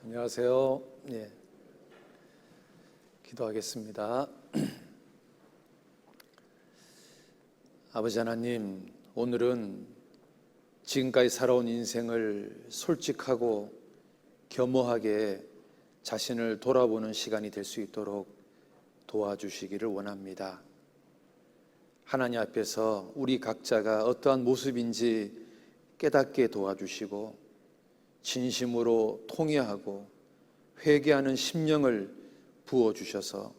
안녕하세요. 기도하겠습니다. 아버지 하나님, 오늘은 지금까지 살아온 인생을 솔직하고 겸허하게 자신을 돌아보는 시간이 될 수 있도록 도와주시기를 원합니다. 하나님 앞에서 우리 각자가 어떠한 모습인지 깨닫게 도와주시고 진심으로 통회하고 회개하는 심령을 부어주셔서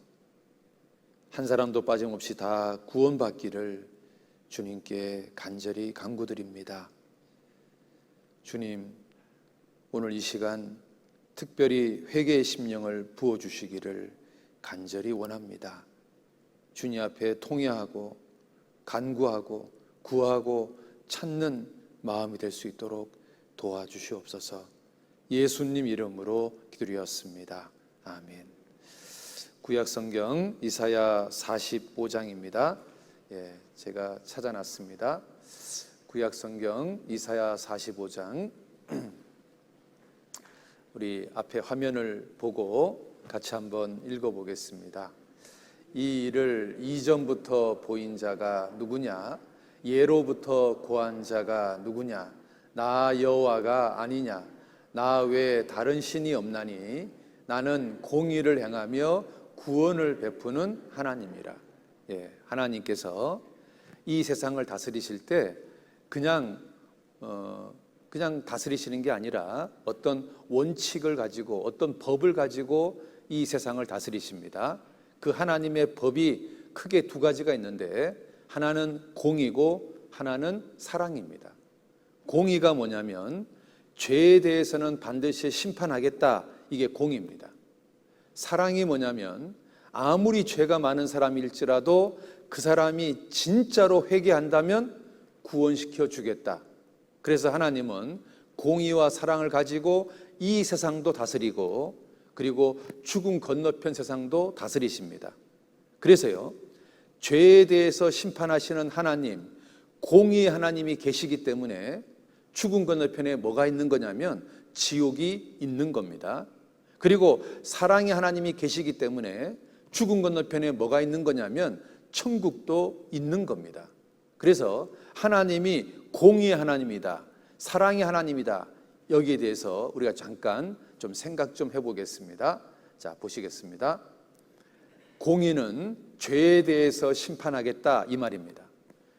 한 사람도 빠짐없이 다 구원받기를 주님께 간절히 간구드립니다. 주님, 오늘 이 시간 특별히 회개의 심령을 부어주시기를 간절히 원합니다. 주님 앞에 통회하고 간구하고 구하고 찾는 마음이 될 수 있도록 도와주시옵소서. 예수님 이름으로 기도드렸습니다. 아멘. 구약성경 이사야 45장입니다. 제가 찾아놨습니다. 구약성경 이사야 45장 우리 앞에 화면을 보고 같이 한번 읽어보겠습니다. 이 일을 이전부터 보인 자가 누구냐? 예로부터 고한 자가 누구냐? 나 여호와가 아니냐? 나 외에 다른 신이 없나니 나는 공의를 행하며 구원을 베푸는 하나님이라. 하나님께서 이 세상을 다스리실 때 그냥 다스리시는 게 아니라 어떤 원칙을 가지고 어떤 법을 가지고 이 세상을 다스리십니다. 그 하나님의 법이 크게 두 가지가 있는데 하나는 공의고 하나는 사랑입니다. 공의가 뭐냐면 죄에 대해서는 반드시 심판하겠다, 이게 공의입니다. 사랑이 뭐냐면 아무리 죄가 많은 사람일지라도 그 사람이 진짜로 회개한다면 구원시켜 주겠다. 그래서 하나님은 공의와 사랑을 가지고 이 세상도 다스리고 그리고 죽음 건너편 세상도 다스리십니다. 그래서요, 죄에 대해서 심판하시는 하나님, 공의의 하나님이 계시기 때문에 죽음 건너편에 뭐가 있는 거냐면 지옥이 있는 겁니다. 그리고 사랑의 하나님이 계시기 때문에 죽음 건너편에 뭐가 있는 거냐면 천국도 있는 겁니다. 그래서 하나님이 공의의 하나님이다, 사랑의 하나님이다, 여기에 대해서 우리가 잠깐 좀 생각 좀 해보겠습니다. 자, 보시겠습니다. 공의는 죄에 대해서 심판하겠다, 이 말입니다.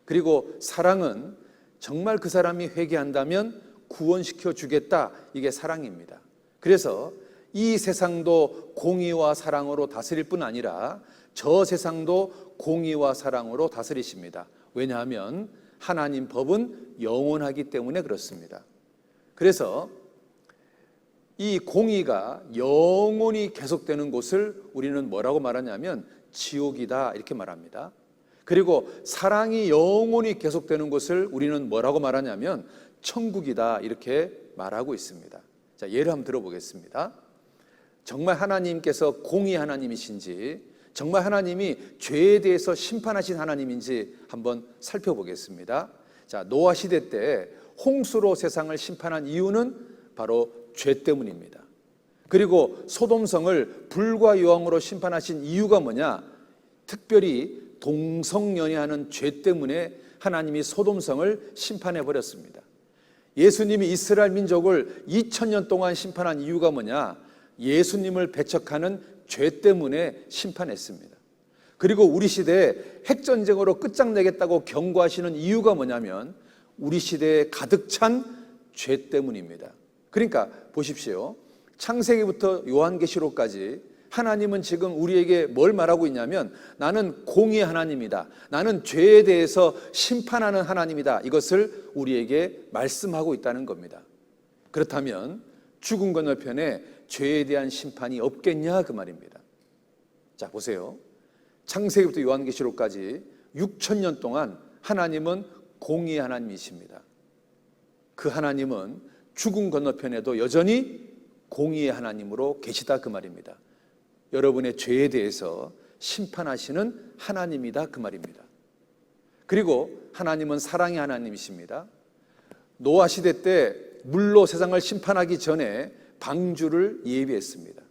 그리고 사랑은 정말 그 사람이 회개한다면 구원시켜 주겠다, 이게 사랑입니다. 그래서 이 세상도 공의와 사랑으로 다스릴 뿐 아니라 저 세상도 공의와 사랑으로 다스리십니다. 왜냐하면 하나님 법은 영원하기 때문에 그렇습니다. 그래서 이 공의가 영원히 계속되는 곳을 우리는 뭐라고 말하냐면 지옥이다, 이렇게 말합니다. 그리고 사랑이 영원히 계속되는 곳을 우리는 뭐라고 말하냐면 천국이다, 이렇게 말하고 있습니다. 자, 예를 한번 들어보겠습니다. 정말 하나님께서 공의 하나님이신지, 정말 하나님이 죄에 대해서 심판하신 하나님인지 한번 살펴보겠습니다. 자, 노아 시대 때 홍수로 세상을 심판한 이유는 바로 죄 때문입니다. 그리고 소돔성을 불과 유황으로 심판하신 이유가 뭐냐? 특별히 동성연애하는 죄 때문에 하나님이 소돔성을 심판해 버렸습니다. 예수님이 이스라엘 민족을 2000년 동안 심판한 이유가 뭐냐? 예수님을 배척하는 죄 때문에 심판했습니다. 그리고 우리 시대에 핵전쟁으로 끝장내겠다고 경고하시는 이유가 뭐냐면 우리 시대에 가득 찬 죄 때문입니다. 그러니까 보십시오. 창세기부터 요한계시록까지 하나님은 지금 우리에게 뭘 말하고 있냐면 나는 공의의 하나님이다, 나는 죄에 대해서 심판하는 하나님이다, 이것을 우리에게 말씀하고 있다는 겁니다. 그렇다면 죽음 건너편에 죄에 대한 심판이 없겠냐, 그 말입니다. 자, 보세요. 창세기부터 요한계시록까지 6000년 동안 하나님은 공의의 하나님이십니다. 그 하나님은 죽음 건너편에도 여전히 공의의 하나님으로 계시다, 그 말입니다. 여러분의 죄에 대해서 심판하시는 하나님이다, 그 말입니다. 그리고 하나님은 사랑의 하나님이십니다. 노아 시대 때 물로 세상을 심판하기 전에 방주를 예비했습니다.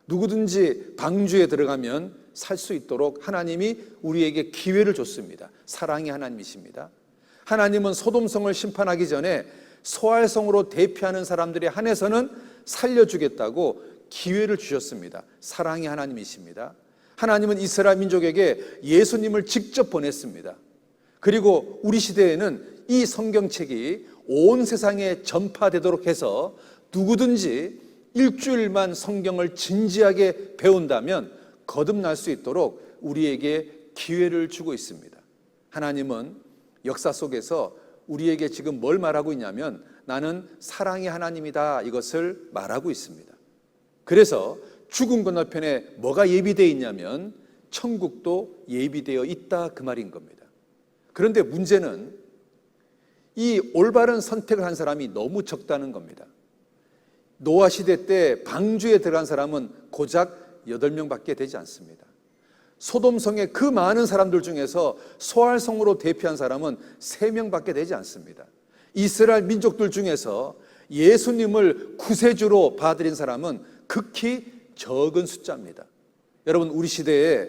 누구든지 방주에 들어가면 살 수 있도록 하나님이 우리에게 기회를 줬습니다. 사랑의 하나님이십니다. 하나님은 소돔성을 심판하기 전에 소알성으로 대피하는 사람들에 한해서는 살려주겠다고 기회를 주셨습니다. 사랑의 하나님이십니다. 하나님은 이스라엘 민족에게 예수님을 직접 보냈습니다. 그리고 우리 시대에는 이 성경책이 온 세상에 전파되도록 해서 누구든지 일주일만 성경을 진지하게 배운다면 거듭날 수 있도록 우리에게 기회를 주고 있습니다. 하나님은 역사 속에서 우리에게 지금 뭘 말하고 있냐면 나는 사랑의 하나님이다, 이것을 말하고 있습니다. 그래서 죽음 건너편에 뭐가 예비되어 있냐면 천국도 예비되어 있다, 그 말인 겁니다. 그런데 문제는 이 올바른 선택을 한 사람이 너무 적다는 겁니다. 노아 시대 때 방주에 들어간 사람은 고작 8명밖에 되지 않습니다. 소돔성의 그 많은 사람들 중에서 소알성으로 대피한 사람은 3명밖에 되지 않습니다. 이스라엘 민족들 중에서 예수님을 구세주로 받아들인 사람은 극히 적은 숫자입니다. 여러분, 우리 시대에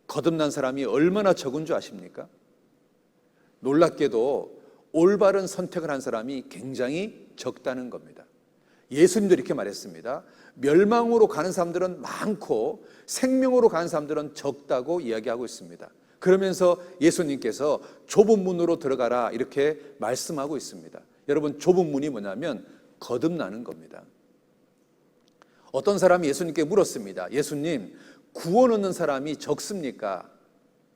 거듭난 사람이 얼마나 적은 줄 아십니까? 놀랍게도 올바른 선택을 한 사람이 굉장히 적다는 겁니다. 예수님도 이렇게 말했습니다. 멸망으로 가는 사람들은 많고 생명으로 가는 사람들은 적다고 이야기하고 있습니다. 그러면서 예수님께서 좁은 문으로 들어가라, 이렇게 말씀하고 있습니다. 여러분, 좁은 문이 뭐냐면 거듭나는 겁니다. 어떤 사람이 예수님께 물었습니다. 예수님, 구원 얻는 사람이 적습니까?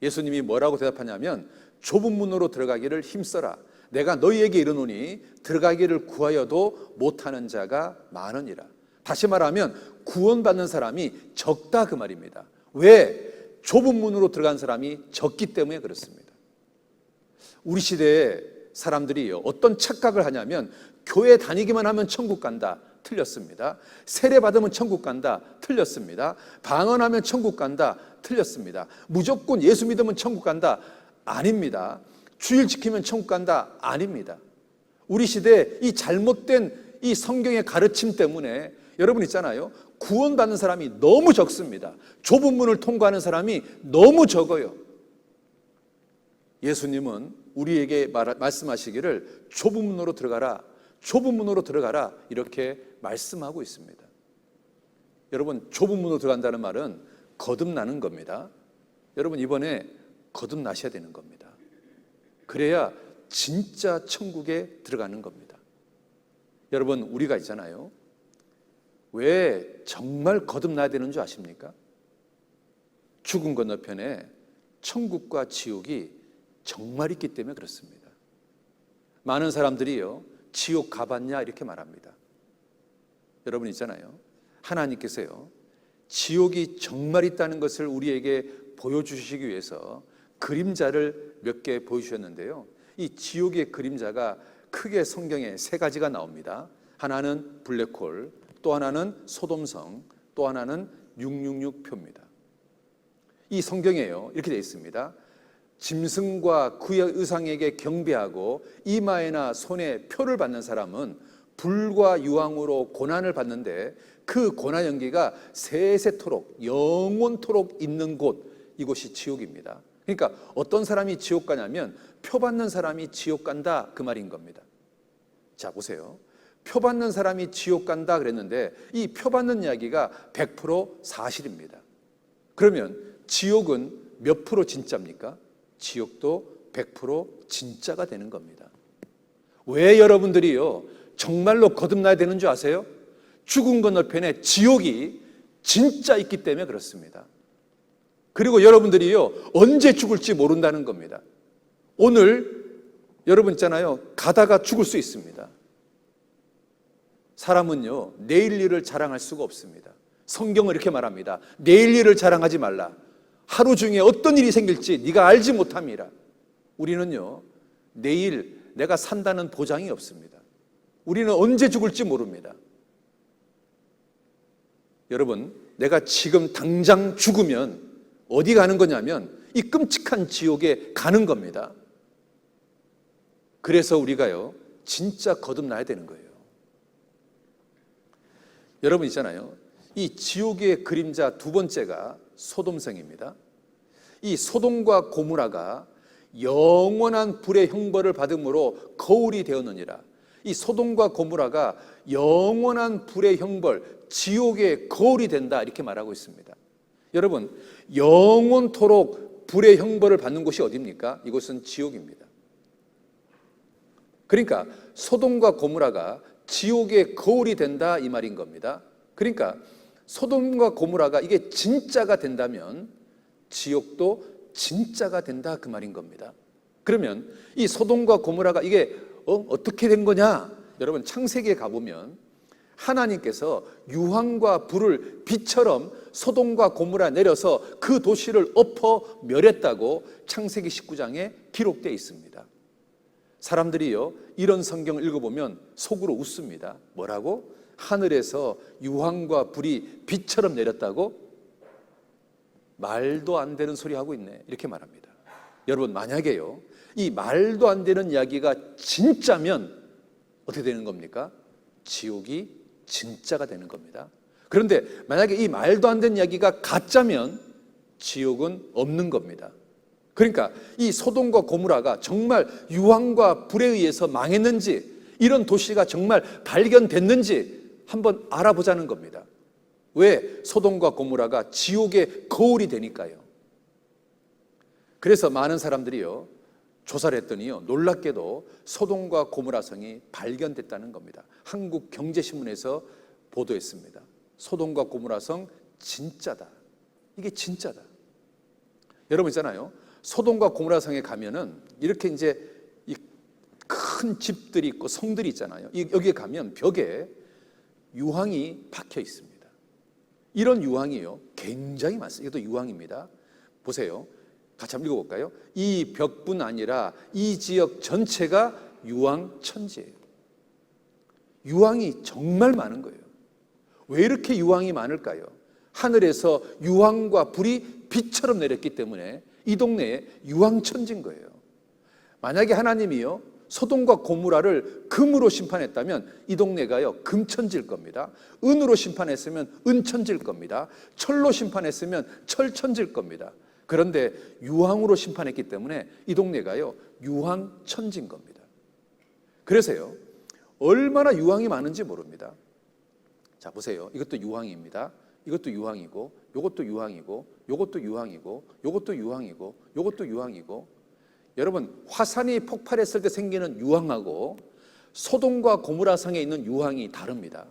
예수님이 뭐라고 대답하냐면 좁은 문으로 들어가기를 힘써라. 내가 너희에게 이르노니 들어가기를 구하여도 못하는 자가 많으니라. 다시 말하면 구원받는 사람이 적다, 그 말입니다. 왜? 좁은 문으로 들어간 사람이 적기 때문에 그렇습니다. 우리 시대에 사람들이 어떤 착각을 하냐면 교회 다니기만 하면 천국 간다. 틀렸습니다. 세례 받으면 천국 간다. 틀렸습니다. 방언하면 천국 간다. 틀렸습니다. 무조건 예수 믿으면 천국 간다. 아닙니다. 주일 지키면 천국 간다. 아닙니다. 우리 시대에 이 잘못된 이 성경의 가르침 때문에 여러분 있잖아요. 구원받는 사람이 너무 적습니다. 좁은 문을 통과하는 사람이 너무 적어요. 예수님은 우리에게 말씀하시기를 좁은 문으로 들어가라, 좁은 문으로 들어가라, 이렇게 말씀하고 있습니다. 여러분, 좁은 문으로 들어간다는 말은 거듭나는 겁니다. 여러분, 이번에 거듭나셔야 되는 겁니다. 그래야 진짜 천국에 들어가는 겁니다. 여러분, 우리가 있잖아요. 왜 정말 거듭나야 되는 줄 아십니까? 죽음 건너편에 천국과 지옥이 정말 있기 때문에 그렇습니다. 많은 사람들이요, 지옥 가봤냐 이렇게 말합니다. 여러분 있잖아요. 하나님께서요, 지옥이 정말 있다는 것을 우리에게 보여주시기 위해서 그림자를 몇 개 보여주셨는데요. 이 지옥의 그림자가 크게 성경에 3가지가 나옵니다. 하나는 블랙홀, 또 하나는 소돔성, 또 하나는 666표입니다. 이 성경에요, 이렇게 되어 있습니다. 짐승과 그의 의상에게 경배하고 이마에나 손에 표를 받는 사람은 불과 유황으로 고난을 받는데 그 고난 연기가 세세토록 영원토록 있는 곳, 이곳이 지옥입니다. 그러니까 어떤 사람이 지옥 가냐면 표 받는 사람이 지옥 간다, 그 말인 겁니다. 자, 보세요. 표 받는 사람이 지옥 간다 그랬는데 이 표 받는 이야기가 100% 사실입니다. 그러면 지옥은 몇 프로 진짜입니까? 지옥도 100% 진짜가 되는 겁니다. 왜 여러분들이요 정말로 거듭나야 되는 줄 아세요? 죽은 건너편에 지옥이 진짜 있기 때문에 그렇습니다. 그리고 여러분들이요 언제 죽을지 모른다는 겁니다. 오늘 여러분 있잖아요, 가다가 죽을 수 있습니다. 사람은요 내일 일을 자랑할 수가 없습니다. 성경은 이렇게 말합니다. 내일 일을 자랑하지 말라. 하루 중에 어떤 일이 생길지 네가 알지 못함이라. 우리는요 내일 내가 산다는 보장이 없습니다. 우리는 언제 죽을지 모릅니다. 여러분, 내가 지금 당장 죽으면 어디 가는 거냐면 이 끔찍한 지옥에 가는 겁니다. 그래서 우리가요 진짜 거듭나야 되는 거예요. 여러분 있잖아요. 이 지옥의 그림자 두 번째가 소돔성입니다. 이 소돔과 고모라가 영원한 불의 형벌을 받음으로 거울이 되었느니라. 이 소돔과 고모라가 영원한 불의 형벌, 지옥의 거울이 된다 이렇게 말하고 있습니다. 여러분, 영원토록 불의 형벌을 받는 곳이 어디입니까? 이곳은 지옥입니다. 그러니까 소돔과 고모라가 지옥의 거울이 된다 이 말인 겁니다. 그러니까 소돔과 고모라가 이게 진짜가 된다면 지옥도 진짜가 된다 그 말인 겁니다. 그러면 이 소돔과 고모라가 이게 어떻게 된 거냐? 여러분 창세기에 가보면 하나님께서 유황과 불을 빛처럼 소돔과 고모라 내려서 그 도시를 엎어 멸했다고 창세기 19장에 기록되어 있습니다. 사람들이요 이런 성경을 읽어보면 속으로 웃습니다. 뭐라고? 하늘에서 유황과 불이 빛처럼 내렸다고? 말도 안 되는 소리 하고 있네 이렇게 말합니다. 여러분 만약에요 이 말도 안 되는 이야기가 진짜면 어떻게 되는 겁니까? 지옥이 진짜가 되는 겁니다. 그런데 만약에 이 말도 안 되는 이야기가 가짜면 지옥은 없는 겁니다. 그러니까 이 소돔과 고모라가 정말 유황과 불에 의해서 망했는지 이런 도시가 정말 발견됐는지 한번 알아보자는 겁니다. 왜? 소돔과 고모라가 지옥의 거울이 되니까요. 그래서 많은 사람들이요 조사를 했더니요 놀랍게도 소돔과 고모라 성이 발견됐다는 겁니다. 한국경제신문에서 보도했습니다. 소돔과 고모라 성 진짜다. 이게 진짜다. 여러분 있잖아요. 소돔과 고모라 성에 가면은 이렇게 이제 이 큰 집들이 있고 성들이 있잖아요. 여기에 가면 벽에 유황이 박혀 있습니다. 이런 유황이요 굉장히 많습니다. 이것도 유황입니다. 보세요. 같이 한번 읽어볼까요? 이 벽뿐 아니라 이 지역 전체가 유황 천지예요. 유황이 정말 많은 거예요. 왜 이렇게 유황이 많을까요? 하늘에서 유황과 불이 빛처럼 내렸기 때문에 이 동네에 유황 천지인 거예요. 만약에 하나님이요 소돔과 고모라를 금으로 심판했다면 이 동네가요 금천지일 겁니다. 은으로 심판했으면 은천지일 겁니다. 철로 심판했으면 철천지일 겁니다. 그런데 유황으로 심판했기 때문에 이 동네가요 유황천지인 겁니다. 그래서요 얼마나 유황이 많은지 모릅니다. 자 보세요. 이것도 유황입니다. 이것도 유황이고 이것도 유황이고 이것도 유황이고 이것도 유황이고 이것도 유황이고 여러분 화산이 폭발했을 때 생기는 유황하고 소돔과 고모라 성에 있는 유황이 다릅니다.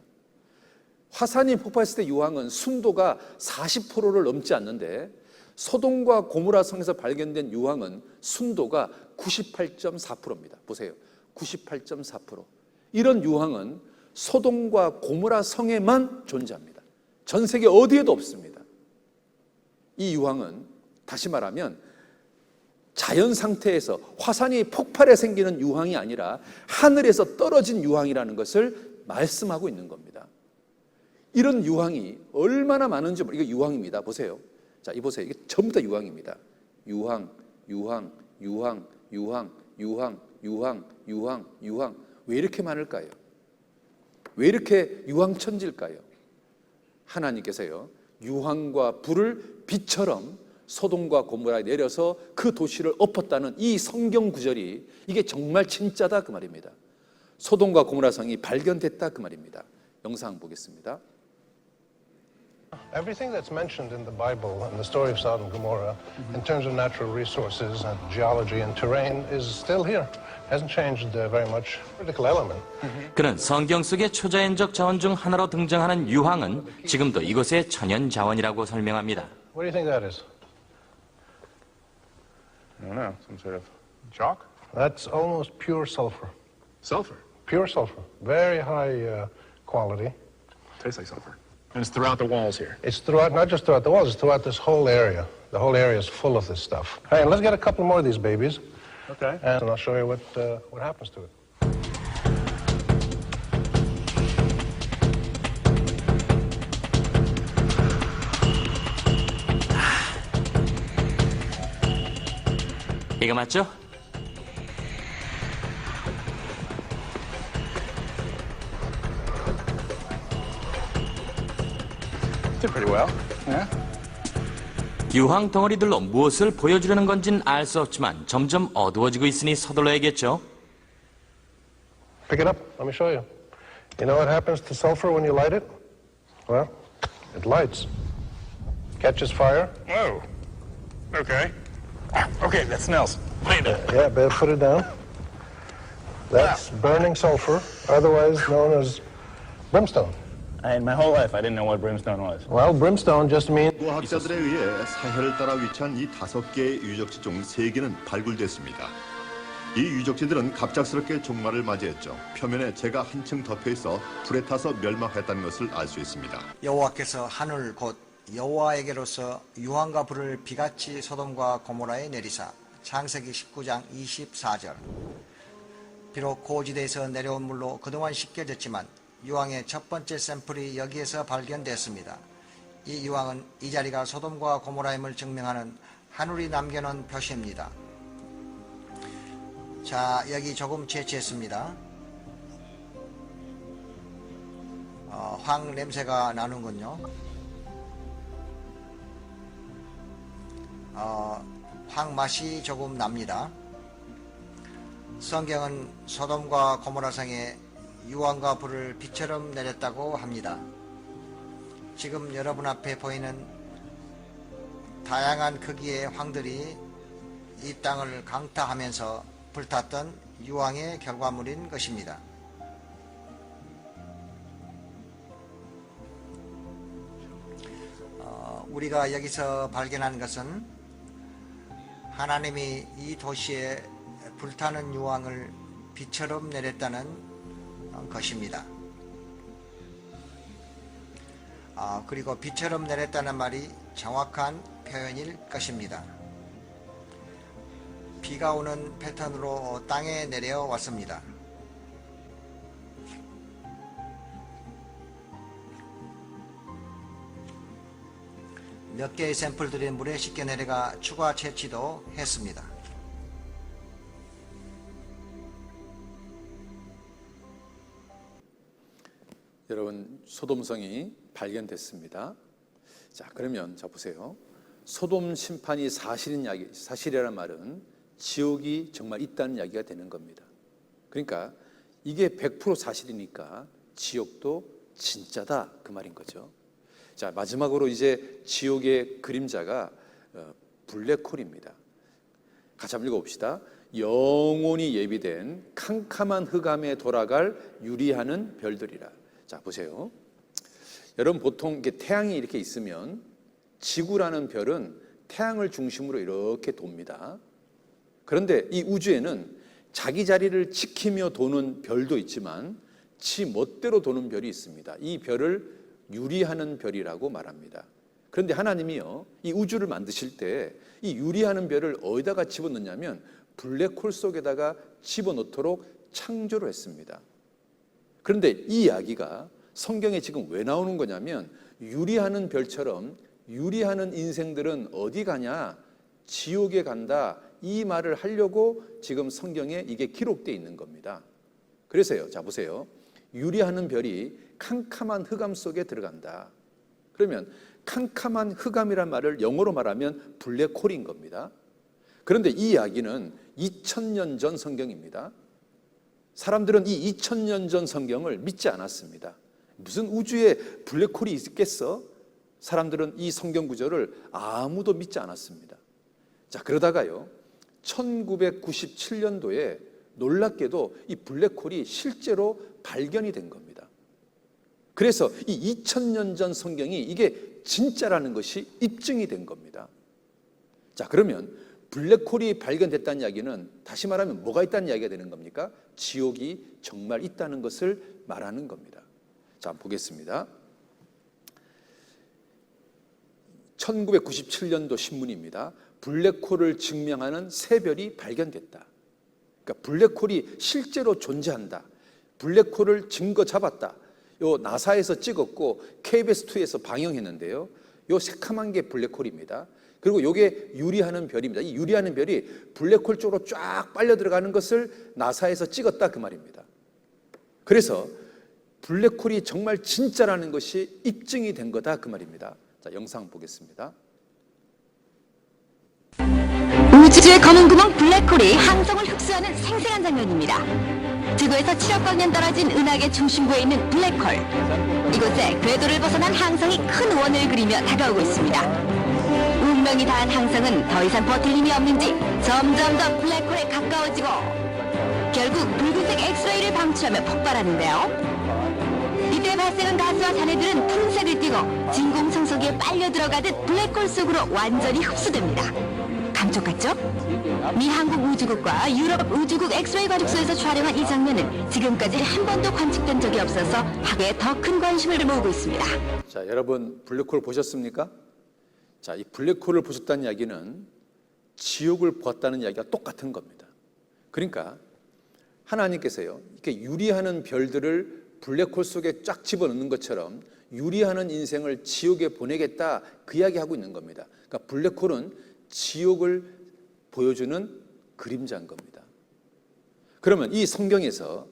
화산이 폭발했을 때 유황은 순도가 40%를 넘지 않는데 소돔과 고모라 성에서 발견된 유황은 순도가 98.4%입니다. 보세요. 98.4%. 이런 유황은 소돔과 고모라 성에만 존재합니다. 전 세계 어디에도 없습니다. 이 유황은 다시 말하면 자연 상태에서 화산이 폭발해 생기는 유황이 아니라 하늘에서 떨어진 유황이라는 것을 말씀하고 있는 겁니다. 이런 유황이 얼마나 많은지 이거 유황입니다. 보세요. 자, 이 보세요. 이게 전부 다 유황입니다. 유황, 유황, 유황, 유황, 유황, 유황, 유황, 유황. 왜 이렇게 많을까요? 왜 이렇게 유황천지일까요? 하나님께서요 유황과 불을 빛처럼 소돔과 고모라에 내려서 그 도시를 엎었다는 이 성경 구절이 이게 정말 진짜다 그 말입니다. 소돔과 고모라 성이 발견됐다 그 말입니다. 영상 보겠습니다. Everything that's mentioned in the Bible and the story of Sodom and Gomorrah in terms of natural resources and geology and terrain is still here. Hasn't changed very much. Critical element. 그는 성경 속의 초자연적 자원 중 하나로 등장하는 유황은 지금도 이곳의 천연 자원이라고 설명합니다. What do you think that is? I don't know, some sort of chalk? That's almost pure sulfur. Sulfur. Pure sulfur. Very high quality. Tastes like sulfur. And it's throughout the walls here. It's throughout, not just throughout the walls, it's throughout this whole area. The whole area is full of this stuff. Hey, let's get a couple more of these babies. Okay. And I'll show you what happens to it. 이거 맞죠? Did pretty well. Yeah. 유황 덩어리들로 무엇을 보여주려는 건진 알 수 없지만 점점 어두워지고 있으니 서둘러야겠죠. Pick it up. Let me show you. You know what happens to sulfur when you light it? Well, it lights. Catches fire. Whoa. Okay. Okay, that smells. Wait a minute. Yeah, better put it down. That's burning sulfur, otherwise known as brimstone. In my whole life, I didn't know what brimstone was. Well, brimstone just means 과학자들에 의해 사혈을 따라 위치한 이 5개의 유적지 중 3개는 발굴됐습니다. 이 유적지들은 갑작스럽게 종말을 맞이했죠. 표면에 재가 한층 덮여 있어 불에 타서 멸망했다는 것을 알 수 있습니다. 여호와께서 하늘 곧 여호와에게로서 유황과 불을 비같이 소돔과 고모라에 내리사. 창세기 19장 24절. 비록 고지대에서 내려온 물로 그동안 씻겨졌지만 유황의 첫 번째 샘플이 여기에서 발견됐습니다. 이 유황은 이 자리가 소돔과 고모라임을 증명하는 하늘이 남겨놓은 표시입니다. 자, 여기 조금 채취했습니다. 황 냄새가 나는군요. 황 맛이 조금 납니다. 성경은 소돔과 고모라성에 유황과 불을 비처럼 내렸다고 합니다. 지금 여러분 앞에 보이는 다양한 크기의 황들이 이 땅을 강타하면서 불탔던 유황의 결과물인 것입니다. 우리가 여기서 발견한 것은 하나님이 이 도시에 불타는 유황을 비처럼 내렸다는 것입니다. 그리고 비처럼 내렸다는 말이 정확한 표현일 것입니다. 비가 오는 패턴으로 땅에 내려왔습니다. 몇 개의 샘플들이 물에 씻겨 내려가 추가 채취도 했습니다. 여러분, 소돔성이 발견됐습니다. 자, 그러면 자 보세요. 소돔 심판이 사실이라는 말은 지옥이 정말 있다는 이야기가 되는 겁니다. 그러니까 이게 100% 사실이니까 지옥도 진짜다 그 말인 거죠. 자, 마지막으로 이제 지옥의 그림자가 블랙홀입니다. 같이 한번 읽어봅시다. 영원히 예비된 캄캄한 흑암에 돌아갈 유리하는 별들이라. 자, 보세요. 여러분, 보통 이게 태양이 이렇게 있으면 지구라는 별은 태양을 중심으로 이렇게 돕니다. 그런데 이 우주에는 자기 자리를 지키며 도는 별도 있지만 지 멋대로 도는 별이 있습니다. 이 별을 유리하는 별이라고 말합니다. 그런데 하나님이요, 이 우주를 만드실 때 이 유리하는 별을 어디다가 집어넣냐면 블랙홀 속에다가 집어넣도록 창조를 했습니다. 그런데 이 이야기가 성경에 지금 왜 나오는 거냐면 유리하는 별처럼 유리하는 인생들은 어디 가냐? 지옥에 간다. 이 말을 하려고 지금 성경에 이게 기록되어 있는 겁니다. 그래서요, 자 보세요. 유리하는 별이 캄캄한 흑암 속에 들어간다. 그러면 캄캄한 흑암이란 말을 영어로 말하면 블랙홀인 겁니다. 그런데 이 이야기는 2000년 전 성경입니다. 사람들은 이 2000년 전 성경을 믿지 않았습니다. 무슨 우주에 블랙홀이 있겠어? 사람들은 이 성경 구절을 아무도 믿지 않았습니다. 자, 그러다가요 1997년도에 놀랍게도 이 블랙홀이 실제로 발견이 된 겁니다. 그래서 이 2000년 전 성경이 이게 진짜라는 것이 입증이 된 겁니다. 자, 그러면 블랙홀이 발견됐다는 이야기는 다시 말하면 뭐가 있다는 이야기가 되는 겁니까? 지옥이 정말 있다는 것을 말하는 겁니다. 자, 한번 보겠습니다. 1997년도 신문입니다. 블랙홀을 증명하는 새 별이 발견됐다. 그러니까 블랙홀이 실제로 존재한다. 블랙홀을 증거 잡았다. 요 나사에서 찍었고 KBS2에서 방영했는데요. 요 새카만 게 블랙홀입니다. 그리고 요게 유리하는 별입니다. 이 유리하는 별이 블랙홀 쪽으로 쫙 빨려 들어가는 것을 나사에서 찍었다 그 말입니다. 그래서 블랙홀이 정말 진짜라는 것이 입증이 된 거다 그 말입니다. 자, 영상 보겠습니다. 우주의 검은 구멍 블랙홀이 항성을 흡수하는 생생한 장면입니다. 지구에서 7억 광년 떨어진 은하계 중심부에 있는 블랙홀. 이곳에 궤도를 벗어난 항성이 큰 원을 그리며 다가오고 있습니다. 운명이 닿은 항성은 더 이상 버틸 힘이 없는지 점점 더 블랙홀에 가까워지고 결국 붉은색 엑스레이를 방출하며 폭발하는데요. 이때 발생한 가스와 잔해들은 푸른색을 띠고 진공청소기에 빨려 들어가듯 블랙홀 속으로 완전히 흡수됩니다. 감쪽 같죠? 미 한국우주국과 유럽 우주국 엑스레이 관측소에서 촬영한 이 장면은 지금까지 한 번도 관측된 적이 없어서 학계에 더 큰 관심을 모으고 있습니다. 자, 여러분 블랙홀 보셨습니까? 자, 이 블랙홀을 보셨다는 이야기는 지옥을 보았다는 이야기가 똑같은 겁니다. 그러니까 하나님께서요, 이렇게 유리하는 별들을 블랙홀 속에 쫙 집어넣는 것처럼 유리하는 인생을 지옥에 보내겠다 그 이야기하고 있는 겁니다. 그러니까 블랙홀은 지옥을 보여주는 그림자인 겁니다. 그러면 이 성경에서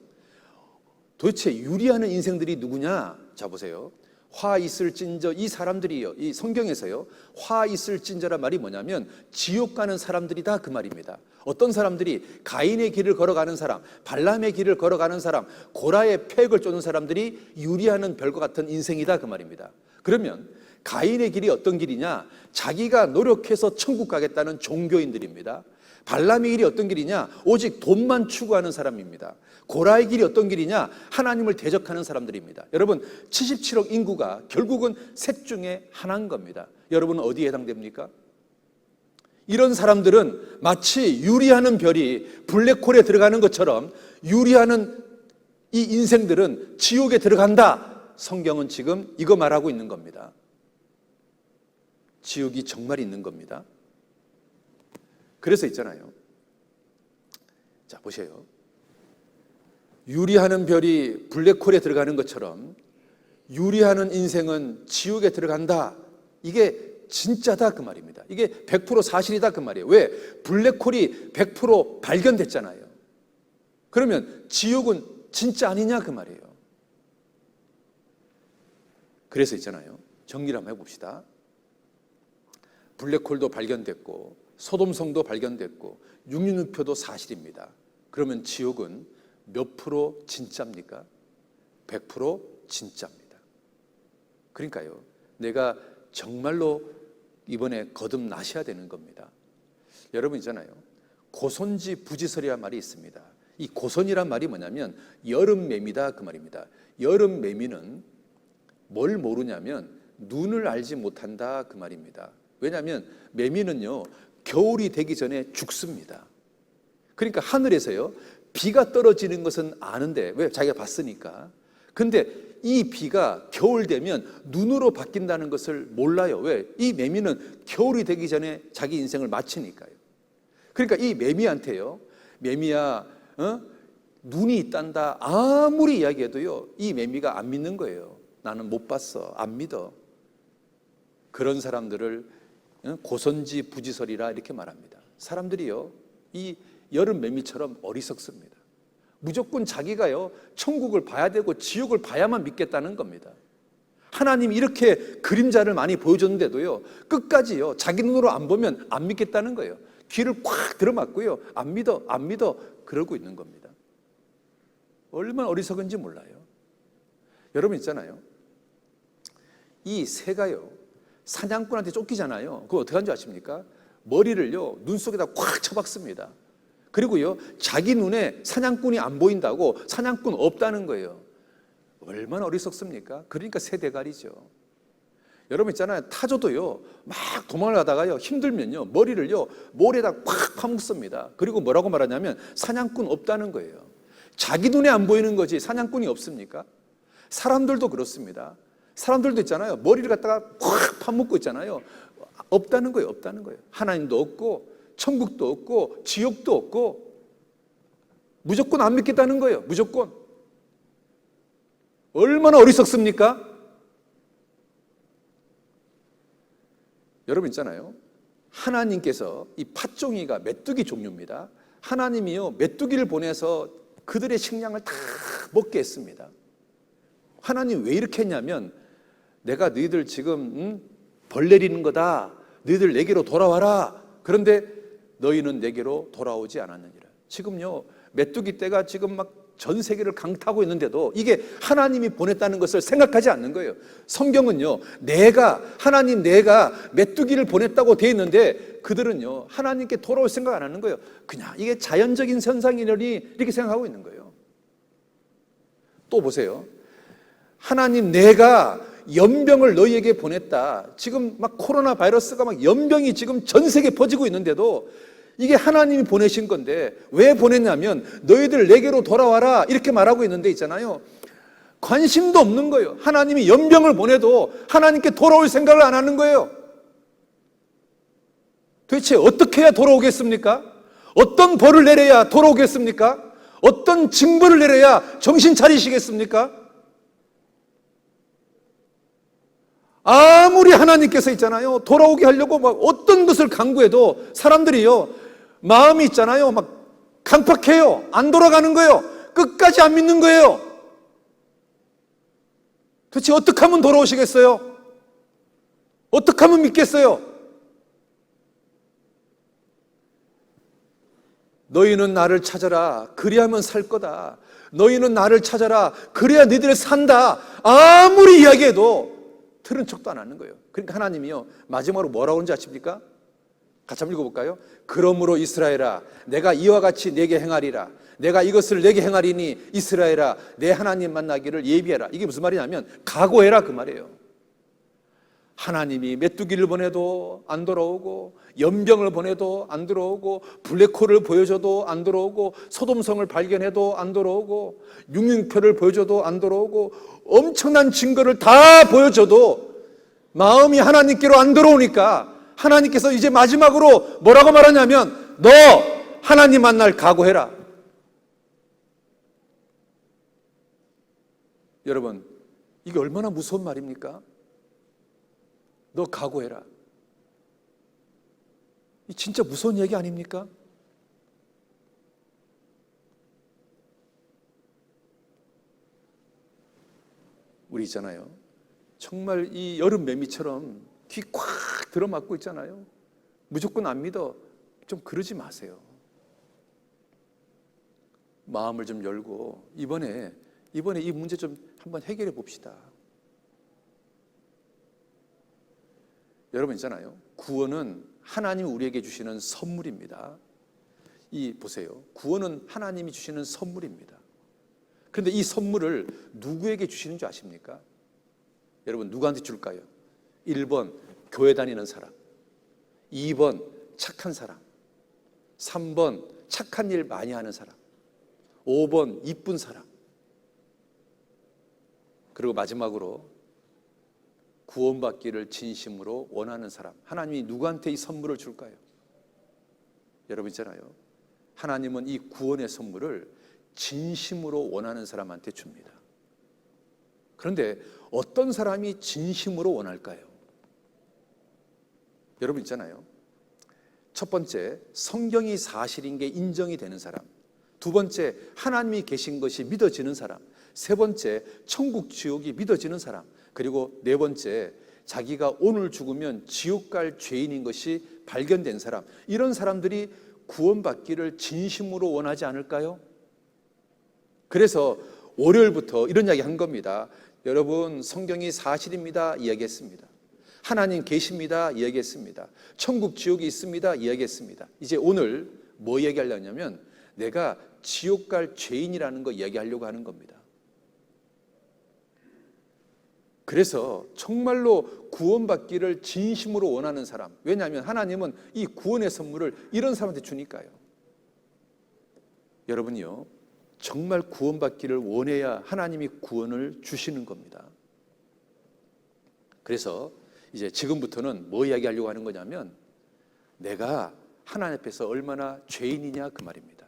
도대체 유리하는 인생들이 누구냐? 자, 보세요. 화 있을진저, 이 사람들이요, 이 성경에서요, 화 있을진저란 말이 뭐냐면 지옥 가는 사람들이다 그 말입니다. 어떤 사람들이 가인의 길을 걸어가는 사람, 발람의 길을 걸어가는 사람, 고라의 폐역을 쫓는 사람들이 유리하는 별과 같은 인생이다 그 말입니다. 그러면 가인의 길이 어떤 길이냐? 자기가 노력해서 천국 가겠다는 종교인들입니다. 발람의 길이 어떤 길이냐? 오직 돈만 추구하는 사람입니다. 고라의 길이 어떤 길이냐? 하나님을 대적하는 사람들입니다. 여러분, 77억 인구가 결국은 셋 중에 하나인 겁니다. 여러분은 어디에 해당됩니까? 이런 사람들은 마치 유리하는 별이 블랙홀에 들어가는 것처럼 유리하는 이 인생들은 지옥에 들어간다. 성경은 지금 이거 말하고 있는 겁니다. 지옥이 정말 있는 겁니다. 그래서 있잖아요. 자, 보세요. 유리하는 별이 블랙홀에 들어가는 것처럼 유리하는 인생은 지옥에 들어간다. 이게 진짜다 그 말입니다. 이게 100% 사실이다 그 말이에요. 왜? 블랙홀이 100% 발견됐잖아요. 그러면 지옥은 진짜 아니냐 그 말이에요. 그래서 있잖아요. 정리를 한번 해봅시다. 블랙홀도 발견됐고 소돔성도 발견됐고 육륜우표도 사실입니다. 그러면 지옥은 몇 프로 진짜입니까? 100% 진짜입니다. 그러니까요, 내가 정말로 이번에 거듭나셔야 되는 겁니다. 여러분 있잖아요, 고손지 부지설이란 말이 있습니다. 이 고손이란 말이 뭐냐면 여름매미다 그 말입니다. 여름매미는 뭘 모르냐면 눈을 알지 못한다 그 말입니다. 왜냐하면 매미는요, 겨울이 되기 전에 죽습니다. 그러니까 하늘에서요, 비가 떨어지는 것은 아는데, 왜? 자기가 봤으니까. 근데 이 비가 겨울 되면 눈으로 바뀐다는 것을 몰라요. 왜? 이 매미는 겨울이 되기 전에 자기 인생을 마치니까요. 그러니까 이 매미한테요, 매미야, 눈이 있단다 아무리 이야기해도요, 이 매미가 안 믿는 거예요. 나는 못 봤어, 안 믿어. 그런 사람들을 고선지 부지설이라 이렇게 말합니다. 사람들이요, 이 여름 매미처럼 어리석습니다. 무조건 자기가요, 천국을 봐야 되고 지옥을 봐야만 믿겠다는 겁니다. 하나님이 이렇게 그림자를 많이 보여줬는데도요, 끝까지요, 자기 눈으로 안 보면 안 믿겠다는 거예요. 귀를 꽉 들어막고요, 안 믿어, 안 믿어, 그러고 있는 겁니다. 얼마나 어리석은지 몰라요. 여러분 있잖아요, 이 새가요, 사냥꾼한테 쫓기잖아요. 그거 어떻게 하는지 아십니까? 머리를요, 눈 속에다 꽉 쳐박습니다. 그리고요, 자기 눈에 사냥꾼이 안 보인다고 사냥꾼 없다는 거예요. 얼마나 어리석습니까? 그러니까 새 대가리죠. 여러분 있잖아요, 타조도요, 막 도망을 가다가요, 힘들면요, 머리를요, 모래에다 꽉 파묻습니다. 그리고 뭐라고 말하냐면 사냥꾼 없다는 거예요. 자기 눈에 안 보이는 거지 사냥꾼이 없습니까? 사람들도 그렇습니다. 사람들도 있잖아요, 머리를 갖다가 꽉 파묻고 있잖아요. 없다는 거예요, 없다는 거예요. 하나님도 없고 천국도 없고 지옥도 없고 무조건 안 믿겠다는 거예요. 무조건. 얼마나 어리석습니까? 여러분 있잖아요, 하나님께서 이 팥종이가 메뚜기 종류입니다. 하나님이요, 메뚜기를 보내서 그들의 식량을 다 먹게 했습니다. 하나님 왜 이렇게 했냐면 내가 너희들 지금 벌 내리는 거다. 너희들 내게로 돌아와라. 그런데 너희는 내게로 돌아오지 않았느니라. 지금요 메뚜기 떼가 지금 막 전 세계를 강타하고 있는데도 이게 하나님이 보냈다는 것을 생각하지 않는 거예요. 성경은요 하나님 내가 메뚜기를 보냈다고 돼 있는데 그들은요 하나님께 돌아올 생각 안 하는 거예요. 그냥 이게 자연적인 현상이려니 이렇게 생각하고 있는 거예요. 또 보세요. 하나님 내가 연병을 너희에게 보냈다. 지금 막 코로나 바이러스가 막 연병이 지금 전 세계에 퍼지고 있는데도 이게 하나님이 보내신 건데 왜 보냈냐면 너희들 내게로 돌아와라 이렇게 말하고 있는데 있잖아요. 관심도 없는 거예요. 하나님이 연병을 보내도 하나님께 돌아올 생각을 안 하는 거예요. 도대체 어떻게 해야 돌아오겠습니까? 어떤 벌을 내려야 돌아오겠습니까? 어떤 징벌을 내려야 정신 차리시겠습니까? 아무리 하나님께서 있잖아요 돌아오게 하려고 막 어떤 것을 강구해도 사람들이요 마음이 있잖아요 막 강팍해요. 안 돌아가는 거예요. 끝까지 안 믿는 거예요. 도대체 어떻게 하면 돌아오시겠어요? 어떻게 하면 믿겠어요? 너희는 나를 찾아라 그리하면 살 거다. 너희는 나를 찾아라 그래야 너희들 산다. 아무리 이야기해도 들은 척도 안 하는 거예요. 그러니까 하나님이요 마지막으로 뭐라고 하는지 아십니까? 같이 한번 읽어볼까요? 그러므로 이스라엘아 내가 이와 같이 내게 행하리라. 내가 이것을 내게 행하리니 이스라엘아 내 하나님 만나기를 예비해라. 이게 무슨 말이냐면 각오해라 그 말이에요. 하나님이 메뚜기를 보내도 안 돌아오고 연병을 보내도 안 돌아오고 블랙홀을 보여줘도 안 돌아오고 소돔성을 발견해도 안 돌아오고 육륜표를 보여줘도 안 돌아오고 엄청난 증거를 다 보여줘도 마음이 하나님께로 안 돌아오니까 하나님께서 이제 마지막으로 뭐라고 말하냐면 너 하나님 만날 각오해라. 여러분 이게 얼마나 무서운 말입니까? 너 각오해라. 이 진짜 무서운 얘기 아닙니까? 우리 있잖아요 정말 이 여름 매미처럼 귀 꽉 들어맞고 있잖아요. 무조건 안 믿어. 좀 그러지 마세요. 마음을 좀 열고 이번에 이 문제 좀 한번 해결해 봅시다. 여러분 있잖아요 구원은 하나님이 우리에게 주시는 선물입니다. 보세요 구원은 하나님이 주시는 선물입니다. 그런데 이 선물을 누구에게 주시는 줄 아십니까? 여러분 누구한테 줄까요? 1번 교회 다니는 사람, 2번 착한 사람, 3번 착한 일 많이 하는 사람, 5번 이쁜 사람, 그리고 마지막으로 구원받기를 진심으로 원하는 사람. 하나님이 누구한테 이 선물을 줄까요? 여러분 있잖아요 하나님은 이 구원의 선물을 진심으로 원하는 사람한테 줍니다. 그런데 어떤 사람이 진심으로 원할까요? 여러분 있잖아요 첫 번째 성경이 사실인 게 인정이 되는 사람, 두 번째 하나님이 계신 것이 믿어지는 사람, 세 번째 천국 지옥이 믿어지는 사람, 그리고 네 번째 자기가 오늘 죽으면 지옥 갈 죄인인 것이 발견된 사람. 이런 사람들이 구원받기를 진심으로 원하지 않을까요? 그래서 월요일부터 이런 이야기 한 겁니다. 여러분 성경이 사실입니다 이야기했습니다. 하나님 계십니다 이야기했습니다. 천국 지옥이 있습니다 이야기했습니다. 이제 오늘 뭐 이야기하려냐면 내가 지옥 갈 죄인이라는 거 이야기하려고 하는 겁니다. 그래서 정말로 구원받기를 진심으로 원하는 사람, 왜냐하면 하나님은 이 구원의 선물을 이런 사람한테 주니까요. 여러분이요 정말 구원받기를 원해야 하나님이 구원을 주시는 겁니다. 그래서 이제 지금부터는 뭐 이야기하려고 하는 거냐면 내가 하나님 앞에서 얼마나 죄인이냐 그 말입니다.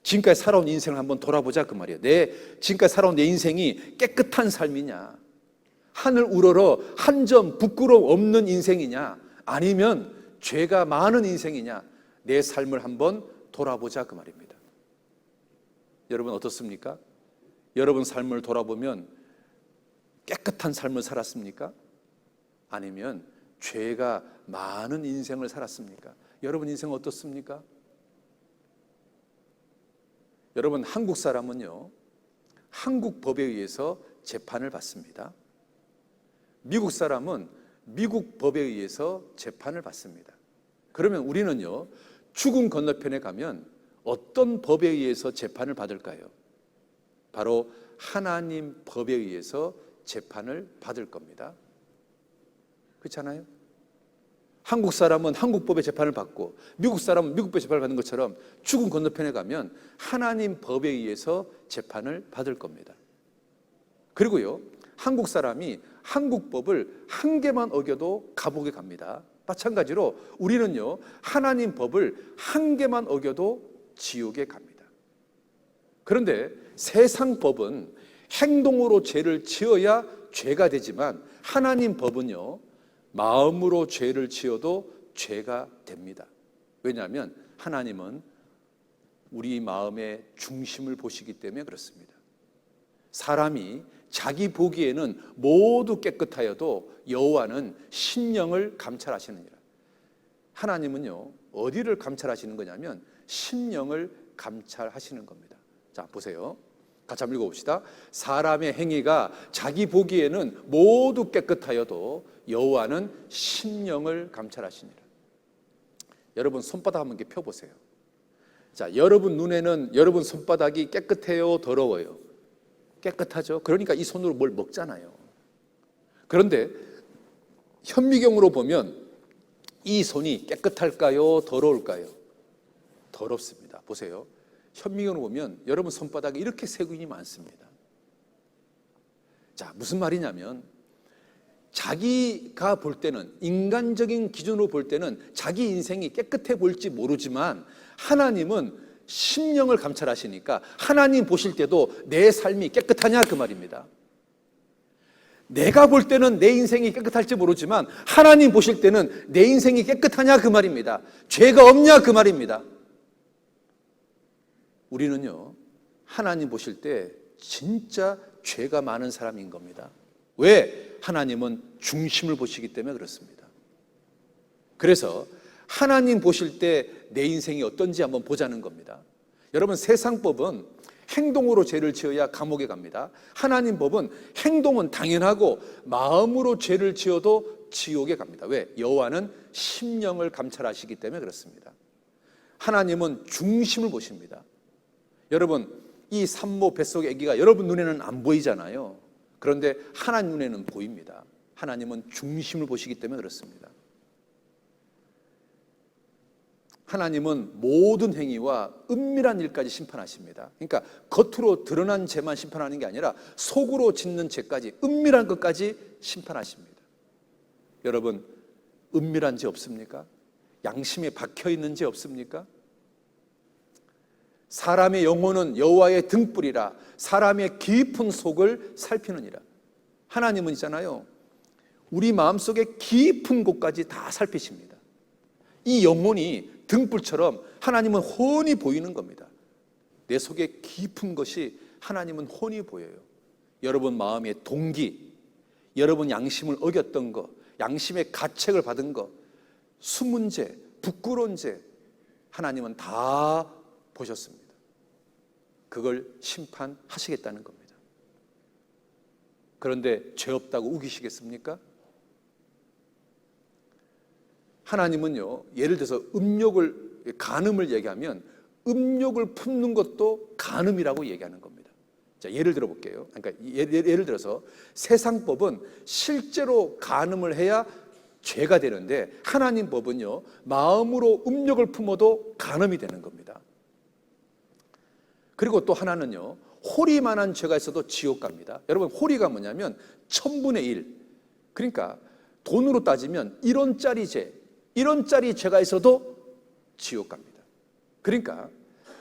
지금까지 살아온 인생을 한번 돌아보자 그 말이에요. 지금까지 살아온 내 인생이 깨끗한 삶이냐, 하늘 우러러 한 점 부끄러움 없는 인생이냐, 아니면 죄가 많은 인생이냐, 내 삶을 한번 돌아보자 그 말입니다. 여러분 어떻습니까? 여러분 삶을 돌아보면 깨끗한 삶을 살았습니까? 아니면 죄가 많은 인생을 살았습니까? 여러분 인생 어떻습니까? 여러분 한국 사람은요, 한국 법에 의해서 재판을 받습니다. 미국 사람은 미국 법에 의해서 재판을 받습니다. 그러면 우리는요, 죽음 건너편에 가면 어떤 법에 의해서 재판을 받을까요? 바로 하나님 법에 의해서 재판을 받을 겁니다. 그렇잖아요? 한국 사람은 한국 법의 재판을 받고 미국 사람은 미국 법의 재판을 받는 것처럼 죽음 건너편에 가면 하나님 법에 의해서 재판을 받을 겁니다. 그리고요, 한국 사람이 한국 법을 한 개만 어겨도 감옥에 갑니다. 마찬가지로 우리는요, 하나님 법을 한 개만 어겨도 지옥에 갑니다. 그런데 세상 법은 행동으로 죄를 지어야 죄가 되지만 하나님 법은요, 마음으로 죄를 지어도 죄가 됩니다. 왜냐하면 하나님은 우리 마음의 중심을 보시기 때문에 그렇습니다. 사람이 자기 보기에는 모두 깨끗하여도 여호와는 심령을 감찰하시느니라. 하나님은요, 어디를 감찰하시는 거냐면 심령을 감찰하시는 겁니다. 자, 보세요. 같이 한번 읽어봅시다. 사람의 행위가 자기 보기에는 모두 깨끗하여도 여호와는 심령을 감찰하시니라. 여러분 손바닥 한번 이렇게 펴보세요. 자, 여러분 눈에는 여러분 손바닥이 깨끗해요, 더러워요? 깨끗하죠. 그러니까 이 손으로 뭘 먹잖아요. 그런데 현미경으로 보면 이 손이 깨끗할까요, 더러울까요? 더럽습니다. 보세요. 현미경으로 보면 여러분 손바닥에 이렇게 세균이 많습니다. 자, 무슨 말이냐면 자기가 볼 때는, 인간적인 기준으로 볼 때는 자기 인생이 깨끗해 보일지 모르지만 하나님은 심령을 감찰하시니까 하나님 보실 때도 내 삶이 깨끗하냐 그 말입니다. 내가 볼 때는 내 인생이 깨끗할지 모르지만 하나님 보실 때는 내 인생이 깨끗하냐 그 말입니다. 죄가 없냐 그 말입니다. 우리는요, 하나님 보실 때 진짜 죄가 많은 사람인 겁니다. 왜? 하나님은 중심을 보시기 때문에 그렇습니다. 그래서 하나님 보실 때 내 인생이 어떤지 한번 보자는 겁니다. 여러분 세상 법은 행동으로 죄를 지어야 감옥에 갑니다. 하나님 법은 행동은 당연하고 마음으로 죄를 지어도 지옥에 갑니다. 왜? 여호와는 심령을 감찰하시기 때문에 그렇습니다. 하나님은 중심을 보십니다. 여러분 이 산모 뱃속의 아기가 여러분 눈에는 안 보이잖아요. 그런데 하나님 눈에는 보입니다. 하나님은 중심을 보시기 때문에 그렇습니다. 하나님은 모든 행위와 은밀한 일까지 심판하십니다. 그러니까 겉으로 드러난 죄만 심판하는 게 아니라 속으로 짓는 죄까지, 은밀한 것까지 심판하십니다. 여러분 은밀한 죄 없습니까? 양심에 박혀있는 죄 없습니까? 사람의 영혼은 여호와의 등불이라 사람의 깊은 속을 살피느니라. 하나님은 있잖아요, 우리 마음속에 깊은 곳까지 다 살피십니다. 이 영혼이 등불처럼 하나님은 훤히 보이는 겁니다. 내 속에 깊은 것이 하나님은 훤히 보여요. 여러분 마음의 동기, 여러분 양심을 어겼던 것, 양심의 가책을 받은 것, 숨은 죄, 부끄러운 죄, 하나님은 다 보셨습니다. 그걸 심판하시겠다는 겁니다. 그런데 죄 없다고 우기시겠습니까? 하나님은요, 예를 들어서 간음을 얘기하면 음욕을 품는 것도 간음이라고 얘기하는 겁니다. 자, 예를 들어 볼게요. 그러니까 예를 들어서 세상 법은 실제로 간음을 해야 죄가 되는데 하나님 법은요, 마음으로 음욕을 품어도 간음이 되는 겁니다. 그리고 또 하나는요, 호리만한 죄가 있어도 지옥 갑니다. 여러분 호리가 뭐냐면 1000분의 1, 그러니까 돈으로 따지면 1원짜리 죄, 1원짜리 죄가 있어도 지옥 갑니다. 그러니까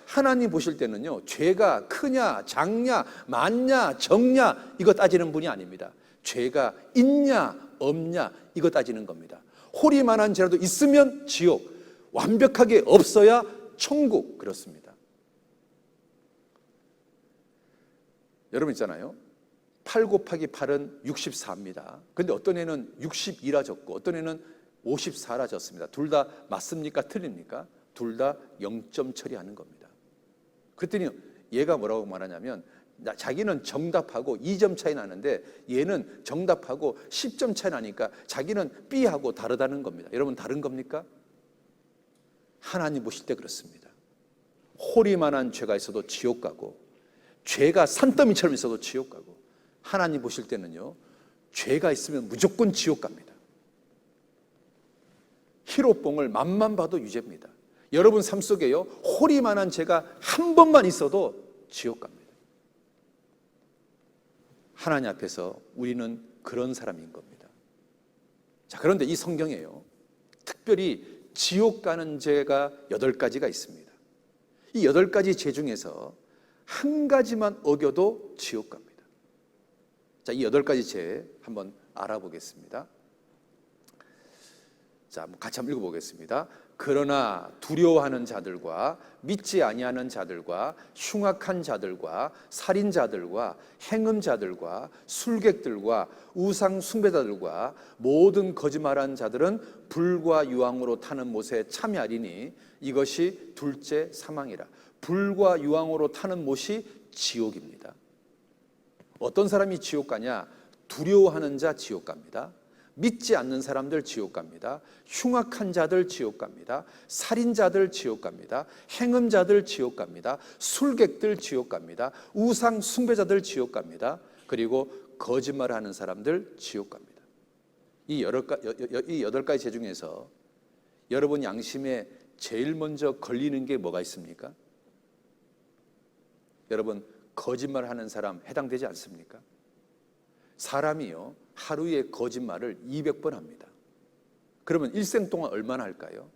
하나님 보실 때는요, 죄가 크냐 작냐 많냐 적냐 이거 따지는 분이 아닙니다. 죄가 있냐 없냐 이거 따지는 겁니다. 호리만한 죄라도 있으면 지옥, 완벽하게 없어야 천국, 그렇습니다. 여러분 있잖아요, 8 곱하기 8은 64입니다. 근데 어떤 애는 62라 적고 어떤 애는 54라 적습니다. 둘 다 맞습니까? 틀립니까? 둘 다 0점 처리하는 겁니다. 그랬더니 얘가 뭐라고 말하냐면 자기는 정답하고 2점 차이 나는데 얘는 정답하고 10점 차이 나니까 자기는 B하고 다르다는 겁니다. 여러분 다른 겁니까? 하나님 보실 때 그렇습니다. 호리만한 죄가 있어도 지옥 가고 죄가 산더미처럼 있어도 지옥 가고 하나님 보실 때는요 죄가 있으면 무조건 지옥 갑니다. 희로뽕을 맛만 봐도 유죄입니다. 여러분 삶 속에요 호리만한 죄가 한 번만 있어도 지옥 갑니다. 하나님 앞에서 우리는 그런 사람인 겁니다. 자, 그런데 이 성경에요 특별히 지옥 가는 죄가 8가지가 있습니다. 이 8가지 죄 중에서 한 가지만 어겨도 지옥 갑니다. 자, 이 8가지 죄 한번 알아보겠습니다. 자, 같이 한번 읽어보겠습니다. 그러나 두려워하는 자들과 믿지 아니하는 자들과 흉악한 자들과 살인자들과 행음자들과 술객들과 우상 숭배자들과 모든 거짓말하는 자들은 불과 유황으로 타는 못에 참여하리니 이것이 둘째 사망이라. 불과 유황으로 타는 못이 지옥입니다. 어떤 사람이 지옥 가냐? 두려워하는 자 지옥 갑니다. 믿지 않는 사람들 지옥 갑니다. 흉악한 자들 지옥 갑니다. 살인자들 지옥 갑니다. 행음자들 지옥 갑니다. 술객들 지옥 갑니다. 우상 숭배자들 지옥 갑니다. 그리고 거짓말하는 사람들 지옥 갑니다. 이 8가지 죄 중에서 여러분 양심에 제일 먼저 걸리는 게 뭐가 있습니까? 여러분 거짓말하는 사람 해당되지 않습니까? 사람이요 하루에 거짓말을 200번 합니다. 그러면 일생 동안 얼마나 할까요?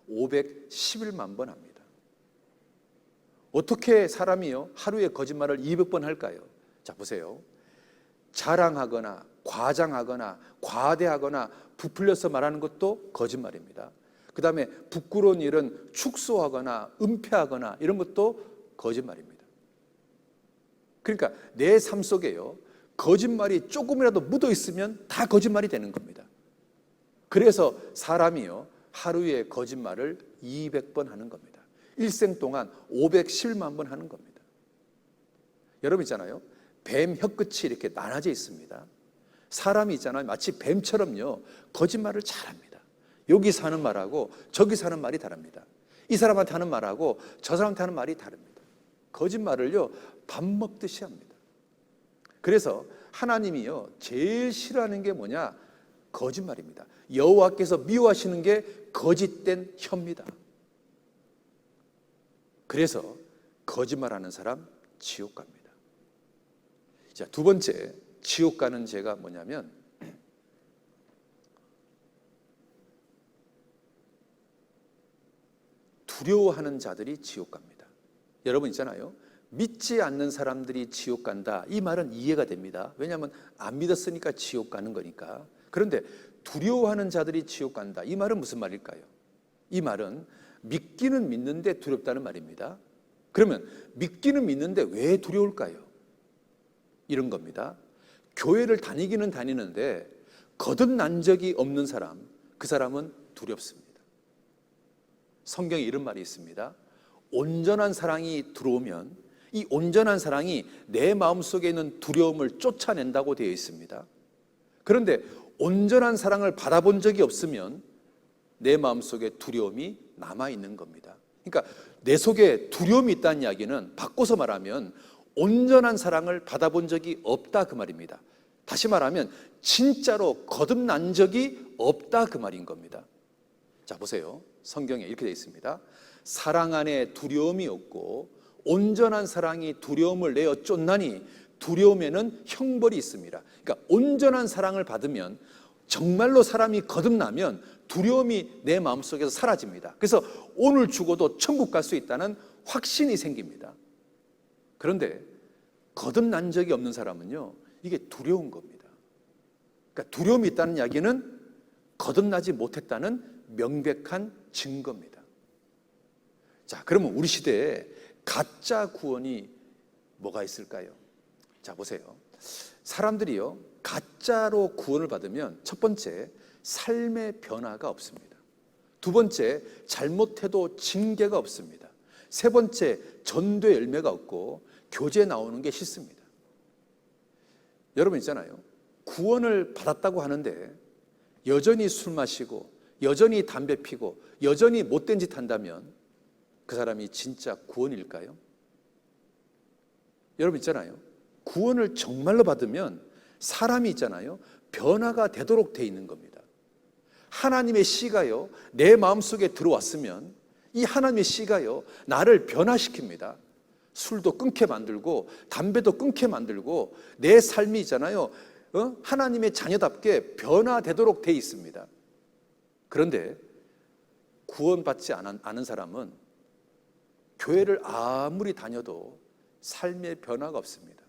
511만 번 합니다. 어떻게 사람이요 하루에 거짓말을 200번 할까요? 자 보세요. 자랑하거나 과장하거나 과대하거나 부풀려서 말하는 것도 거짓말입니다. 그 다음에 부끄러운 일은 축소하거나 은폐하거나 이런 것도 거짓말입니다. 그러니까 내 삶 속에요 거짓말이 조금이라도 묻어 있으면 다 거짓말이 되는 겁니다. 그래서 사람이요 하루에 거짓말을 200번 하는 겁니다. 일생 동안 511만 번 하는 겁니다. 여러분 있잖아요 뱀 혀끝이 이렇게 나눠져 있습니다. 사람이 있잖아요 마치 뱀처럼요 거짓말을 잘합니다. 여기서 하는 말하고 저기서 하는 말이 다릅니다. 이 사람한테 하는 말하고 저 사람한테 하는 말이 다릅니다. 거짓말을요 밥 먹듯이 합니다. 그래서 하나님이요 제일 싫어하는 게 뭐냐? 거짓말입니다. 여호와께서 미워하시는 게 거짓된 혀입니다. 그래서 거짓말하는 사람 지옥 갑니다. 자, 두 번째 지옥 가는 죄가 뭐냐면 두려워하는 자들이 지옥 갑니다. 여러분 있잖아요 믿지 않는 사람들이 지옥 간다 이 말은 이해가 됩니다. 왜냐하면 안 믿었으니까 지옥 가는 거니까. 그런데 두려워하는 자들이 지옥 간다 이 말은 무슨 말일까요? 이 말은 믿기는 믿는데 두렵다는 말입니다. 그러면 믿기는 믿는데 왜 두려울까요? 이런 겁니다. 교회를 다니기는 다니는데 거듭난 적이 없는 사람 그 사람은 두렵습니다. 성경에 이런 말이 있습니다. 온전한 사랑이 들어오면 이 온전한 사랑이 내 마음속에 있는 두려움을 쫓아낸다고 되어 있습니다. 그런데 온전한 사랑을 받아본 적이 없으면 내 마음속에 두려움이 남아있는 겁니다. 그러니까 내 속에 두려움이 있다는 이야기는 바꿔서 말하면 온전한 사랑을 받아본 적이 없다 그 말입니다. 다시 말하면 진짜로 거듭난 적이 없다 그 말인 겁니다. 자 보세요. 성경에 이렇게 되어 있습니다. 사랑 안에 두려움이 없고 온전한 사랑이 두려움을 내어 쫓나니 두려움에는 형벌이 있습니다. 그러니까 온전한 사랑을 받으면 정말로 사람이 거듭나면 두려움이 내 마음속에서 사라집니다. 그래서 오늘 죽어도 천국 갈 수 있다는 확신이 생깁니다. 그런데 거듭난 적이 없는 사람은요 이게 두려운 겁니다. 그러니까 두려움이 있다는 이야기는 거듭나지 못했다는 명백한 증거입니다. 자, 그러면 우리 시대에 가짜 구원이 뭐가 있을까요? 자, 보세요. 사람들이요, 가짜로 구원을 받으면 첫 번째, 삶의 변화가 없습니다. 두 번째, 잘못해도 징계가 없습니다. 세 번째, 전도의 열매가 없고 교제 나오는 게 싫습니다. 여러분 있잖아요. 구원을 받았다고 하는데 여전히 술 마시고 여전히 담배 피고 여전히 못된 짓 한다면 그 사람이 진짜 구원일까요? 여러분 있잖아요. 구원을 정말로 받으면 사람이 있잖아요. 변화가 되도록 돼 있는 겁니다. 하나님의 씨가요, 내 마음속에 들어왔으면 이 하나님의 씨가요, 나를 변화시킵니다. 술도 끊게 만들고 담배도 끊게 만들고 내 삶이 있잖아요, 하나님의 자녀답게 변화되도록 돼 있습니다. 그런데 구원받지 않은 사람은 교회를 아무리 다녀도 삶의 변화가 없습니다.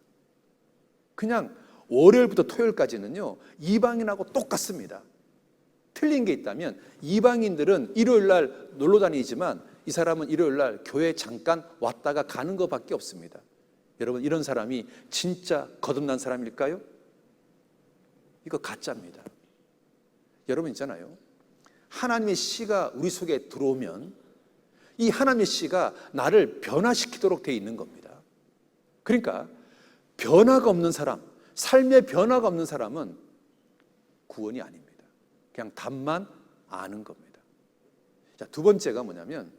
그냥 월요일부터 토요일까지는요, 이방인하고 똑같습니다. 틀린 게 있다면 이방인들은 일요일 날 놀러 다니지만 이 사람은 일요일 날 교회 잠깐 왔다가 가는 것밖에 없습니다. 여러분, 이런 사람이 진짜 거듭난 사람일까요? 이거 가짜입니다. 여러분 있잖아요. 하나님의 씨가 우리 속에 들어오면 이 하나님의 씨가 나를 변화시키도록 되어 있는 겁니다. 그러니까 변화가 없는 사람, 삶의 변화가 없는 사람은 구원이 아닙니다. 그냥 답만 아는 겁니다. 자, 두 번째가 뭐냐면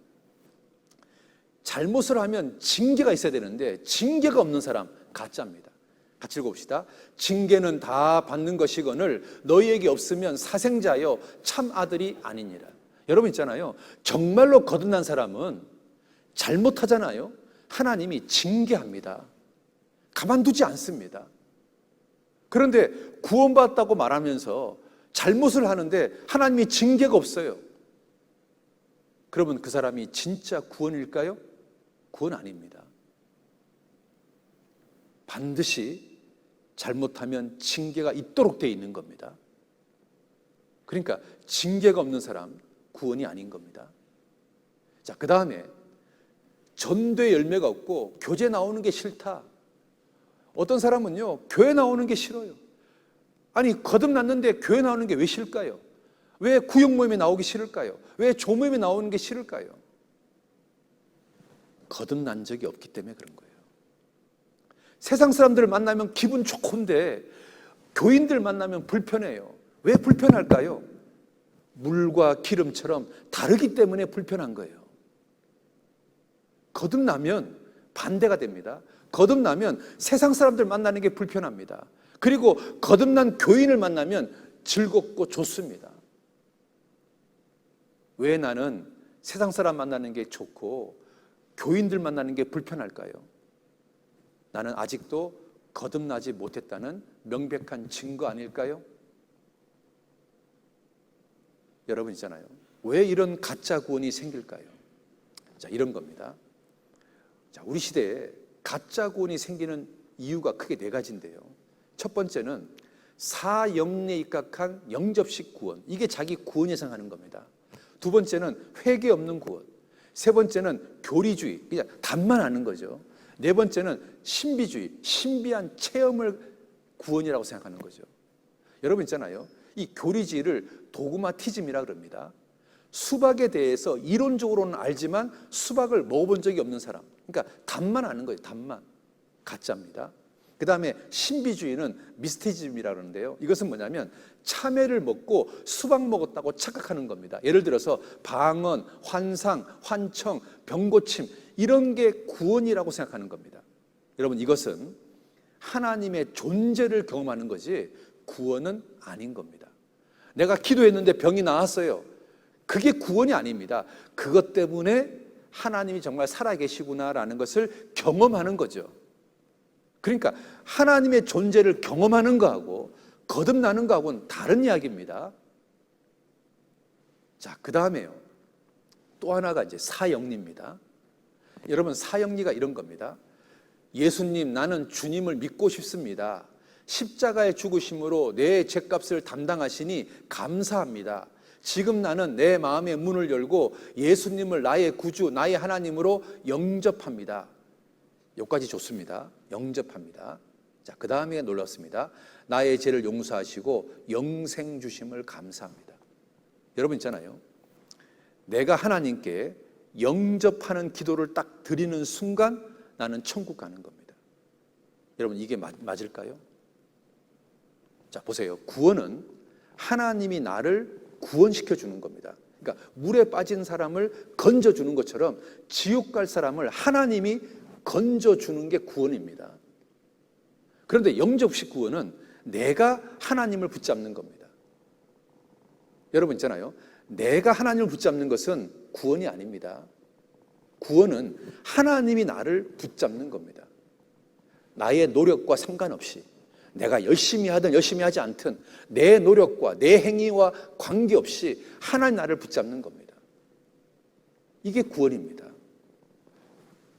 잘못을 하면 징계가 있어야 되는데 징계가 없는 사람, 가짜입니다. 같이 읽어봅시다. 징계는 다 받는 것이거늘 너희에게 없으면 사생자여 참 아들이 아니니라. 여러분 있잖아요. 정말로 거듭난 사람은 잘못하잖아요. 하나님이 징계합니다. 가만두지 않습니다. 그런데 구원받았다고 말하면서 잘못을 하는데 하나님이 징계가 없어요. 그러면 그 사람이 진짜 구원일까요? 구원 아닙니다. 반드시 잘못하면 징계가 있도록 되어 있는 겁니다. 그러니까 징계가 없는 사람, 구원이 아닌 겁니다. 자, 그 다음에 전도의 열매가 없고 교제 나오는 게 싫다. 어떤 사람은요, 교회 나오는 게 싫어요. 아니, 거듭났는데 교회 나오는 게 왜 싫을까요? 왜 구역 모임에 나오기 싫을까요? 왜 조모임에 나오는 게 싫을까요? 거듭난 적이 없기 때문에 그런 거예요. 세상 사람들을 만나면 기분 좋은데 교인들 만나면 불편해요. 왜 불편할까요? 물과 기름처럼 다르기 때문에 불편한 거예요. 거듭나면 반대가 됩니다. 거듭나면 세상 사람들 만나는 게 불편합니다. 그리고 거듭난 교인을 만나면 즐겁고 좋습니다. 왜 나는 세상 사람 만나는 게 좋고 교인들 만나는 게 불편할까요? 나는 아직도 거듭나지 못했다는 명백한 증거 아닐까요? 여러분 있잖아요. 왜 이런 가짜 구원이 생길까요? 자, 이런 겁니다. 자, 우리 시대에 가짜 구원이 생기는 이유가 크게 네 가지인데요. 첫 번째는 사형리에 입각한 영접식 구원. 이게 자기 구원 예상하는 겁니다. 두 번째는 회개 없는 구원. 세 번째는 교리주의. 그냥 답만 아는 거죠. 네 번째는 신비주의. 신비한 체험을 구원이라고 생각하는 거죠. 여러분 있잖아요. 이 교리주의를 도그마티즘이라 그럽니다. 수박에 대해서 이론적으로는 알지만 수박을 먹어본 적이 없는 사람. 그러니까 답만 아는 거예요. 답만. 가짜입니다. 그 다음에 신비주의는 미스티즘이라고 하는데요. 이것은 뭐냐면 참외를 먹고 수박 먹었다고 착각하는 겁니다. 예를 들어서 방언, 환상, 환청, 병고침 이런 게 구원이라고 생각하는 겁니다. 여러분 이것은 하나님의 존재를 경험하는 거지 구원은 아닌 겁니다. 내가 기도했는데 병이 나았어요. 그게 구원이 아닙니다. 그것 때문에 하나님이 정말 살아계시구나라는 것을 경험하는 거죠. 그러니까 하나님의 존재를 경험하는 거하고 거듭나는 거하고는 다른 이야기입니다. 자, 그 다음에요. 또 하나가 이제 사형리입니다. 여러분 사형리가 이런 겁니다. 예수님, 나는 주님을 믿고 싶습니다. 십자가의 죽으심으로 내 죄값을 담당하시니 감사합니다. 지금 나는 내 마음의 문을 열고 예수님을 나의 구주, 나의 하나님으로 영접합니다. 여기까지 좋습니다. 영접합니다. 자, 그 다음에 놀랐습니다. 나의 죄를 용서하시고 영생 주심을 감사합니다. 여러분 있잖아요. 내가 하나님께 영접하는 기도를 딱 드리는 순간 나는 천국 가는 겁니다. 여러분 이게 맞을까요? 자, 보세요. 구원은 하나님이 나를 구원시켜 주는 겁니다. 그러니까 물에 빠진 사람을 건져 주는 것처럼 지옥 갈 사람을 하나님이 건져 주는 게 구원입니다. 그런데 영접식 구원은 내가 하나님을 붙잡는 겁니다. 여러분 있잖아요. 내가 하나님을 붙잡는 것은 구원이 아닙니다. 구원은 하나님이 나를 붙잡는 겁니다. 나의 노력과 상관없이 내가 열심히 하든 열심히 하지 않든 내 노력과 내 행위와 관계없이 하나님 나를 붙잡는 겁니다. 이게 구원입니다.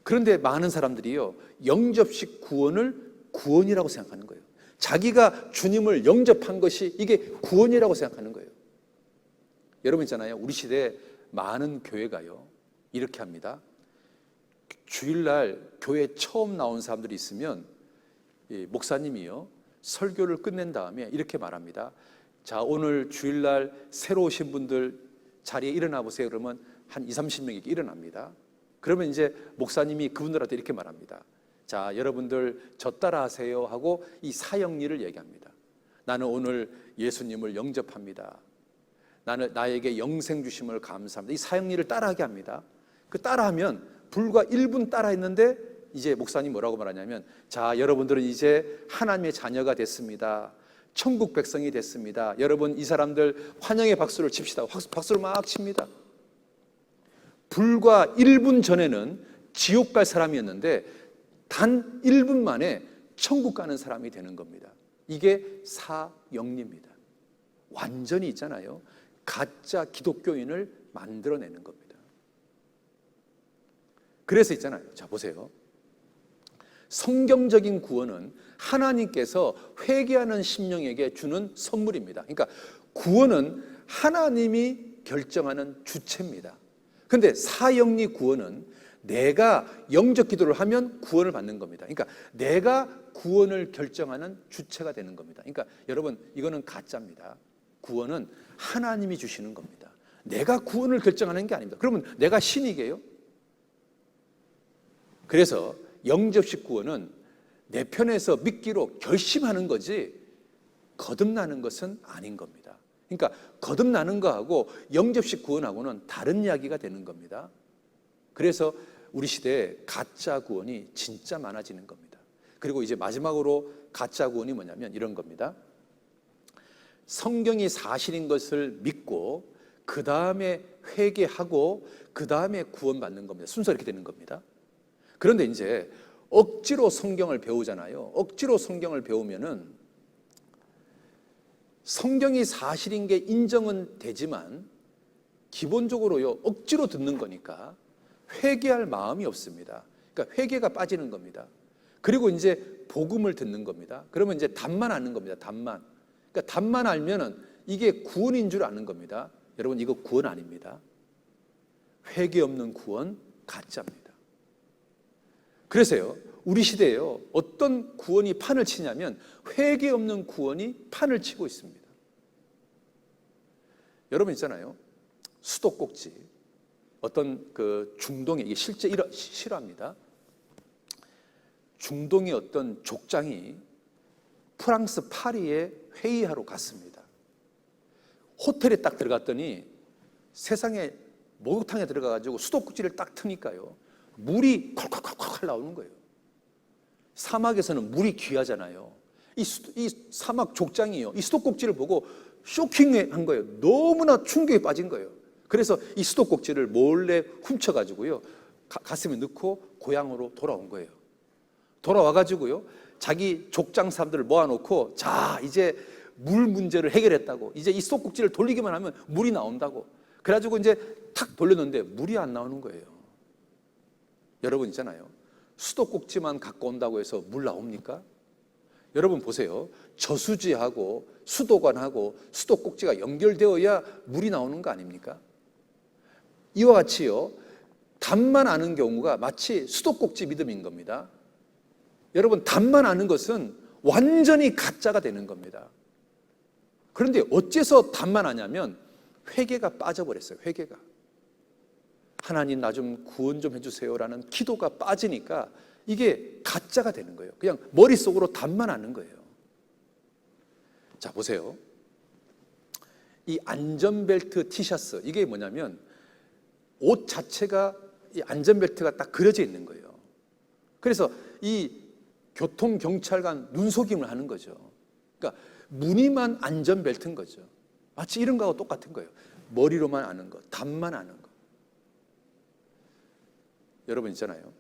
그런데 많은 사람들이요, 영접식 구원을 구원이라고 생각하는 거예요. 자기가 주님을 영접한 것이 이게 구원이라고 생각하는 거예요. 여러분 있잖아요. 우리 시대에 많은 교회가요, 이렇게 합니다. 주일날 교회 처음 나온 사람들이 있으면 목사님이요, 설교를 끝낸 다음에 이렇게 말합니다. 자, 오늘 주일날 새로 오신 분들 자리에 일어나 보세요. 그러면 한 20-30명이 일어납니다. 그러면 이제 목사님이 그분들한테 이렇게 말합니다. 자, 여러분들 저 따라하세요 하고 이 사형리를 얘기합니다. 나는 오늘 예수님을 영접합니다. 나에게 영생 주심을 감사합니다. 이 사형리를 따라하게 합니다. 그 따라하면 불과 1분 따라했는데 이제 목사님 뭐라고 말하냐면, 자, 여러분들은 이제 하나님의 자녀가 됐습니다. 천국 백성이 됐습니다. 여러분 이 사람들 환영의 박수를 칩시다. 박수를 막 칩니다. 불과 1분 전에는 지옥 갈 사람이었는데 단 1분 만에 천국 가는 사람이 되는 겁니다. 이게 사형리입니다. 완전히 있잖아요, 가짜 기독교인을 만들어내는 겁니다. 그래서 있잖아요. 자, 보세요. 성경적인 구원은 하나님께서 회개하는 심령에게 주는 선물입니다. 그러니까 구원은 하나님이 결정하는 주체입니다. 그런데 사형리 구원은 내가 영접 기도를 하면 구원을 받는 겁니다. 그러니까 내가 구원을 결정하는 주체가 되는 겁니다. 그러니까 여러분 이거는 가짜입니다. 구원은 하나님이 주시는 겁니다. 내가 구원을 결정하는 게 아닙니다. 그러면 내가 신이게요? 그래서 영접식 구원은 내 편에서 믿기로 결심하는 거지 거듭나는 것은 아닌 겁니다. 그러니까 거듭나는 거하고 영접식 구원하고는 다른 이야기가 되는 겁니다. 그래서 우리 시대에 가짜 구원이 진짜 많아지는 겁니다. 그리고 이제 마지막으로 가짜 구원이 뭐냐면 이런 겁니다. 성경이 사실인 것을 믿고 그 다음에 회개하고 그 다음에 구원받는 겁니다. 순서 이렇게 되는 겁니다. 그런데 이제 억지로 성경을 배우잖아요. 억지로 성경을 배우면은 성경이 사실인 게 인정은 되지만 기본적으로요, 억지로 듣는 거니까 회개할 마음이 없습니다. 그러니까 회개가 빠지는 겁니다. 그리고 이제 복음을 듣는 겁니다. 그러면 이제 답만 아는 겁니다. 답만. 그러니까 답만 알면은 이게 구원인 줄 아는 겁니다. 여러분 이거 구원 아닙니다. 회개 없는 구원 가짜입니다. 그래서요, 우리 시대에요, 어떤 구원이 판을 치냐면 회개 없는 구원이 판을 치고 있습니다. 여러분 있잖아요, 수도꼭지, 어떤 그 중동에, 이게 실제 실화입니다. 중동의 어떤 족장이 프랑스 파리에 회의하러 갔습니다. 호텔에 딱 들어갔더니 세상에 목욕탕에 들어가가지고 수도꼭지를 딱 트니까요, 물이 콸콸콸콸 나오는 거예요. 사막에서는 물이 귀하잖아요. 이 사막 족장이요, 이 수도꼭지를 보고 쇼킹한 거예요. 너무나 충격에 빠진 거예요. 그래서 이 수도꼭지를 몰래 훔쳐가지고요, 가슴에 넣고 고향으로 돌아온 거예요. 돌아와가지고요, 자기 족장 사람들을 모아놓고, 자, 이제 물 문제를 해결했다고, 이제 이 수도꼭지를 돌리기만 하면 물이 나온다고. 그래가지고 이제 탁 돌렸는데 물이 안 나오는 거예요. 여러분 있잖아요, 수도꼭지만 갖고 온다고 해서 물 나옵니까? 여러분 보세요. 저수지하고 수도관하고 수도꼭지가 연결되어야 물이 나오는 거 아닙니까? 이와 같이요, 답만 아는 경우가 마치 수도꼭지 믿음인 겁니다. 여러분 답만 아는 것은 완전히 가짜가 되는 겁니다. 그런데 어째서 단만하냐면 회개가 빠져버렸어요. 회개가. 하나님 나 좀 구원 좀 해주세요라는 기도가 빠지니까 이게 가짜가 되는 거예요. 그냥 머릿속으로 단만하는 거예요. 자, 보세요. 이 안전벨트 티셔츠, 이게 뭐냐면 옷 자체가 이 안전벨트가 딱 그려져 있는 거예요. 그래서 이 교통경찰관 눈속임을 하는 거죠. 그러니까 무늬만 안전벨트인 거죠. 마치 이런 거하고 똑같은 거예요. 머리로만 아는 거, 답만 아는 거. 여러분 있잖아요.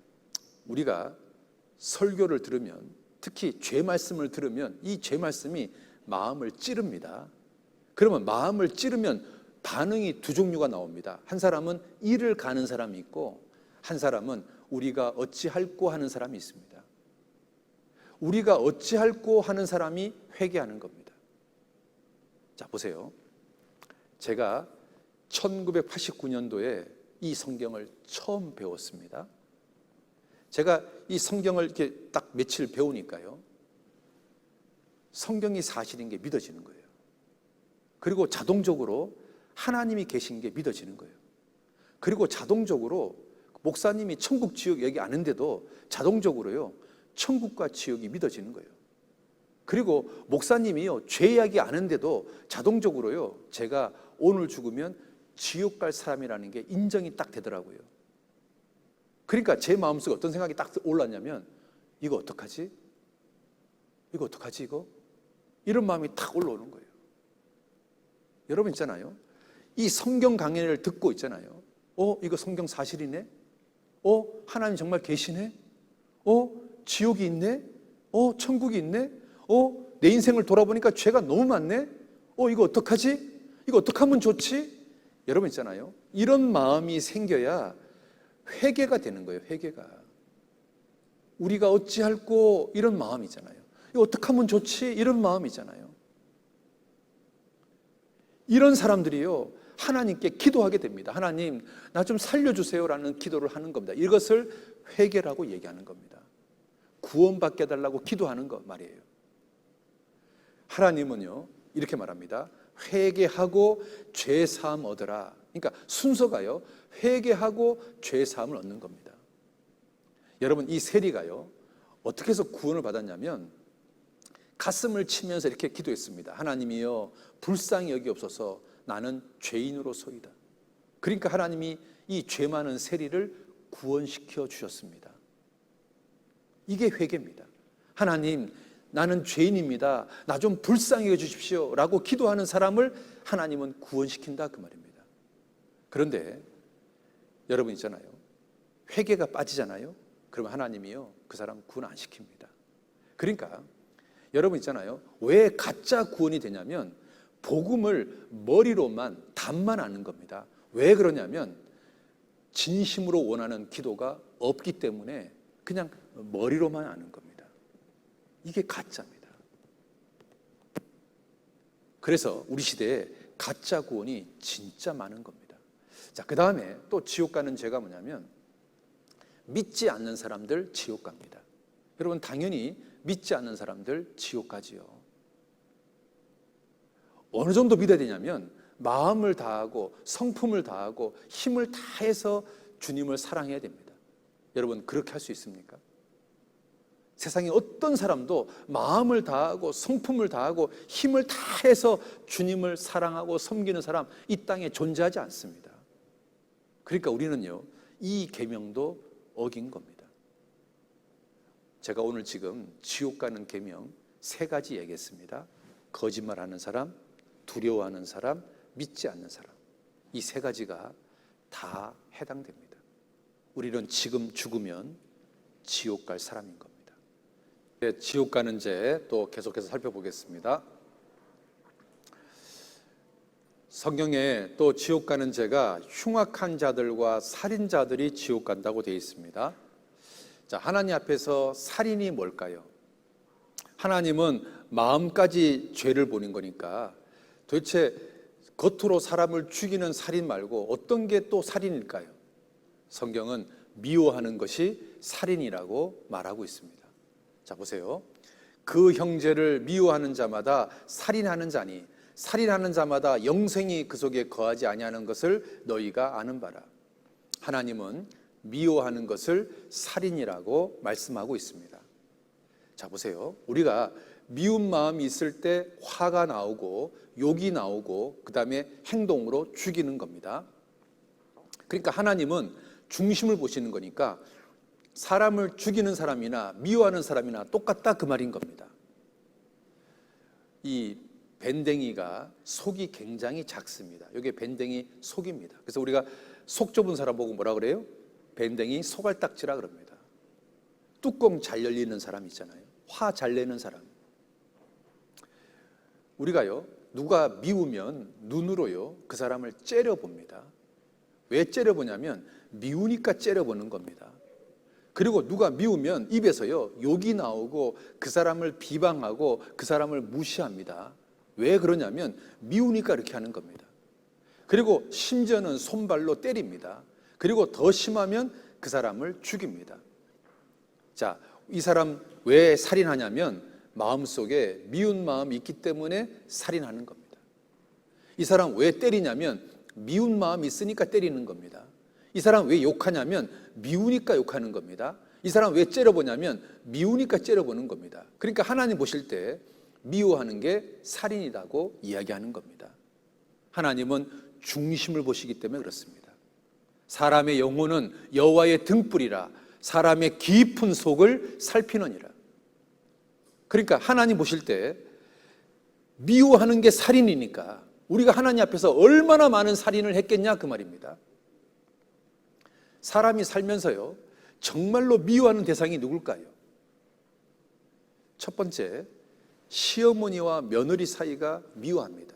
우리가 설교를 들으면, 특히 죄 말씀을 들으면 이 죄 말씀이 마음을 찌릅니다. 그러면 마음을 찌르면 반응이 두 종류가 나옵니다. 한 사람은 이를 가는 사람이 있고, 한 사람은 우리가 어찌할꼬 하는 사람이 있습니다. 우리가 어찌할꼬 하는 사람이 회개하는 겁니다. 자, 보세요. 제가 1989년도에 이 성경을 처음 배웠습니다. 제가 이 성경을 이렇게 딱 며칠 배우니까요, 성경이 사실인 게 믿어지는 거예요. 그리고 자동적으로 하나님이 계신 게 믿어지는 거예요. 그리고 자동적으로 목사님이 천국 지옥 얘기 안 했는데도 자동적으로요, 천국과 지옥이 믿어지는 거예요. 그리고 목사님이요, 죄 이야기 안 했는데도 자동적으로요, 제가 오늘 죽으면 지옥 갈 사람이라는 게 인정이 딱 되더라고요. 그러니까 제 마음속에 어떤 생각이 딱 올랐냐면, 이거 어떡하지? 이거 어떡하지 이거? 이런 마음이 탁 올라오는 거예요. 여러분 있잖아요. 이 성경 강연을 듣고 있잖아요. 이거 성경 사실이네? 하나님 정말 계시네? 지옥이 있네? 천국이 있네? 내 인생을 돌아보니까 죄가 너무 많네? 이거 어떡하지? 이거 어떡하면 좋지? 여러분 있잖아요. 이런 마음이 생겨야 회개가 되는 거예요. 회개가. 우리가 어찌할꼬 이런 마음이잖아요. 이거 어떡하면 좋지? 이런 마음이잖아요. 이런 사람들이요, 하나님께 기도하게 됩니다. 하나님, 나 좀 살려주세요라는 기도를 하는 겁니다. 이것을 회개라고 얘기하는 겁니다. 구원받게 해달라고 기도하는 것 말이에요. 하나님은요, 이렇게 말합니다. 회개하고 죄사함 얻으라. 그러니까 순서가요, 회개하고 죄사함을 얻는 겁니다. 여러분, 이 세리가요, 어떻게 해서 구원을 받았냐면 가슴을 치면서 이렇게 기도했습니다. 하나님이여, 불쌍히 여기옵소서. 나는 죄인으로소이다. 그러니까 하나님이 이 죄 많은 세리를 구원시켜 주셨습니다. 이게 회개입니다. 하나님, 나는 죄인입니다. 나 좀 불쌍히 여주십시오 라고 기도하는 사람을 하나님은 구원시킨다, 그 말입니다. 그런데 여러분 있잖아요. 회개가 빠지잖아요. 그러면 하나님이요, 그 사람 구원 안 시킵니다. 그러니까 여러분 있잖아요. 왜 가짜 구원이 되냐면 복음을 머리로만 답만 아는 겁니다. 왜 그러냐면 진심으로 원하는 기도가 없기 때문에 그냥 머리로만 아는 겁니다. 이게 가짜입니다. 그래서 우리 시대에 가짜 구원이 진짜 많은 겁니다. 자, 그 다음에 또 지옥 가는 죄가 뭐냐면 믿지 않는 사람들 지옥 갑니다. 여러분 당연히 믿지 않는 사람들 지옥 가지요. 어느 정도 믿어야 되냐면 마음을 다하고 성품을 다하고 힘을 다해서 주님을 사랑해야 됩니다. 여러분 그렇게 할 수 있습니까? 세상에 어떤 사람도 마음을 다하고 성품을 다하고 힘을 다해서 주님을 사랑하고 섬기는 사람 이 땅에 존재하지 않습니다. 그러니까 우리는요, 이 계명도 어긴 겁니다. 제가 오늘 지금 지옥 가는 계명 3가지 얘기했습니다. 거짓말하는 사람, 두려워하는 사람, 믿지 않는 사람. 이 3가지가 다 해당됩니다. 우리는 지금 죽으면 지옥 갈 사람인 겁니다. 네, 지옥 가는 죄 또 계속해서 살펴보겠습니다. 성경에 또 지옥 가는 죄가 흉악한 자들과 살인자들이 지옥 간다고 되어 있습니다. 자, 하나님 앞에서 살인이 뭘까요? 하나님은 마음까지 죄를 보는 거니까 도대체 겉으로 사람을 죽이는 살인 말고 어떤 게 또 살인일까요? 성경은 미워하는 것이 살인이라고 말하고 있습니다. 자, 보세요. 그 형제를 미워하는 자마다 살인하는 자니 살인하는 자마다 영생이 그 속에 거하지 아니하는 것을 너희가 아는 바라. 하나님은 미워하는 것을 살인이라고 말씀하고 있습니다. 자, 보세요. 우리가 미운 마음이 있을 때 화가 나오고 욕이 나오고 그 다음에 행동으로 죽이는 겁니다. 그러니까 하나님은 중심을 보시는 거니까 사람을 죽이는 사람이나 미워하는 사람이나 똑같다 그 말인 겁니다. 이 밴댕이가 속이 굉장히 작습니다. 이게 밴댕이 속입니다. 그래서 우리가 속 좁은 사람 보고 뭐라 그래요? 밴댕이 소갈딱지라 그럽니다. 뚜껑 잘 열리는 사람 있잖아요. 화 잘 내는 사람. 우리가요, 누가 미우면 눈으로요 그 사람을 째려봅니다. 왜 째려보냐면 미우니까 째려보는 겁니다. 그리고 누가 미우면 입에서요 욕이 나오고 그 사람을 비방하고 그 사람을 무시합니다. 왜 그러냐면 미우니까 이렇게 하는 겁니다. 그리고 심지어는 손발로 때립니다. 그리고 더 심하면 그 사람을 죽입니다. 자, 이 사람 왜 살인하냐면 마음속에 미운 마음이 있기 때문에 살인하는 겁니다. 이 사람 왜 때리냐면 미운 마음이 있으니까 때리는 겁니다. 이 사람 왜 욕하냐면 미우니까 욕하는 겁니다. 이 사람 왜 째려보냐면 미우니까 째려보는 겁니다. 그러니까 하나님 보실 때 미워하는 게 살인이라고 이야기하는 겁니다. 하나님은 중심을 보시기 때문에 그렇습니다. 사람의 영혼은 여호와의 등불이라 사람의 깊은 속을 살피느니라. 그러니까 하나님 보실 때 미워하는 게 살인이니까 우리가 하나님 앞에서 얼마나 많은 살인을 했겠냐 그 말입니다. 사람이 살면서요 정말로 미워하는 대상이 누굴까요? 첫 번째, 시어머니와 며느리 사이가 미워합니다.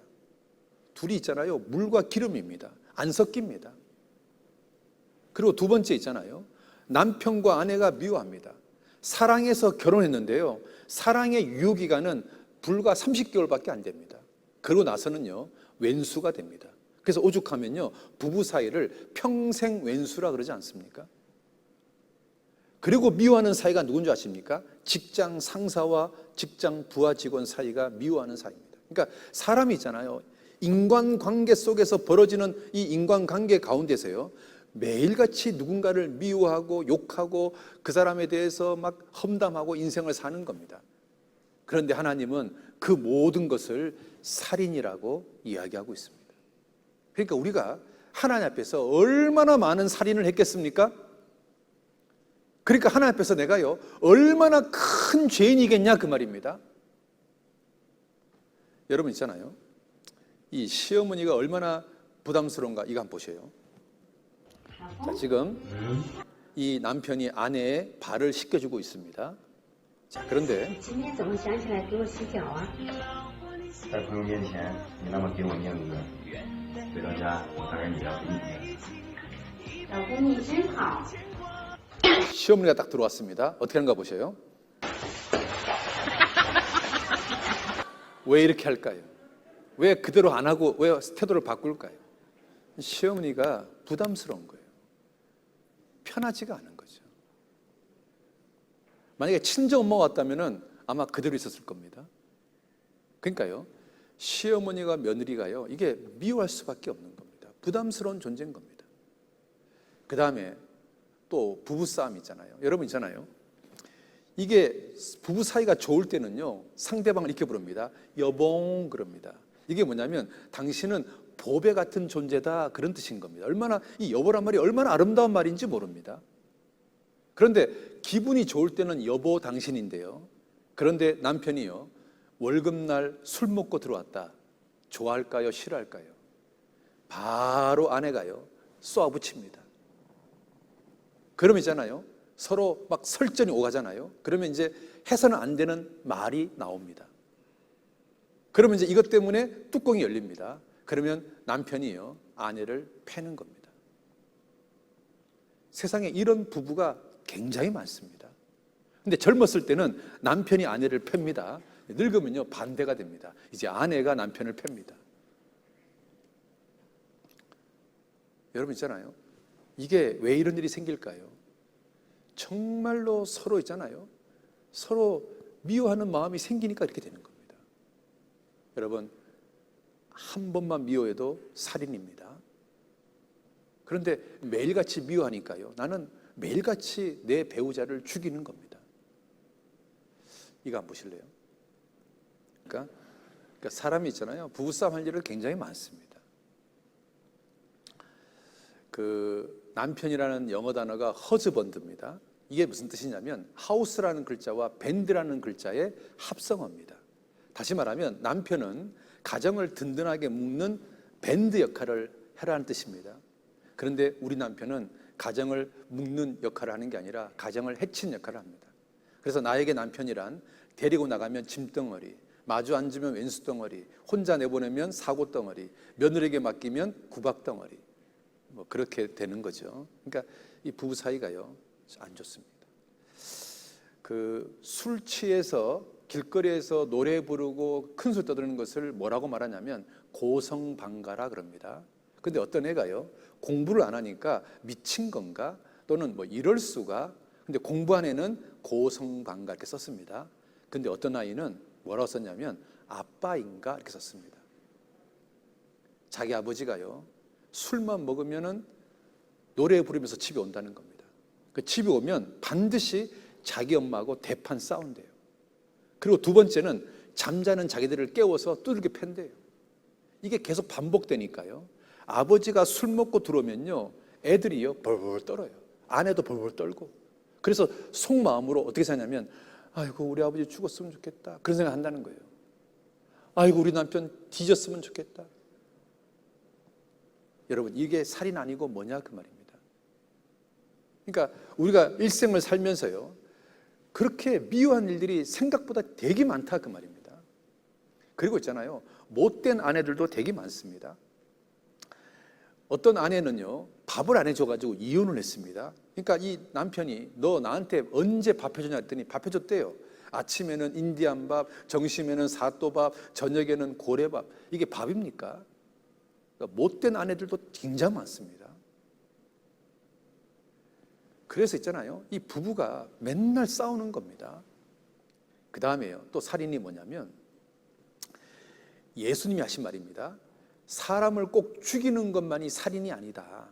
둘이 있잖아요, 물과 기름입니다. 안 섞입니다. 그리고 두 번째 있잖아요, 남편과 아내가 미워합니다. 사랑해서 결혼했는데요 사랑의 유효기간은 불과 30개월밖에 안 됩니다. 그러고 나서는요 왼수가 됩니다. 그래서 오죽하면요 부부 사이를 평생 왼수라 그러지 않습니까? 그리고 미워하는 사이가 누군 줄 아십니까? 직장 상사와 직장 부하 직원 사이가 미워하는 사이입니다. 그러니까 사람이 있잖아요, 인간관계 속에서 벌어지는 이 인간관계 가운데서요 매일같이 누군가를 미워하고 욕하고 그 사람에 대해서 막 험담하고 인생을 사는 겁니다. 그런데 하나님은 그 모든 것을 살인이라고 이야기하고 있습니다. 그러니까 우리가 하나님 앞에서 얼마나 많은 살인을 했겠습니까? 그러니까 하나님 앞에서 내가요 얼마나 큰 죄인이겠냐 그 말입니다. 여러분 있잖아요, 이 시어머니가 얼마나 부담스러운가 이거 한번 보세요. 자, 지금 이 남편이 아내의 발을 씻겨주고 있습니다. 자, 그런데 今天怎么想起来给我洗脚啊？在朋友面前，你那么给我面子，回到家我当然也要给你面子。老公你真好。 시어머니가 딱 들어왔습니다. 어떻게 하는가 보세요. 왜 이렇게 할까요? 왜 그대로 안 하고 왜 태도를 바꿀까요? 시어머니가 부담스러운 거예요. 편하지가 않은 거죠. 만약에 친정엄마가 왔다면 아마 그대로 있었을 겁니다. 그러니까요 시어머니가 며느리가요 이게 미워할 수밖에 없는 겁니다. 부담스러운 존재인 겁니다. 그 다음에 또 부부싸움 있잖아요. 여러분 있잖아요, 이게 부부 사이가 좋을 때는요 상대방을 이렇게 부릅니다. 여봉 그럽니다. 이게 뭐냐면 당신은 보배 같은 존재다 그런 뜻인 겁니다. 얼마나 이 여보란 말이 얼마나 아름다운 말인지 모릅니다. 그런데 기분이 좋을 때는 여보 당신인데요, 그런데 남편이요 월급날 술 먹고 들어왔다, 좋아할까요 싫어할까요? 바로 아내가요 쏘아붙입니다. 그러면 있잖아요 서로 막 설전이 오가잖아요. 그러면 이제 해서는 안 되는 말이 나옵니다. 그러면 이제 이것 때문에 뚜껑이 열립니다. 그러면 남편이요 아내를 패는 겁니다. 세상에 이런 부부가 굉장히 많습니다. 근데 젊었을 때는 남편이 아내를 팹니다. 늙으면요 반대가 됩니다. 이제 아내가 남편을 팹니다. 여러분 있잖아요, 이게 왜 이런 일이 생길까요? 정말로 서로 있잖아요, 서로 미워하는 마음이 생기니까 이렇게 되는 겁니다. 여러분, 한 번만 미워해도 살인입니다. 그런데 매일같이 미워하니까요, 나는 매일같이 내 배우자를 죽이는 겁니다. 이거 안 보실래요? 그러니까 사람이 있잖아요, 부부싸움 할 일은 굉장히 많습니다. 그 남편이라는 영어 단어가 허즈번드입니다. 이게 무슨 뜻이냐면 하우스라는 글자와 밴드라는 글자의 합성어입니다. 다시 말하면 남편은 가정을 든든하게 묶는 밴드 역할을 해라는 뜻입니다. 그런데 우리 남편은 가정을 묶는 역할을 하는 게 아니라 가정을 해치는 역할을 합니다. 그래서 나에게 남편이란 데리고 나가면 짐덩어리, 마주 앉으면 왼수덩어리, 혼자 내보내면 사고덩어리, 며느리에게 맡기면 구박덩어리, 뭐 그렇게 되는 거죠. 그러니까 이 부부 사이가요, 안 좋습니다. 그 술 취해서 길거리에서 노래 부르고 큰 소리 떠드는 것을 뭐라고 말하냐면 고성방가라 그럽니다. 근데 어떤 애가요, 공부를 안 하니까 미친 건가 또는 뭐 이럴 수가, 근데 공부한 애는 고성방가 이렇게 썼습니다. 근데 어떤 아이는 뭐라고 썼냐면 아빠인가 이렇게 썼습니다. 자기 아버지가요, 술만 먹으면은 노래 부르면서 집에 온다는 겁니다. 그 집에 오면 반드시 자기 엄마하고 대판 싸운대요. 그리고 두 번째는 잠자는 자기들을 깨워서 두들겨 팬대요. 이게 계속 반복되니까요, 아버지가 술 먹고 들어오면요, 애들이요 벌벌 떨어요. 아내도 벌벌 떨고. 그래서 속마음으로 어떻게 사냐면, 아이고 우리 아버지 죽었으면 좋겠다, 그런 생각 한다는 거예요. 아이고 우리 남편 뒤졌으면 좋겠다. 여러분, 이게 살인 아니고 뭐냐 그 말입니다. 그러니까 우리가 일생을 살면서요, 그렇게 미워한 일들이 생각보다 되게 많다 그 말입니다. 그리고 있잖아요, 못된 아내들도 되게 많습니다. 어떤 아내는요, 밥을 안 해줘가지고 이혼을 했습니다. 그러니까 이 남편이 너 나한테 언제 밥 해주냐 했더니 밥 해줬대요. 아침에는 인디안밥, 점심에는 사또밥, 저녁에는 고래밥. 이게 밥입니까? 그러니까 못된 아내들도 굉장히 많습니다. 그래서 있잖아요, 이 부부가 맨날 싸우는 겁니다. 그 다음에요, 또 살인이 뭐냐면 예수님이 하신 말입니다. 사람을 꼭 죽이는 것만이 살인이 아니다.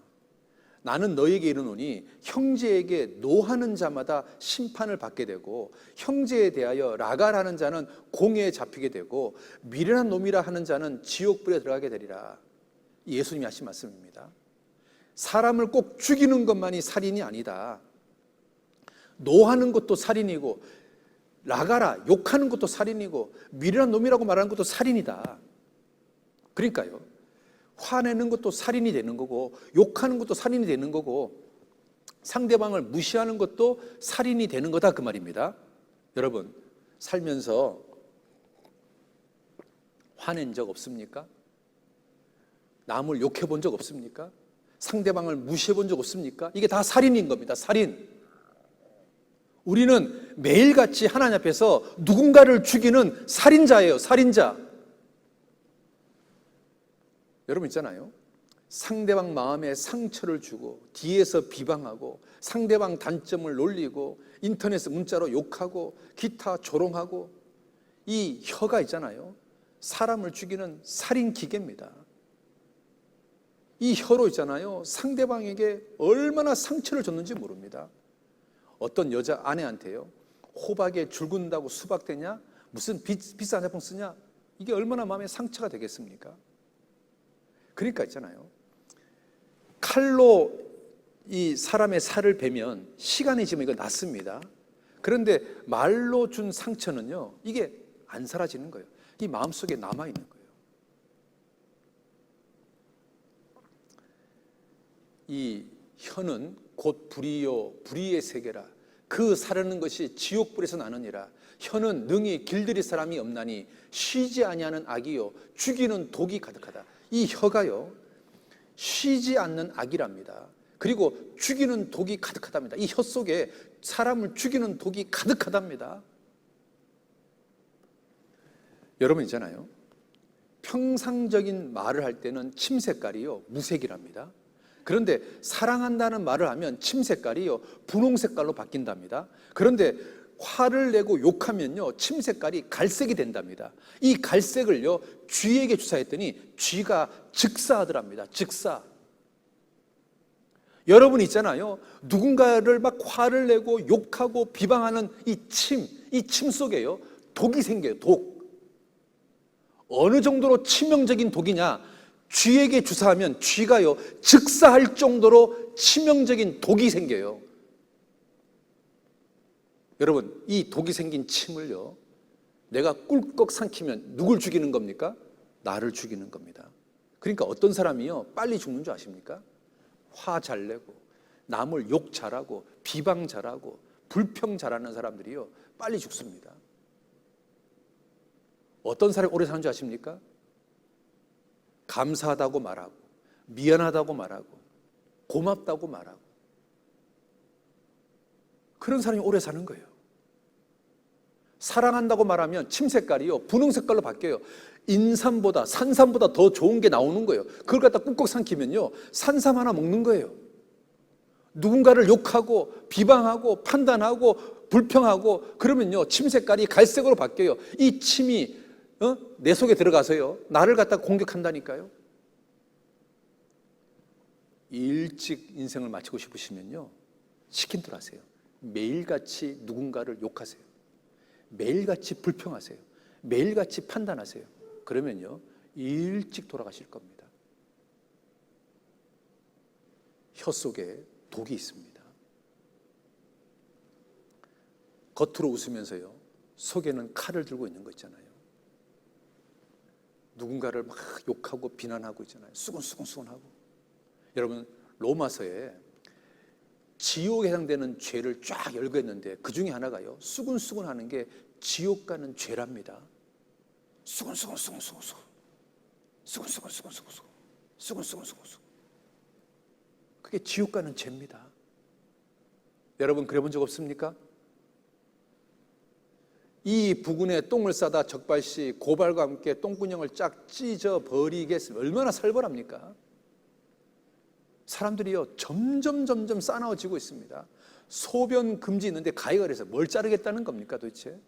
나는 너에게 이르노니 형제에게 노하는 자마다 심판을 받게 되고 형제에 대하여 라갈하는 자는 공회에 잡히게 되고 미련한 놈이라 하는 자는 지옥불에 들어가게 되리라. 예수님이 하신 말씀입니다. 사람을 꼭 죽이는 것만이 살인이 아니다. 노하는 것도 살인이고 라가라, 욕하는 것도 살인이고 미련한 놈이라고 말하는 것도 살인이다. 그러니까요, 화내는 것도 살인이 되는 거고 욕하는 것도 살인이 되는 거고 상대방을 무시하는 것도 살인이 되는 거다 그 말입니다. 여러분, 살면서 화낸 적 없습니까? 남을 욕해 본 적 없습니까? 상대방을 무시해 본 적 없습니까? 이게 다 살인인 겁니다. 살인. 우리는 매일같이 하나님 앞에서 누군가를 죽이는 살인자예요. 살인자. 여러분 있잖아요, 상대방 마음에 상처를 주고 뒤에서 비방하고 상대방 단점을 놀리고 인터넷 문자로 욕하고 기타 조롱하고, 이 혀가 있잖아요, 사람을 죽이는 살인 기계입니다. 이 혀로 있잖아요, 상대방에게 얼마나 상처를 줬는지 모릅니다. 어떤 여자 아내한테요, 호박에 줄 긋는다고 수박 되냐? 무슨 비싼 제품 쓰냐? 이게 얼마나 마음에 상처가 되겠습니까? 그러니까 있잖아요, 칼로 이 사람의 살을 베면 시간이 지나면 이거 낫습니다. 그런데 말로 준 상처는요, 이게 안 사라지는 거예요. 이 마음속에 남아있는 거예요. 이 혀는 곧 불이요 불의의 세계라. 그 사르는 것이 지옥불에서 나느니라. 혀는 능히 길들일 사람이 없나니 쉬지 아니하는 악이요 죽이는 독이 가득하다. 이 혀가요, 쉬지 않는 악이랍니다. 그리고 죽이는 독이 가득하답니다. 이 혀 속에 사람을 죽이는 독이 가득하답니다. 여러분 있잖아요, 평상적인 말을 할 때는 침 색깔이요 무색이랍니다. 그런데 사랑한다는 말을 하면 침 색깔이요 분홍 색깔로 바뀐답니다. 그런데 화를 내고 욕하면요 침 색깔이 갈색이 된답니다. 이 갈색을요 쥐에게 주사했더니 쥐가 즉사하더랍니다. 즉사. 여러분 있잖아요. 누군가를 막 화를 내고 욕하고 비방하는 이 침 속에요 독이 생겨요. 독. 어느 정도로 치명적인 독이냐? 쥐에게 주사하면 쥐가요 즉사할 정도로 치명적인 독이 생겨요. 여러분 이 독이 생긴 침을요 내가 꿀꺽 삼키면 누굴 죽이는 겁니까? 나를 죽이는 겁니다. 그러니까 어떤 사람이요 빨리 죽는 줄 아십니까? 화 잘 내고 남을 욕 잘하고 비방 잘하고 불평 잘하는 사람들이요 빨리 죽습니다. 어떤 사람이 오래 사는 줄 아십니까? 감사하다고 말하고 미안하다고 말하고 고맙다고 말하고 그런 사람이 오래 사는 거예요. 사랑한다고 말하면 침 색깔이요 분홍 색깔로 바뀌어요. 인삼보다 산삼보다 더 좋은 게 나오는 거예요. 그걸 갖다 꾹꾹 삼키면요 산삼 하나 먹는 거예요. 누군가를 욕하고 비방하고 판단하고 불평하고 그러면요 침 색깔이 갈색으로 바뀌어요. 이 침이 내 속에 들어가서요 나를 갖다 공격한다니까요. 일찍 인생을 마치고 싶으시면요 시킨 대로 하세요. 매일같이 누군가를 욕하세요. 매일같이 불평하세요. 매일같이 판단하세요. 그러면요 일찍 돌아가실 겁니다. 혀 속에 독이 있습니다. 겉으로 웃으면서요 속에는 칼을 들고 있는 거 있잖아요. 누군가를 막 욕하고 비난하고 있잖아요. 수근수근수근하고. 여러분 로마서에 지옥에 해당되는 죄를 쫙 열거했는데 그 중에 하나가요 수근수근하는 게 지옥 가는 죄랍니다. 수근수근수근수근 수근수근수근수근 수근수근수근수근 그게 지옥 가는 죄입니다. 여러분 그래 본 적 없습니까? 이 부근에 똥을 싸다 적발시 고발과 함께 똥구녕을 쫙 찢어 버리겠습니다. 얼마나 살벌합니까? 사람들이요 점점 싸나워지고 있습니다. 소변 금지 있는데 가해가 그래서 뭘 자르겠다는 겁니까 도대체?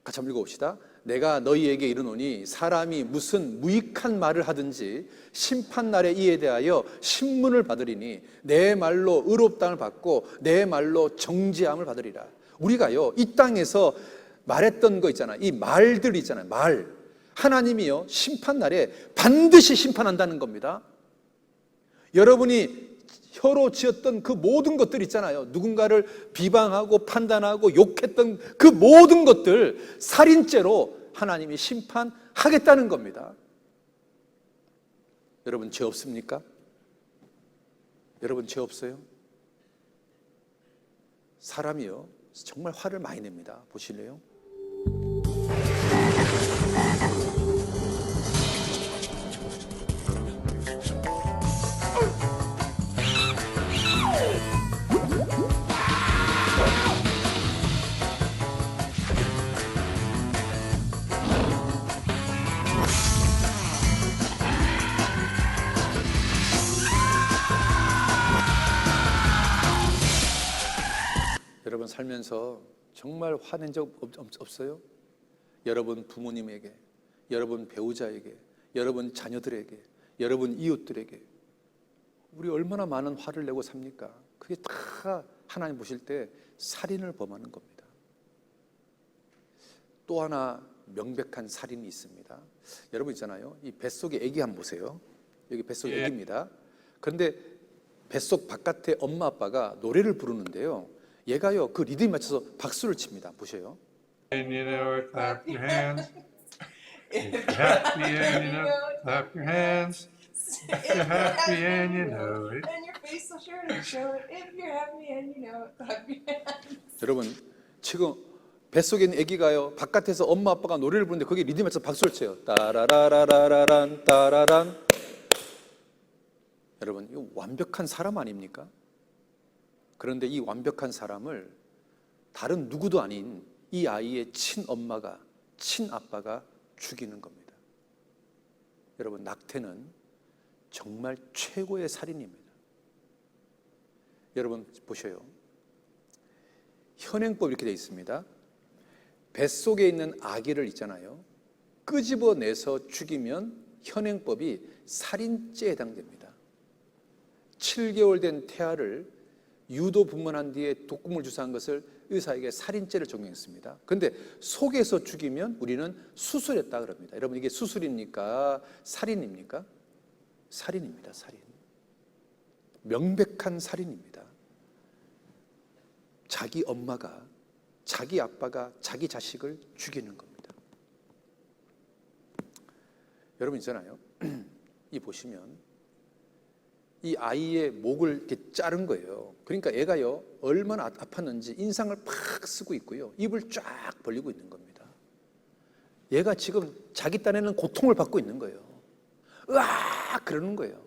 같이 한번 읽어봅시다. 내가 너희에게 이르노니 사람이 무슨 무익한 말을 하든지 심판날에 이에 대하여 신문을 받으리니 내 말로 의롭다함을 받고 내 말로 정죄함을 받으리라. 우리가요 이 땅에서 말했던 거 있잖아요. 이 말들 있잖아요. 말 하나님이요 심판날에 반드시 심판한다는 겁니다. 여러분이 혀로 지었던 그 모든 것들 있잖아요. 누군가를 비방하고 판단하고 욕했던 그 모든 것들 살인죄로 하나님이 심판하겠다는 겁니다. 여러분 죄 없습니까? 여러분 죄 없어요? 사람이요 정말 화를 많이 냅니다. 보실래요? 여러분 살면서 정말 화낸 적 없어요? 여러분 부모님에게, 여러분 배우자에게, 여러분 자녀들에게, 여러분 이웃들에게 우리 얼마나 많은 화를 내고 삽니까? 그게 다 하나님 보실 때 살인을 범하는 겁니다. 또 하나 명백한 살인이 있습니다. 여러분 있잖아요. 이 뱃속에 아기 한번 보세요. 여기 뱃속에 아기입니다. 그런데 뱃속 바깥에 엄마 아빠가 노래를 부르는데요. 얘가요 그 리듬에 맞춰서 박수를 칩니다. 보세요. And you know it, clap your hands. If you're happy and you know it, clap your hands. If you're happy and you know it. And your face will surely show it. If you're happy and you know it, clap your hands. 여러분 지금 뱃속에 있는 아기가요 바깥에서 엄마 아빠가 노래를 부르는데 거기에 리듬에 맞춰서 박수를 쳐요. 따라라라라란 따라란. 여러분 이거 완벽한 사람 아닙니까? 그런데 이 완벽한 사람을 다른 누구도 아닌 이 아이의 친엄마가 친아빠가 죽이는 겁니다. 여러분 낙태는 정말 최고의 살인입니다. 여러분 보셔요. 현행법 이렇게 되어 있습니다. 뱃속에 있는 아기를 있잖아요. 끄집어내서 죽이면 현행법이 살인죄에 해당됩니다. 7개월 된 태아를 유도분문한 뒤에 독극물 주사한 것을 의사에게 살인죄를 적용했습니다. 그런데 속에서 죽이면 우리는 수술했다 그럽니다. 여러분, 이게 수술입니까? 살인입니까? 살인입니다. 살인. 명백한 살인입니다. 자기 엄마가, 자기 아빠가 자기 자식을 죽이는 겁니다. 여러분 있잖아요. 이 보시면 이 아이의 목을 이렇게 자른 거예요. 그러니까 애가요 얼마나 아팠는지 인상을 팍 쓰고 있고요, 입을 쫙 벌리고 있는 겁니다. 얘가 지금 자기 딴에는 고통을 받고 있는 거예요. 으악 그러는 거예요.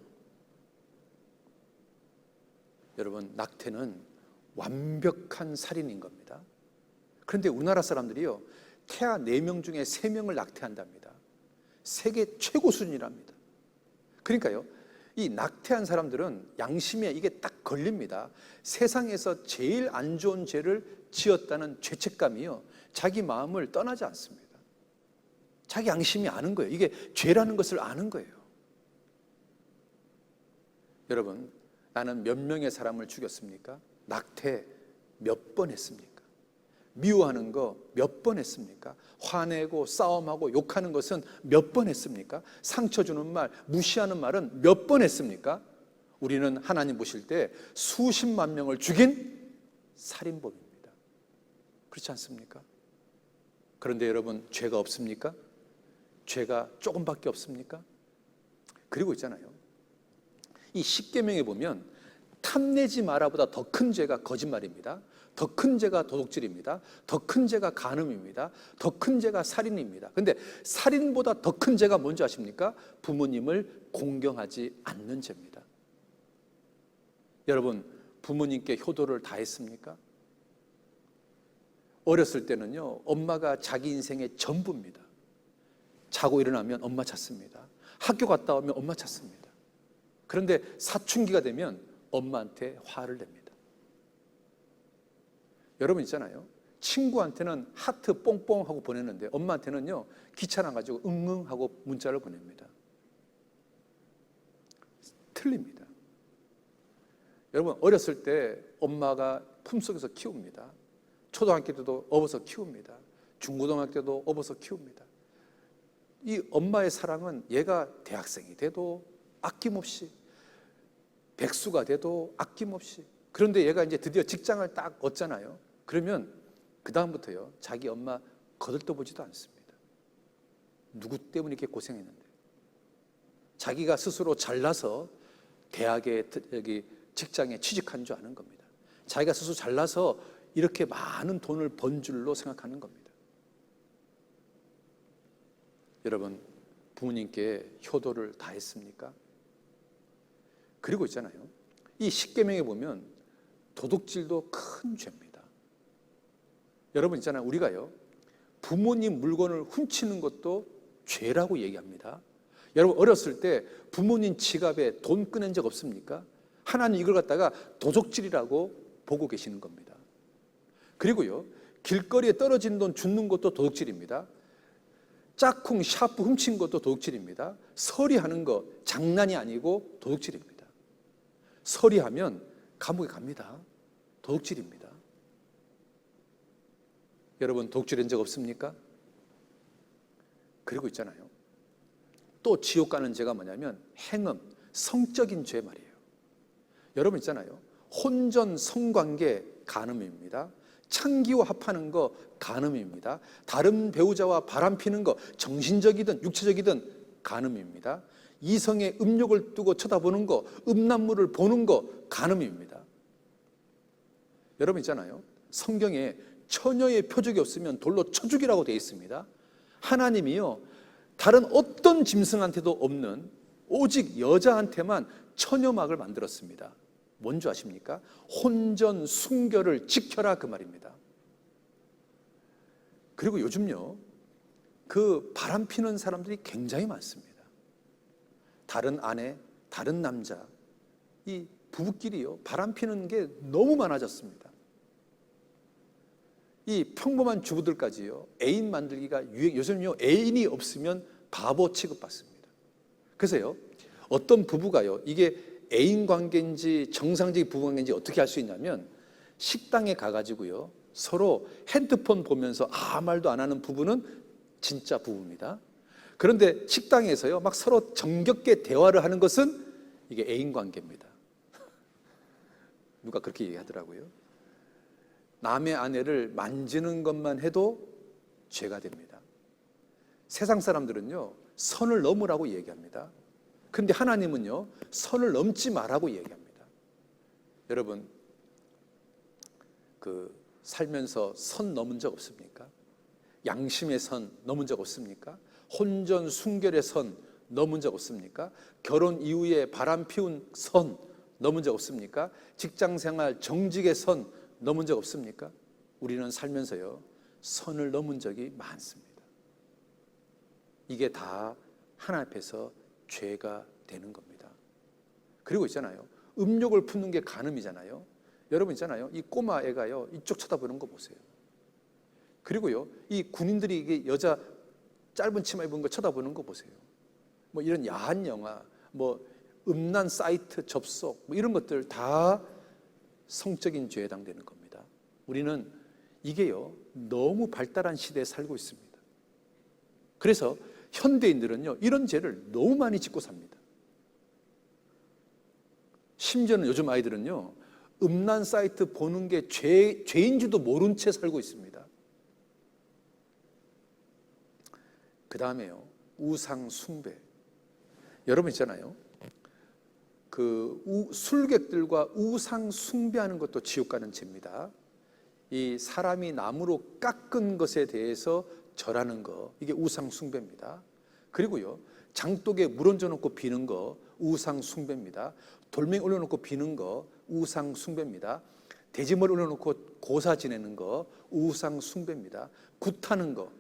여러분, 낙태는 완벽한 살인인 겁니다. 그런데 우리나라 사람들이요 태아 4명 중에 3명을 낙태한답니다. 세계 최고 수준이랍니다. 그러니까요, 이 낙태한 사람들은 양심에 이게 딱 걸립니다. 세상에서 제일 안 좋은 죄를 지었다는 죄책감이요 자기 마음을 떠나지 않습니다. 자기 양심이 아는 거예요. 이게 죄라는 것을 아는 거예요. 여러분, 나는 몇 명의 사람을 죽였습니까? 낙태 몇 번 했습니까? 미워하는 거 몇 번 했습니까? 화내고 싸움하고 욕하는 것은 몇 번 했습니까? 상처 주는 말, 무시하는 말은 몇 번 했습니까? 우리는 하나님 보실 때 수십만 명을 죽인 살인범입니다. 그렇지 않습니까? 그런데 여러분, 죄가 없습니까? 죄가 조금밖에 없습니까? 그리고 있잖아요, 이 십계명에 보면 탐내지 마라보다 더 큰 죄가 거짓말입니다. 더 큰 죄가 도둑질입니다. 더 큰 죄가 간음입니다. 더 큰 죄가 살인입니다. 근데 살인보다 더 큰 죄가 뭔지 아십니까? 부모님을 공경하지 않는 죄입니다. 여러분, 부모님께 효도를 다 했습니까? 어렸을 때는요 엄마가 자기 인생의 전부입니다. 자고 일어나면 엄마 찾습니다. 학교 갔다 오면 엄마 찾습니다. 그런데 사춘기가 되면 엄마한테 화를 냅니다. 여러분 있잖아요, 친구한테는 하트 뽕뽕 하고 보내는데 엄마한테는요 귀찮아가지고 응응 하고 문자를 보냅니다. 틀립니다. 여러분, 어렸을 때 엄마가 품속에서 키웁니다. 초등학교 때도 업어서 키웁니다. 중고등학교 때도 업어서 키웁니다. 이 엄마의 사랑은 얘가 대학생이 돼도 아낌없이, 백수가 돼도 아낌없이, 그런데 얘가 이제 드디어 직장을 딱 얻잖아요. 그러면 그 다음부터요 자기 엄마 거들떠보지도 않습니다. 누구 때문에 이렇게 고생했는데, 자기가 스스로 잘나서 대학에 여기 직장에 취직한 줄 아는 겁니다. 자기가 스스로 잘나서 이렇게 많은 돈을 번 줄로 생각하는 겁니다. 여러분, 부모님께 효도를 다 했습니까? 그리고 있잖아요, 이 십계명에 보면 도둑질도 큰 죄입니다. 여러분 있잖아요, 우리가요 부모님 물건을 훔치는 것도 죄라고 얘기합니다. 여러분, 어렸을 때 부모님 지갑에 돈 꺼낸 적 없습니까? 하나님 이걸 갖다가 도둑질이라고 보고 계시는 겁니다. 그리고요 길거리에 떨어진 돈 줍는 것도 도둑질입니다. 짝꿍 샤프 훔친 것도 도둑질입니다. 서리하는 거 장난이 아니고 도둑질입니다. 서리하면 감옥에 갑니다. 도둑질입니다. 여러분, 도둑질한 적 없습니까? 그리고 있잖아요, 또 지옥 가는 죄가 뭐냐면 행음, 성적인 죄 말이에요. 여러분 있잖아요, 혼전, 성관계 간음입니다. 창기와 합하는 거 간음입니다. 다른 배우자와 바람피는 거 정신적이든 육체적이든 간음입니다. 이성의 음욕을 두고 쳐다보는 거, 음란물을 보는 거 간음입니다. 여러분 있잖아요, 성경에 처녀의 표적이 없으면 돌로 쳐 죽이라고 되어 있습니다. 하나님이요 다른 어떤 짐승한테도 없는 오직 여자한테만 처녀막을 만들었습니다. 뭔지 아십니까? 혼전, 순결을 지켜라, 그 말입니다. 그리고 요즘요 그 바람 피는 사람들이 굉장히 많습니다. 다른 아내, 다른 남자, 이 부부끼리요 바람 피는 게 너무 많아졌습니다. 이 평범한 주부들까지요, 애인 만들기가 요즘요, 애인이 없으면 바보 취급받습니다. 그래서요, 어떤 부부가요, 이게 애인 관계인지 정상적인 부부 관계인지 어떻게 알 수 있냐면, 식당에 가가지고요, 서로 핸드폰 보면서 아무 말도 안 하는 부부는 진짜 부부입니다. 그런데 식당에서요, 막 서로 정겹게 대화를 하는 것은 이게 애인 관계입니다. 누가 그렇게 얘기하더라고요. 남의 아내를 만지는 것만 해도 죄가 됩니다. 세상 사람들은요, 선을 넘으라고 얘기합니다. 그런데 하나님은요, 선을 넘지 말라고 얘기합니다. 여러분, 살면서 선 넘은 적 없습니까? 양심의 선 넘은 적 없습니까? 혼전 순결의 선 넘은 적 없습니까? 결혼 이후에 바람 피운 선 넘은 적 없습니까? 직장생활 정직의 선 넘은 적 없습니까? 우리는 살면서요, 선을 넘은 적이 많습니다. 이게 다 하나님 앞에서 죄가 되는 겁니다. 그리고 있잖아요, 음욕을 품는 게 간음이잖아요. 여러분 있잖아요, 이 꼬마 애가요, 이쪽 쳐다보는 거 보세요. 그리고요, 이 군인들이 이게 여자 짧은 치마 입은 거 쳐다보는 거 보세요. 뭐 이런 야한 영화, 뭐 음란 사이트 접속, 뭐 이런 것들 다 성적인 죄에 해당되는 겁니다. 우리는 이게요, 너무 발달한 시대에 살고 있습니다. 그래서 현대인들은요, 이런 죄를 너무 많이 짓고 삽니다. 심지어는 요즘 아이들은요, 음란 사이트 보는 게 죄인 줄도 모른 채 살고 있습니다. 그 다음에요, 우상 숭배. 여러분 있잖아요, 술객들과 우상 숭배하는 것도 지옥 가는 죄입니다. 이 사람이 나무로 깎은 것에 대해서 절하는 거, 이게 우상 숭배입니다. 그리고요, 장독에 물 얹어놓고 비는 거 우상 숭배입니다. 돌멩이 올려놓고 비는 거 우상 숭배입니다. 돼지머리 올려놓고 고사 지내는 거 우상 숭배입니다. 굿하는 거,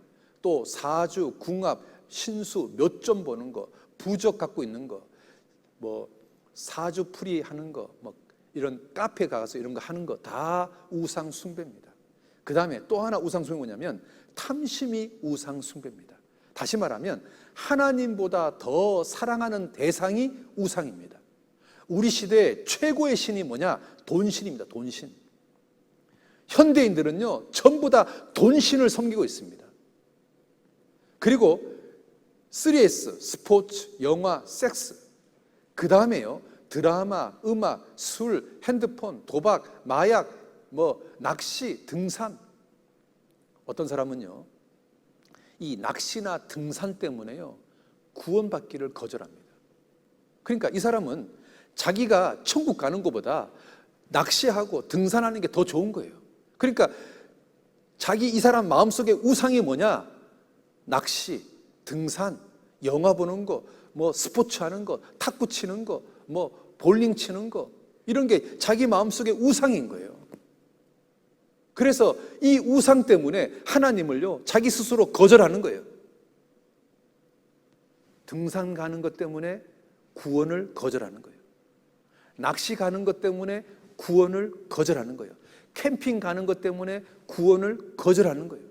또 사주, 궁합, 신수 몇 점 보는 거, 부적 갖고 있는 거, 뭐 사주풀이 하는 거, 뭐 이런 카페 가서 이런 거 하는 거 다 우상 숭배입니다. 그 다음에 또 하나 우상 숭배가 뭐냐면 탐심이 우상 숭배입니다. 다시 말하면 하나님보다 더 사랑하는 대상이 우상입니다. 우리 시대의 최고의 신이 뭐냐? 돈신입니다. 돈신. 현대인들은요, 전부 다 돈신을 섬기고 있습니다. 그리고 3S, 스포츠, 영화, 섹스. 그 다음에요, 드라마, 음악, 술, 핸드폰, 도박, 마약, 뭐 낚시, 등산. 어떤 사람은요, 이 낚시나 등산 때문에요, 구원받기를 거절합니다. 그러니까 이 사람은 자기가 천국 가는 것보다 낚시하고 등산하는 게 더 좋은 거예요. 그러니까 이 사람 마음속에 우상이 뭐냐? 낚시, 등산, 영화 보는 거, 뭐 스포츠 하는 거, 탁구 치는 거, 뭐 볼링 치는 거, 이런 게 자기 마음속에 우상인 거예요. 그래서 이 우상 때문에 하나님을요, 자기 스스로 거절하는 거예요. 등산 가는 것 때문에 구원을 거절하는 거예요. 낚시 가는 것 때문에 구원을 거절하는 거예요. 캠핑 가는 것 때문에 구원을 거절하는 거예요.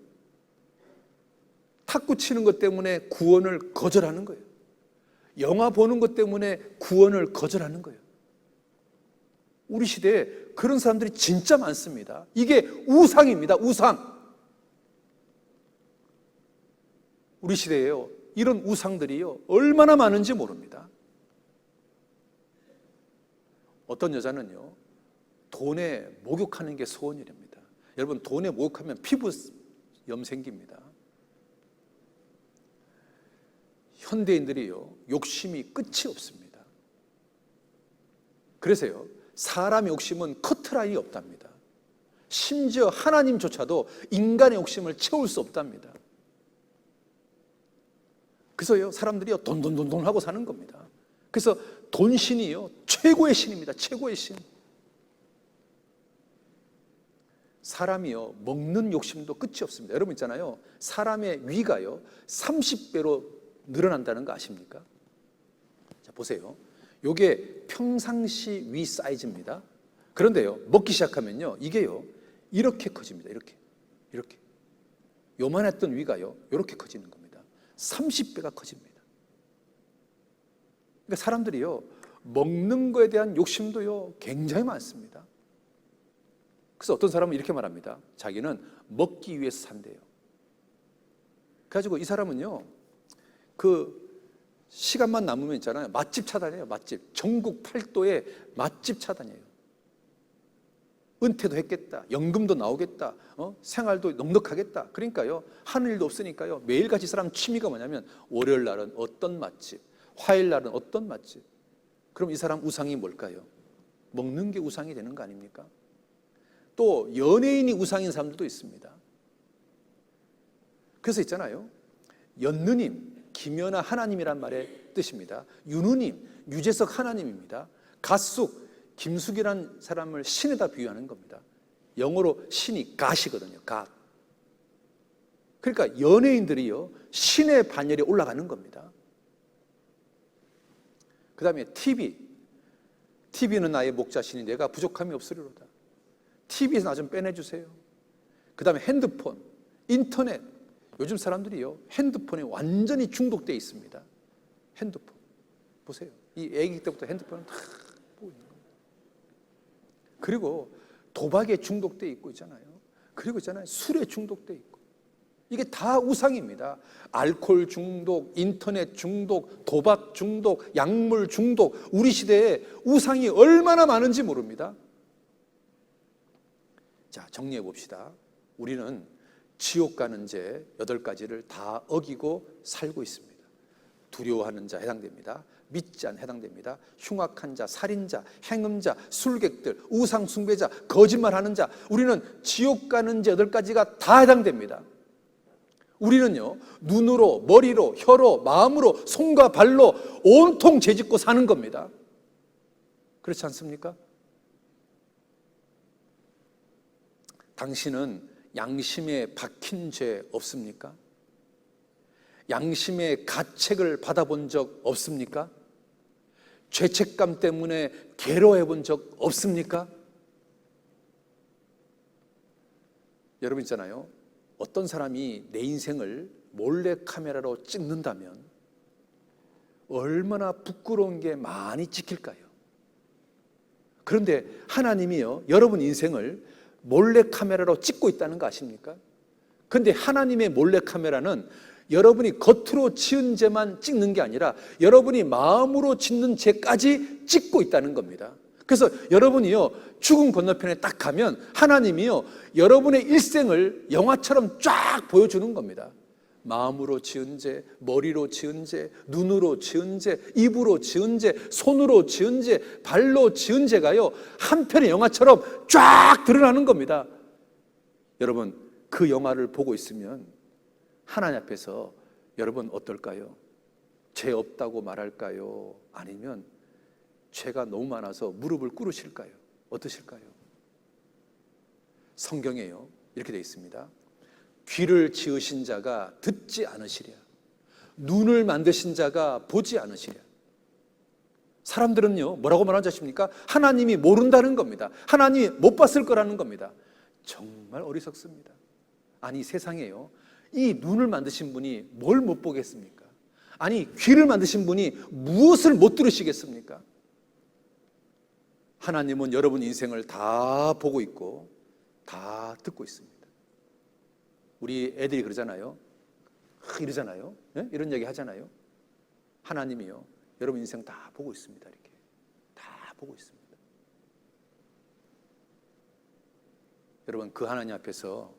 탁구 치는 것 때문에 구원을 거절하는 거예요. 영화 보는 것 때문에 구원을 거절하는 거예요. 우리 시대에 그런 사람들이 진짜 많습니다. 이게 우상입니다. 우상. 우리 시대에요, 이런 우상들이요, 얼마나 많은지 모릅니다. 어떤 여자는요, 돈에 목욕하는 게 소원이랍니다. 여러분, 돈에 목욕하면 피부염 생깁니다. 현대인들이요, 욕심이 끝이 없습니다. 그래서요, 사람의 욕심은 커트라인이 없답니다. 심지어 하나님조차도 인간의 욕심을 채울 수 없답니다. 그래서요, 사람들이요, 돈 하고 사는 겁니다. 그래서 돈신이요, 최고의 신입니다. 최고의 신. 사람이요, 먹는 욕심도 끝이 없습니다. 여러분 있잖아요, 사람의 위가요 30배로 늘어난다는 거 아십니까? 자, 보세요. 요게 평상시 위 사이즈입니다. 그런데요, 먹기 시작하면요, 이게요, 이렇게 커집니다. 이렇게. 이렇게. 요만했던 위가요, 이렇게 커지는 겁니다. 30배가 커집니다. 그러니까 사람들이요, 먹는 거에 대한 욕심도요, 굉장히 많습니다. 그래서 어떤 사람은 이렇게 말합니다. 자기는 먹기 위해서 산대요. 그래가지고 이 사람은요, 그 시간만 남으면 있잖아요, 맛집 찾아다녀요. 맛집. 전국 8도에 맛집 찾아다녀요. 은퇴도 했겠다, 연금도 나오겠다, 생활도 넉넉하겠다. 그러니까요, 하는 일도 없으니까요, 매일같이 사람 취미가 뭐냐면 월요일 날은 어떤 맛집, 화요일 날은 어떤 맛집. 그럼 이 사람 우상이 뭘까요? 먹는 게 우상이 되는 거 아닙니까? 또 연예인이 우상인 사람들도 있습니다. 그래서 있잖아요, 연느님, 김연아 하나님이란 말의 뜻입니다. 윤우님, 유재석 하나님입니다. 갓숙, 김숙이란 사람을 신에다 비유하는 겁니다. 영어로 신이 갓이거든요. 갓. 그러니까 연예인들이요, 신의 반열에 올라가는 겁니다. 그 다음에 TV는 나의 목자시니 내가 부족함이 없으리로다. TV에서 나 좀 빼내주세요. 그 다음에 핸드폰, 인터넷. 요즘 사람들이요, 핸드폰에 완전히 중독되어 있습니다. 핸드폰 보세요. 이 아기 때부터 핸드폰을 다 보고 있는 거예요. 그리고 도박에 중독되어 있고 있잖아요. 그리고 있잖아요, 술에 중독되어 있고. 이게 다 우상입니다. 알코올 중독, 인터넷 중독, 도박 중독, 약물 중독. 우리 시대에 우상이 얼마나 많은지 모릅니다. 자, 정리해 봅시다. 우리는 지옥 가는 죄 8가지를 다 어기고 살고 있습니다. 두려워하는 자 해당됩니다. 믿지 않는 해당됩니다. 흉악한 자, 살인자, 행음자, 술객들, 우상 숭배자, 거짓말하는 자. 우리는 지옥 가는 죄 8가지가 다 해당됩니다. 우리는요, 눈으로, 머리로, 혀로, 마음으로, 손과 발로 온통 죄짓고 사는 겁니다. 그렇지 않습니까? 당신은 양심에 박힌 죄 없습니까? 양심의 가책을 받아본 적 없습니까? 죄책감 때문에 괴로워해 본 적 없습니까? 여러분 있잖아요, 어떤 사람이 내 인생을 몰래 카메라로 찍는다면 얼마나 부끄러운 게 많이 찍힐까요? 그런데 하나님이요, 여러분 인생을 몰래 카메라로 찍고 있다는 거 아십니까? 그런데 하나님의 몰래 카메라는 여러분이 겉으로 지은 죄만 찍는 게 아니라 여러분이 마음으로 짓는 죄까지 찍고 있다는 겁니다. 그래서 여러분이요, 죽음 건너편에 딱 가면 하나님이요, 여러분의 일생을 영화처럼 쫙 보여주는 겁니다. 마음으로 지은 죄, 머리로 지은 죄, 눈으로 지은 죄, 입으로 지은 죄, 손으로 지은 죄, 발로 지은 죄가요, 한 편의 영화처럼 쫙 드러나는 겁니다. 여러분, 그 영화를 보고 있으면 하나님 앞에서 여러분 어떨까요? 죄 없다고 말할까요? 아니면 죄가 너무 많아서 무릎을 꿇으실까요? 어떠실까요? 성경에요, 이렇게 되어 있습니다. 귀를 지으신 자가 듣지 않으시랴, 눈을 만드신 자가 보지 않으시랴. 사람들은요, 뭐라고 말하는지 아십니까? 하나님이 모른다는 겁니다. 하나님이 못 봤을 거라는 겁니다. 정말 어리석습니다. 아니, 세상에요, 이 눈을 만드신 분이 뭘 못 보겠습니까? 아니, 귀를 만드신 분이 무엇을 못 들으시겠습니까? 하나님은 여러분 인생을 다 보고 있고 다 듣고 있습니다. 우리 애들이 그러잖아요. 이러잖아요. 네? 이런 얘기 하잖아요. 하나님이요, 여러분 인생 다 보고 있습니다. 이렇게 다 보고 있습니다. 여러분, 그 하나님 앞에서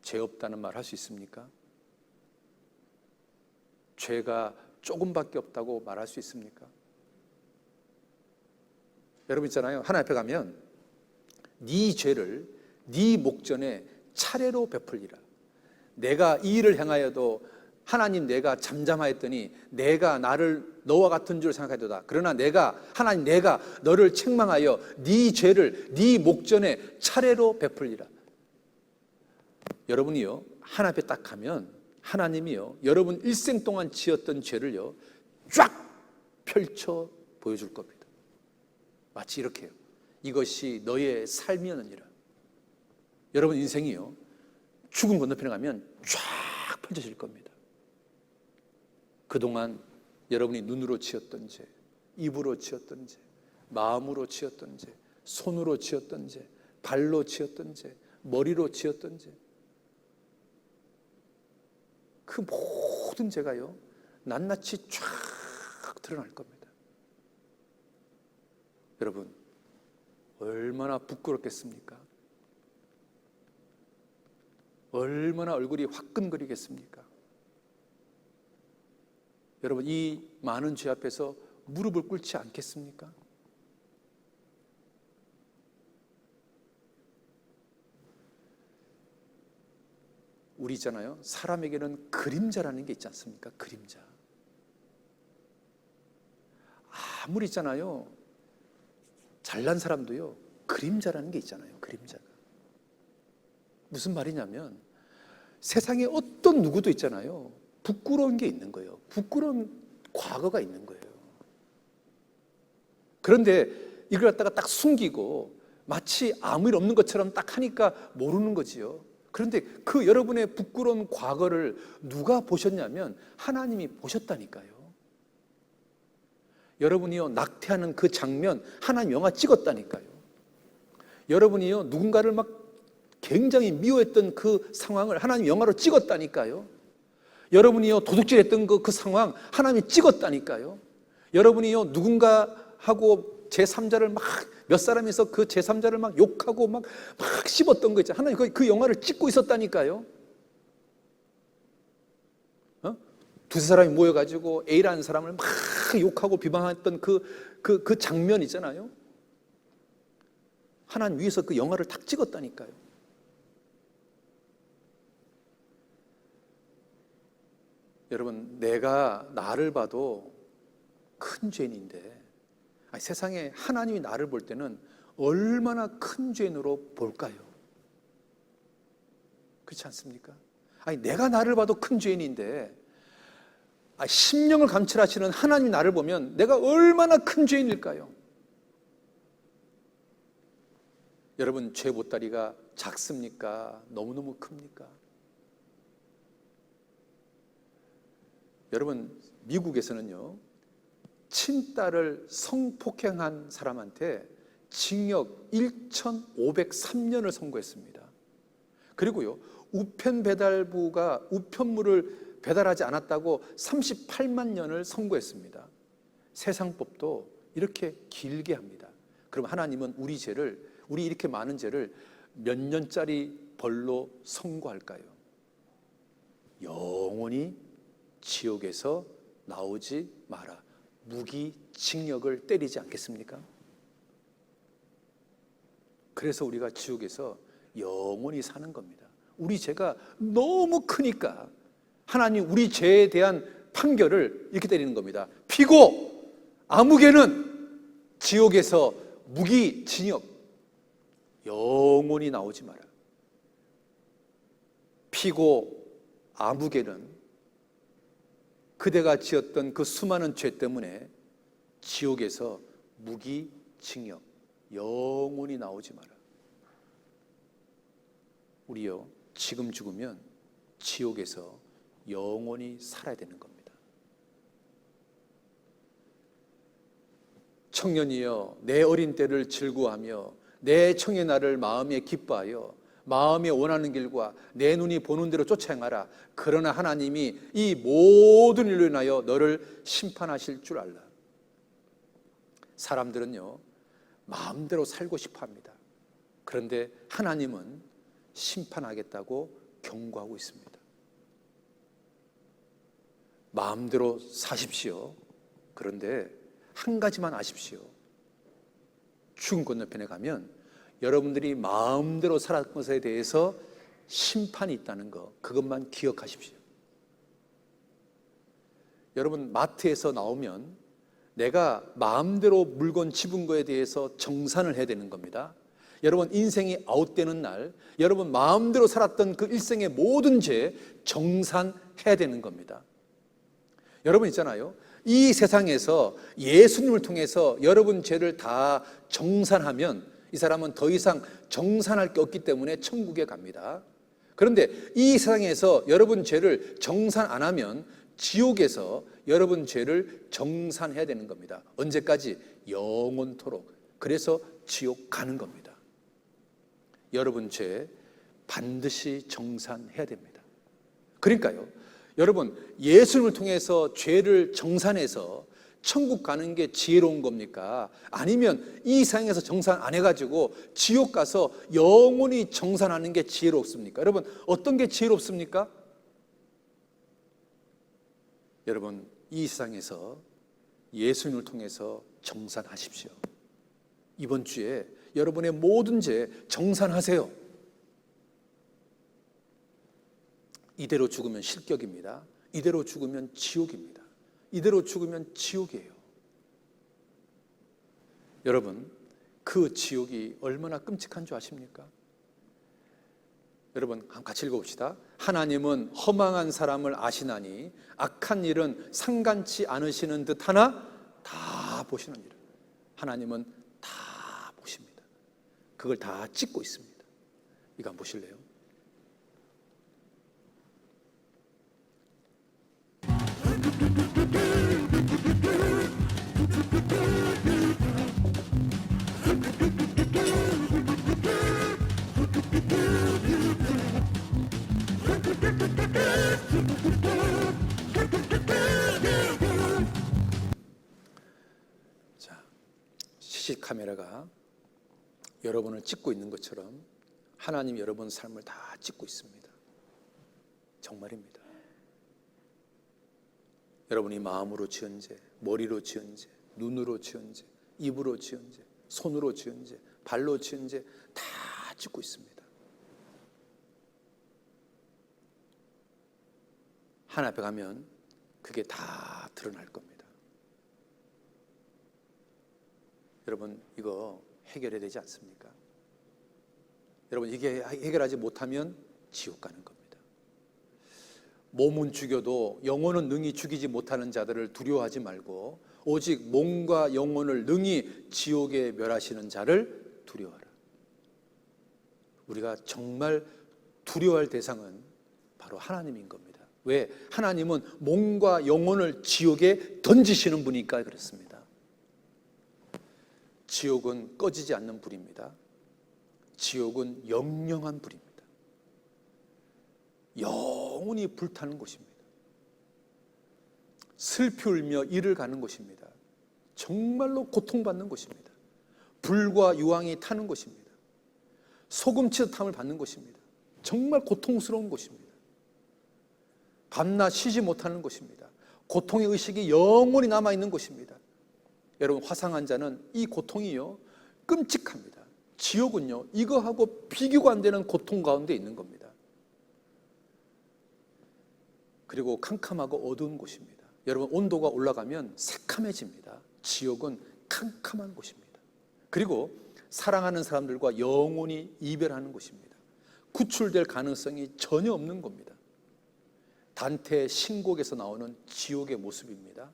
죄 없다는 말 할 수 있습니까? 죄가 조금밖에 없다고 말할 수 있습니까? 여러분 있잖아요, 하나님 앞에 가면 네 죄를 네 목전에 차례로 베풀리라. 내가 이 일을 행하여도 하나님, 내가 잠잠하였더니 내가 나를 너와 같은 줄 생각하도다. 그러나 하나님, 내가 너를 책망하여 네 죄를 네 목전에 차례로 베풀리라. 여러분이요, 하나님 앞에 딱 가면 하나님이요, 여러분 일생 동안 지었던 죄를요 쫙 펼쳐 보여줄 겁니다. 마치 이렇게요, 이것이 너의 삶이었느니라. 여러분 인생이요, 죽음 건너편에 가면 쫙 펼쳐질 겁니다. 그동안 여러분이 눈으로 지었던 죄, 입으로 지었던 죄, 마음으로 지었던 죄, 손으로 지었던 죄, 발로 지었던 죄, 머리로 지었던 죄, 그 모든 죄가요 낱낱이 쫙 드러날 겁니다. 여러분, 얼마나 부끄럽겠습니까? 얼마나 얼굴이 화끈거리겠습니까? 여러분, 이 많은 죄 앞에서 무릎을 꿇지 않겠습니까? 우리 있잖아요, 사람에게는 그림자라는 게 있지 않습니까? 그림자. 아무리 있잖아요, 잘난 사람도요 그림자라는 게 있잖아요. 그림자가 무슨 말이냐면, 세상에 어떤 누구도 있잖아요, 부끄러운 게 있는 거예요. 부끄러운 과거가 있는 거예요. 그런데 이걸 갖다가 딱 숨기고 마치 아무 일 없는 것처럼 딱 하니까 모르는 거지요. 그런데 그 여러분의 부끄러운 과거를 누가 보셨냐면 하나님이 보셨다니까요. 여러분이요 낙태하는 그 장면 하나님 영화 찍었다니까요. 여러분이요 누군가를 막 굉장히 미워했던 그 상황을 하나님 영화로 찍었다니까요. 여러분이요 도둑질했던 그 상황 하나님이 찍었다니까요. 여러분이요 누군가하고 제3자를 막 몇 사람이서 그 제3자를 막 욕하고 막 씹었던 거 있잖아요. 하나님 그 영화를 찍고 있었다니까요. 두세 사람이 모여가지고 A라는 사람을 막 욕하고 비방했던 그 장면 있잖아요. 하나님 위에서 그 영화를 딱 찍었다니까요. 여러분, 내가 나를 봐도 큰 죄인인데, 아니, 세상에 하나님이 나를 볼 때는 얼마나 큰 죄인으로 볼까요? 그렇지 않습니까? 아니, 내가 나를 봐도 큰 죄인인데, 심령을 감찰하시는 하나님이 나를 보면 내가 얼마나 큰 죄인일까요? 여러분, 죄 보따리가 작습니까? 너무너무 큽니까? 여러분, 미국에서는요 친딸을 성폭행한 사람한테 징역 1,503년을 선고했습니다. 그리고요 우편 배달부가 우편물을 배달하지 않았다고 38만 년을 선고했습니다. 세상법도 이렇게 길게 합니다. 그럼 하나님은 우리 이렇게 많은 죄를 몇 년짜리 벌로 선고할까요? 영원히 지옥에서 나오지 마라. 무기징역을 때리지 않겠습니까? 그래서 우리가 지옥에서 영원히 사는 겁니다. 우리 죄가 너무 크니까 하나님 우리 죄에 대한 판결을 이렇게 때리는 겁니다. 피고 아무개는 지옥에서 무기징역, 영원히 나오지 마라. 피고 아무개는 그대가 지었던 그 수많은 죄 때문에 지옥에서 무기징역, 영원히 나오지 마라. 우리요 지금 죽으면 지옥에서 영원히 살아야 되는 겁니다. 청년이여, 내 어린 때를 즐거워하며 내 청의 날을 마음에 기뻐하여 마음에 원하는 길과 내 눈이 보는 대로 쫓아 행하라. 그러나 하나님이 이 모든 일로 인하여 너를 심판하실 줄 알라. 사람들은요 마음대로 살고 싶어 합니다. 그런데 하나님은 심판하겠다고 경고하고 있습니다. 마음대로 사십시오. 그런데 한 가지만 아십시오. 죽음 건너편에 가면 여러분들이 마음대로 살았던 것에 대해서 심판이 있다는 거, 그것만 기억하십시오. 여러분, 마트에서 나오면 내가 마음대로 물건 집은 거에 대해서 정산을 해야 되는 겁니다. 여러분, 인생이 아웃되는 날, 여러분 마음대로 살았던 그 일생의 모든 죄 정산해야 되는 겁니다. 여러분 있잖아요, 이 세상에서 예수님을 통해서 여러분 죄를 다 정산하면 이 사람은 더 이상 정산할 게 없기 때문에 천국에 갑니다. 그런데 이 세상에서 여러분 죄를 정산 안 하면 지옥에서 여러분 죄를 정산해야 되는 겁니다. 언제까지? 영원토록. 그래서 지옥 가는 겁니다. 여러분 죄 반드시 정산해야 됩니다. 그러니까요, 여러분, 예수님을 통해서 죄를 정산해서 천국 가는 게 지혜로운 겁니까? 아니면 이 세상에서 정산 안 해가지고 지옥 가서 영원히 정산하는 게 지혜롭습니까? 여러분, 어떤 게 지혜롭습니까? 여러분, 이 세상에서 예수님을 통해서 정산하십시오. 이번 주에 여러분의 모든 죄 정산하세요. 이대로 죽으면 실격입니다. 이대로 죽으면 지옥입니다. 이대로 죽으면 지옥이에요. 여러분, 그 지옥이 얼마나 끔찍한 줄 아십니까? 여러분, 같이 읽어봅시다. 하나님은 허망한 사람을 아시나니 악한 일은 상관치 않으시는 듯 하나 다 보시느니라. 하나님은 다 보십니다. 그걸 다 찍고 있습니다. 이거 한번 보실래요? 자, CC 카메라가 여러분을 찍고 있는 것처럼 하나님 여러분 삶을 다 찍고 있습니다. 정말입니다. 여러분이 마음으로 지은 죄, 머리로 지은 죄, 눈으로 지은 죄, 입으로 지은 죄, 손으로 지은 죄, 발로 지은 죄 다 찍고 있습니다. 하나님 앞에 가면 그게 다 드러날 겁니다. 여러분, 이거 해결해야 되지 않습니까? 여러분, 이게 해결하지 못하면 지옥 가는 겁니다. 몸은 죽여도 영혼은 능히 죽이지 못하는 자들을 두려워하지 말고 오직 몸과 영혼을 능히 지옥에 멸하시는 자를 두려워하라. 우리가 정말 두려워할 대상은 바로 하나님인 겁니다. 왜? 하나님은 몸과 영혼을 지옥에 던지시는 분이니까 그렇습니다. 지옥은 꺼지지 않는 불입니다. 지옥은 영영한 불입니다. 영원히 불타는 곳입니다. 슬피 울며 이를 가는 곳입니다. 정말로 고통받는 곳입니다. 불과 유황이 타는 곳입니다. 소금치듯함을 받는 곳입니다. 정말 고통스러운 곳입니다. 밤낮 쉬지 못하는 곳입니다. 고통의 의식이 영원히 남아있는 곳입니다. 여러분, 화상한 자는 이 고통이요 끔찍합니다. 지옥은요 이거하고 비교가 안 되는 고통 가운데 있는 겁니다. 그리고 캄캄하고 어두운 곳입니다. 여러분, 온도가 올라가면 새카매집니다. 지옥은 캄캄한 곳입니다. 그리고 사랑하는 사람들과 영원히 이별하는 곳입니다. 구출될 가능성이 전혀 없는 겁니다. 단테 신곡에서 나오는 지옥의 모습입니다.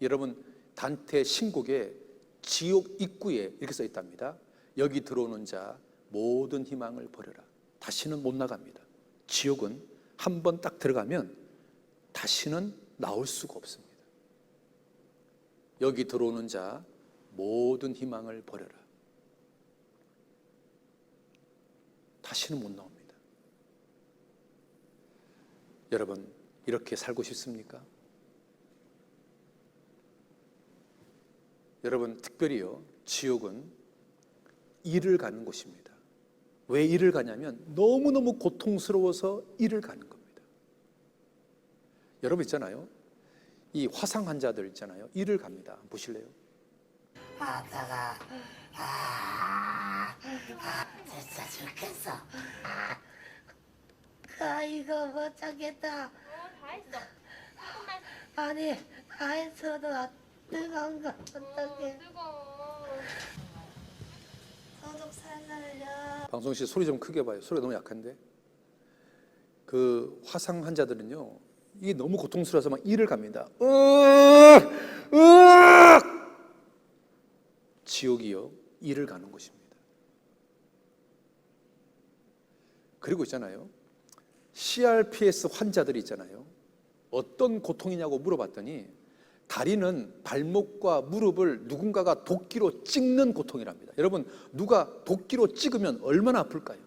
여러분, 단테 신곡에 지옥 입구에 이렇게 써 있답니다. 여기 들어오는 자 모든 희망을 버려라. 다시는 못 나갑니다. 지옥은 한 번 딱 들어가면 다시는 나올 수가 없습니다. 여기 들어오는 자 모든 희망을 버려라. 다시는 못 나옵니다. 여러분, 이렇게 살고 싶습니까? 여러분, 특별히요, 지옥은 이를 가는 곳입니다. 왜 이를 가냐면 너무너무 고통스러워서 이를 가는 겁니다. 여러분 있잖아요, 이 화상 환자들 있잖아요, 이를 갑니다. 보실래요? 내가 진짜 죽겠어. 이거 못 참겠다. 다 했어. 아니, 다 했어도 뜨거운 거 어떡해. 뜨거워. 소독 살살요. 방송 씨 소리 좀 크게 봐요. 소리가 너무 약한데. 그 화상 환자들은요, 이게 너무 고통스러워서 막 이를 갑니다. 지옥이요, 이를 가는 곳입니다. 그리고 있잖아요, CRPS 환자들이 있잖아요, 어떤 고통이냐고 물어봤더니 다리는 발목과 무릎을 누군가가 도끼로 찍는 고통이랍니다. 여러분, 누가 도끼로 찍으면 얼마나 아플까요?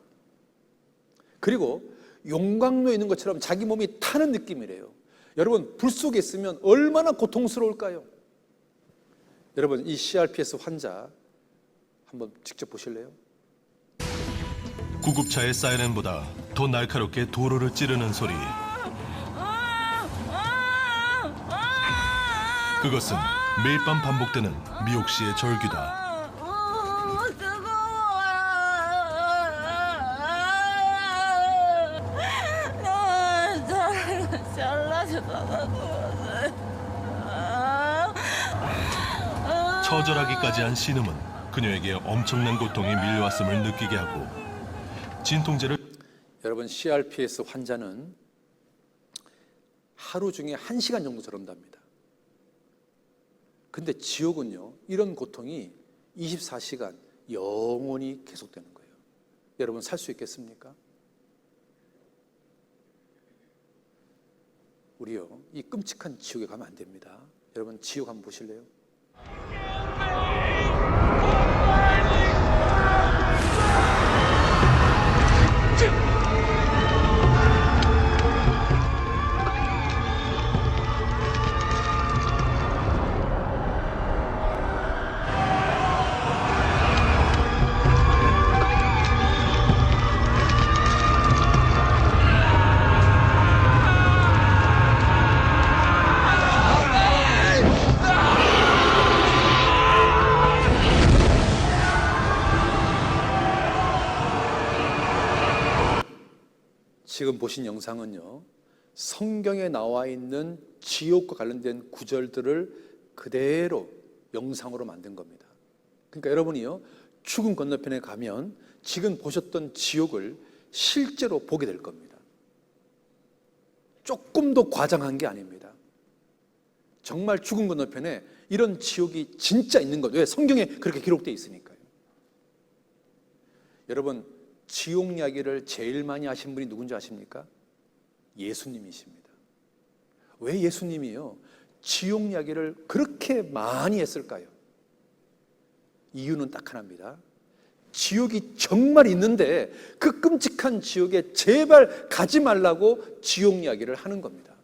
그리고 용광로에 있는 것처럼 자기 몸이 타는 느낌이래요. 여러분, 불 속에 있으면 얼마나 고통스러울까요? 여러분, 이 CRPS 환자 한번 직접 보실래요? 구급차의 사이렌보다 더 날카롭게 도로를 찌르는 소리. 그것은 매일 밤 반복되는 미옥 씨의 절규다. 처절하기까지 한 신음은 그녀에게 엄청난 고통이 밀려왔음을 느끼게 하고 진통제를. 여러분, CRPS 환자는 하루 중에 1시간 정도 저런답니다. 근데 지옥은요, 이런 고통이 24시간 영원히 계속되는 거예요. 여러분, 살 수 있겠습니까? 우리요, 이 끔찍한 지옥에 가면 안 됩니다. 여러분, 지옥 한번 보실래요? 지금 보신 영상은요, 성경에 나와 있는 지옥과 관련된 구절들을 그대로 영상으로 만든 겁니다. 그러니까 여러분이요, 죽음 건너편에 가면 지금 보셨던 지옥을 실제로 보게 될 겁니다. 조금도 과장한 게 아닙니다. 정말 죽음 건너편에 이런 지옥이 진짜 있는 것. 왜? 성경에 그렇게 기록되어 있으니까요. 여러분, 지옥 이야기를 제일 많이 하신 분이 누군지 아십니까? 예수님이십니다. 왜 예수님이요, 지옥 이야기를 그렇게 많이 했을까요? 이유는 딱 하나입니다. 지옥이 정말 있는데 그 끔찍한 지옥에 제발 가지 말라고 지옥 이야기를 하는 겁니다.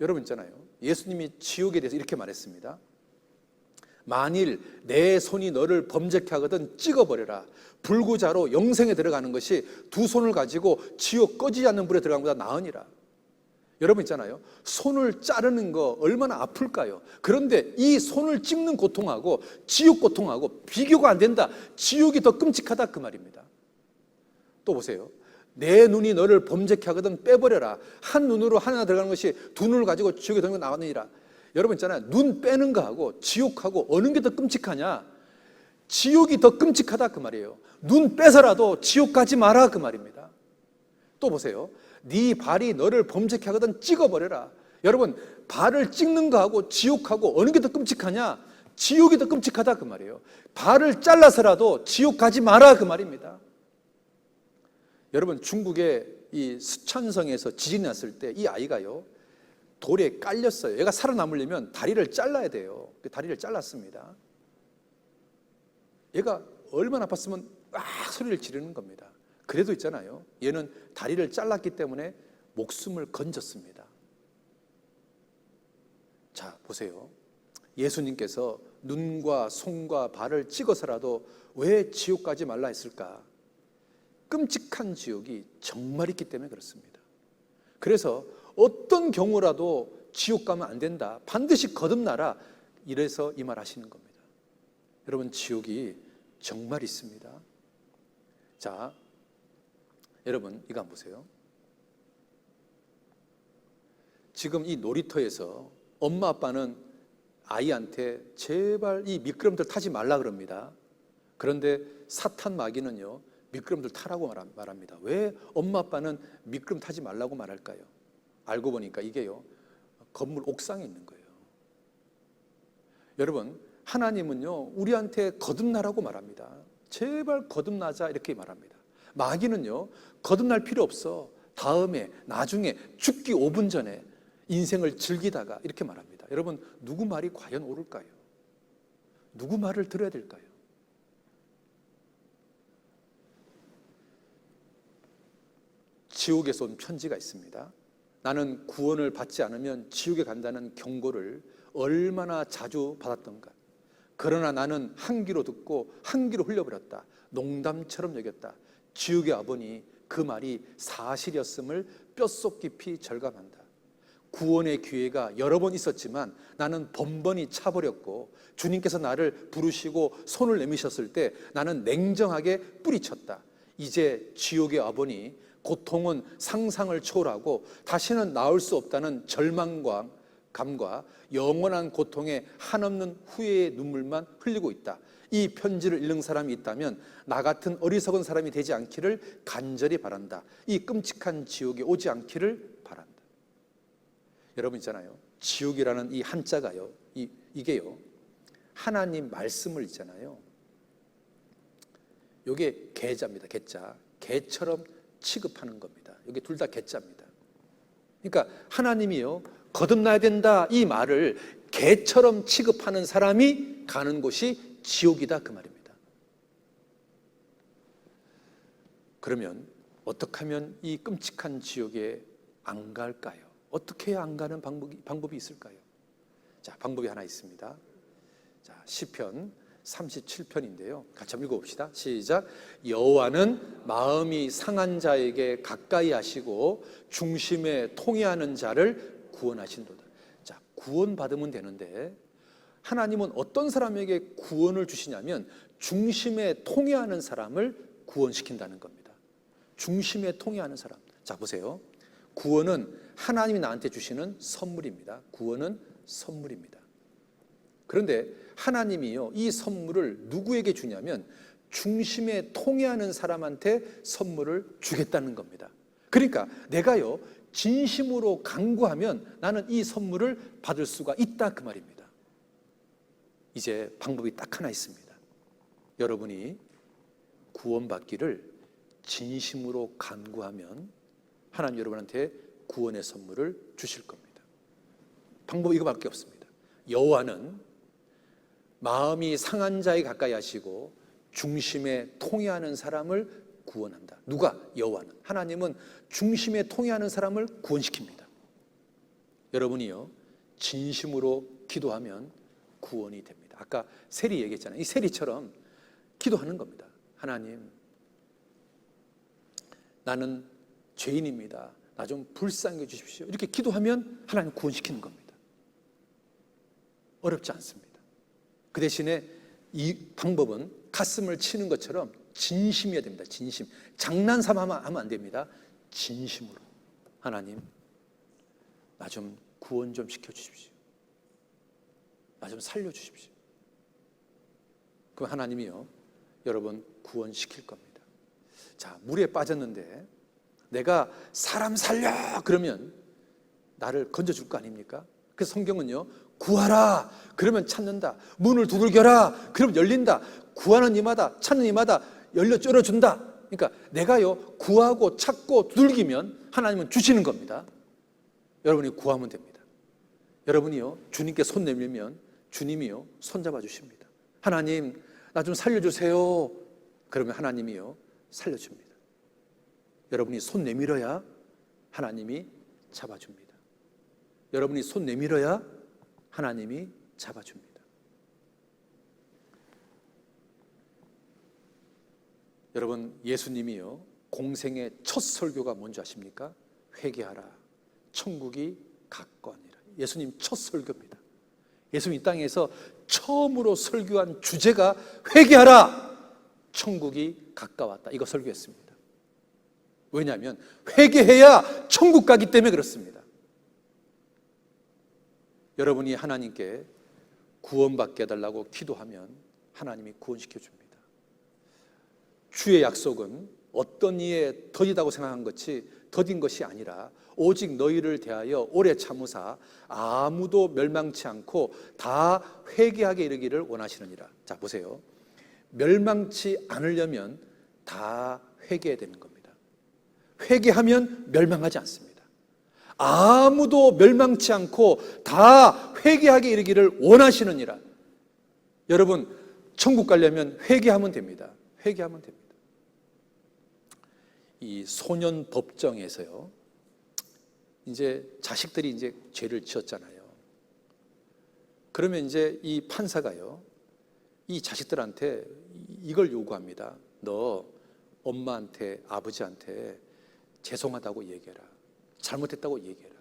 여러분 있잖아요, 예수님이 지옥에 대해서 이렇게 말했습니다. 만일 내 손이 너를 범죄케 하거든 찍어버려라. 불구자로 영생에 들어가는 것이 두 손을 가지고 지옥 꺼지지 않는 불에 들어가는 것보다 나으니라. 여러분 있잖아요, 손을 자르는 거 얼마나 아플까요? 그런데 이 손을 찍는 고통하고 지옥 고통하고 비교가 안 된다. 지옥이 더 끔찍하다, 그 말입니다. 또 보세요, 내 눈이 너를 범죄케 하거든 빼버려라. 한 눈으로 하나 들어가는 것이 두 눈을 가지고 지옥에 들어가는 거 나가느니라. 여러분 있잖아요, 눈 빼는 거하고 지옥하고 어느 게 더 끔찍하냐? 지옥이 더 끔찍하다, 그 말이에요. 눈 빼서라도 지옥 가지 마라, 그 말입니다. 또 보세요, 네 발이 너를 범죄케 하거든 찍어버려라. 여러분, 발을 찍는 거하고 지옥하고 어느 게 더 끔찍하냐? 지옥이 더 끔찍하다, 그 말이에요. 발을 잘라서라도 지옥 가지 마라, 그 말입니다. 여러분, 중국의 이 스촨성에서 지진이 났을 때 이 아이가요, 돌에 깔렸어요. 얘가 살아남으려면 다리를 잘라야 돼요. 그 다리를 잘랐습니다. 얘가 얼마나 아팠으면 막 소리를 지르는 겁니다. 그래도 있잖아요, 얘는 다리를 잘랐기 때문에 목숨을 건졌습니다. 자, 보세요. 예수님께서 눈과 손과 발을 찍어서라도 왜 지옥 가지 말라 했을까? 끔찍한 지옥이 정말 있기 때문에 그렇습니다. 그래서 어떤 경우라도 지옥 가면 안 된다, 반드시 거듭나라, 이래서 이 말 하시는 겁니다. 여러분, 지옥이 정말 있습니다. 자, 여러분 이거 한번 보세요. 지금 이 놀이터에서 엄마 아빠는 아이한테 제발 이 미끄럼틀 타지 말라 그럽니다. 그런데 사탄 마귀는요, 미끄럼틀 타라고 말합니다. 왜 엄마 아빠는 미끄럼 타지 말라고 말할까요? 알고 보니까 이게요, 건물 옥상에 있는 거예요. 여러분, 하나님은요, 우리한테 거듭나라고 말합니다. 제발 거듭나자, 이렇게 말합니다. 마귀는요, 거듭날 필요 없어. 다음에, 나중에, 죽기 5분 전에 인생을 즐기다가 이렇게 말합니다. 여러분, 누구 말이 과연 옳을까요? 누구 말을 들어야 될까요? 지옥에서 온 편지가 있습니다. 나는 구원을 받지 않으면 지옥에 간다는 경고를 얼마나 자주 받았던가. 그러나 나는 한 귀로 듣고 한 귀로 흘려버렸다. 농담처럼 여겼다. 지옥에 와보니 그 말이 사실이었음을 뼛속 깊이 절감한다. 구원의 기회가 여러 번 있었지만 나는 번번이 차버렸고, 주님께서 나를 부르시고 손을 내미셨을 때 나는 냉정하게 뿌리쳤다. 이제 지옥에 와보니 고통은 상상을 초월하고 다시는 나올 수 없다는 절망과 감과 영원한 고통에 한없는 후회의 눈물만 흘리고 있다. 이 편지를 읽는 사람이 있다면 나 같은 어리석은 사람이 되지 않기를 간절히 바란다. 이 끔찍한 지옥에 오지 않기를 바란다. 여러분 있잖아요, 지옥이라는 이 한자가요, 이게요, 하나님 말씀을 있잖아요, 이게 개자입니다. 개자. 개처럼 취급하는 겁니다. 이게 둘 다 개자입니다. 그러니까 하나님이요, 거듭나야 된다 이 말을 개처럼 취급하는 사람이 가는 곳이 지옥이다 그 말입니다. 그러면 어떻게 하면 이 끔찍한 지옥에 안 갈까요? 어떻게 해야 안 가는 방법이 있을까요? 자, 방법이 하나 있습니다. 자, 시편 37편인데요. 같이 한번 읽어봅시다. 시작. 여호와는 마음이 상한 자에게 가까이 하시고 중심에 통해하는 자를 구원하신도다. 자, 구원받으면 되는데 하나님은 어떤 사람에게 구원을 주시냐면 중심에 통해하는 사람을 구원시킨다는 겁니다. 중심에 통해하는 사람. 자, 보세요. 구원은 하나님이 나한테 주시는 선물입니다. 구원은 선물입니다. 그런데 하나님이요, 이 선물을 누구에게 주냐면 중심에 통해하는 사람한테 선물을 주겠다는 겁니다. 그러니까 내가요, 진심으로 간구하면 나는 이 선물을 받을 수가 있다 그 말입니다. 이제 방법이 딱 하나 있습니다. 여러분이 구원받기를 진심으로 간구하면 하나님 여러분한테 구원의 선물을 주실 겁니다. 방법이 이거밖에 없습니다. 여호와는 마음이 상한 자에 가까이 하시고 중심에 통해하는 사람을 구원한다. 누가? 여호와는. 하나님은 중심에 통해하는 사람을 구원시킵니다. 여러분이요, 진심으로 기도하면 구원이 됩니다. 아까 세리 얘기했잖아요. 이 세리처럼 기도하는 겁니다. 하나님, 나는 죄인입니다. 나 좀 불쌍히 해주십시오. 이렇게 기도하면 하나님 구원시키는 겁니다. 어렵지 않습니다. 그 대신에 이 방법은 가슴을 치는 것처럼 진심이어야 됩니다. 진심. 장난삼아 하면 안 됩니다. 진심으로. 하나님, 나 좀 구원 좀 시켜주십시오. 나 좀 살려주십시오. 그럼 하나님이요, 여러분 구원시킬 겁니다. 자, 물에 빠졌는데 내가 사람 살려 그러면 나를 건져줄 거 아닙니까? 그래서 성경은요, 구하라 그러면 찾는다. 문을 두들겨라 그러면 열린다. 구하는 이마다 찾는 이마다 열어준다. 그러니까 내가요, 구하고 찾고 두들기면 하나님은 주시는 겁니다. 여러분이 구하면 됩니다. 여러분이요, 주님께 손 내밀면 주님이요, 손 잡아 주십니다. 하나님, 나 좀 살려주세요. 그러면 하나님이요, 살려줍니다. 여러분이 손 내밀어야 하나님이 잡아줍니다. 여러분이 손 내밀어야 하나님이 잡아줍니다. 여러분, 예수님이요, 공생의 첫 설교가 뭔지 아십니까? 회개하라, 천국이 가까우니라. 예수님 첫 설교입니다. 예수님 이 땅에서 처음으로 설교한 주제가 회개하라, 천국이 가까웠다. 이거 설교했습니다. 왜냐하면 회개해야 천국 가기 때문에 그렇습니다. 여러분이 하나님께 구원받게 해달라고 기도하면 하나님이 구원시켜줍니다. 주의 약속은 어떤 이에 더디다고 생각한 것이 더딘 것이 아니라 오직 너희를 대하여 오래 참으사 아무도 멸망치 않고 다 회개하게 이르기를 원하시느니라. 자, 보세요. 멸망치 않으려면 다 회개해야 되는 겁니다. 회개하면 멸망하지 않습니다. 아무도 멸망치 않고 다 회개하게 이르기를 원하시느니라. 여러분, 천국 가려면 회개하면 됩니다. 회개하면 됩니다. 이 소년 법정에서요, 이제 자식들이 이제 죄를 지었잖아요. 그러면 이제 이 판사가요, 이 자식들한테 이걸 요구합니다. 너 엄마한테, 아버지한테 죄송하다고 얘기해라. 잘못했다고 얘기해라.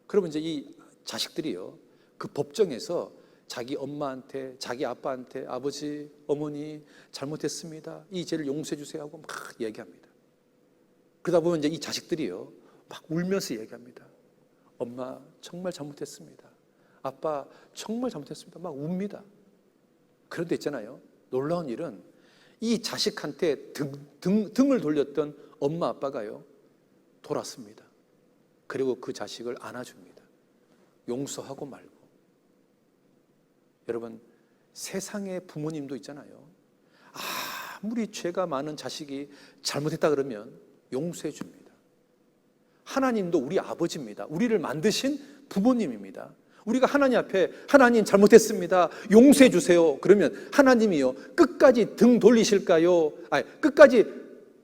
그러면 이제 이 자식들이요, 그 법정에서 자기 엄마한테, 자기 아빠한테, 아버지, 어머니 잘못했습니다. 이 죄를 용서해 주세요 하고 막 얘기합니다. 그러다 보면 이제 이 자식들이요, 막 울면서 얘기합니다. 엄마 정말 잘못했습니다. 아빠 정말 잘못했습니다. 막 웁니다. 그런데 있잖아요, 놀라운 일은 이 자식한테 등을 돌렸던 엄마 아빠가요, 돌았습니다. 그리고 그 자식을 안아줍니다. 용서하고 말고. 여러분, 세상의 부모님도 있잖아요. 아무리 죄가 많은 자식이 잘못했다 그러면 용서해 줍니다. 하나님도 우리 아버지입니다. 우리를 만드신 부모님입니다. 우리가 하나님 앞에 하나님 잘못했습니다, 용서해 주세요 그러면 하나님이요, 끝까지 등 돌리실까요? 끝까지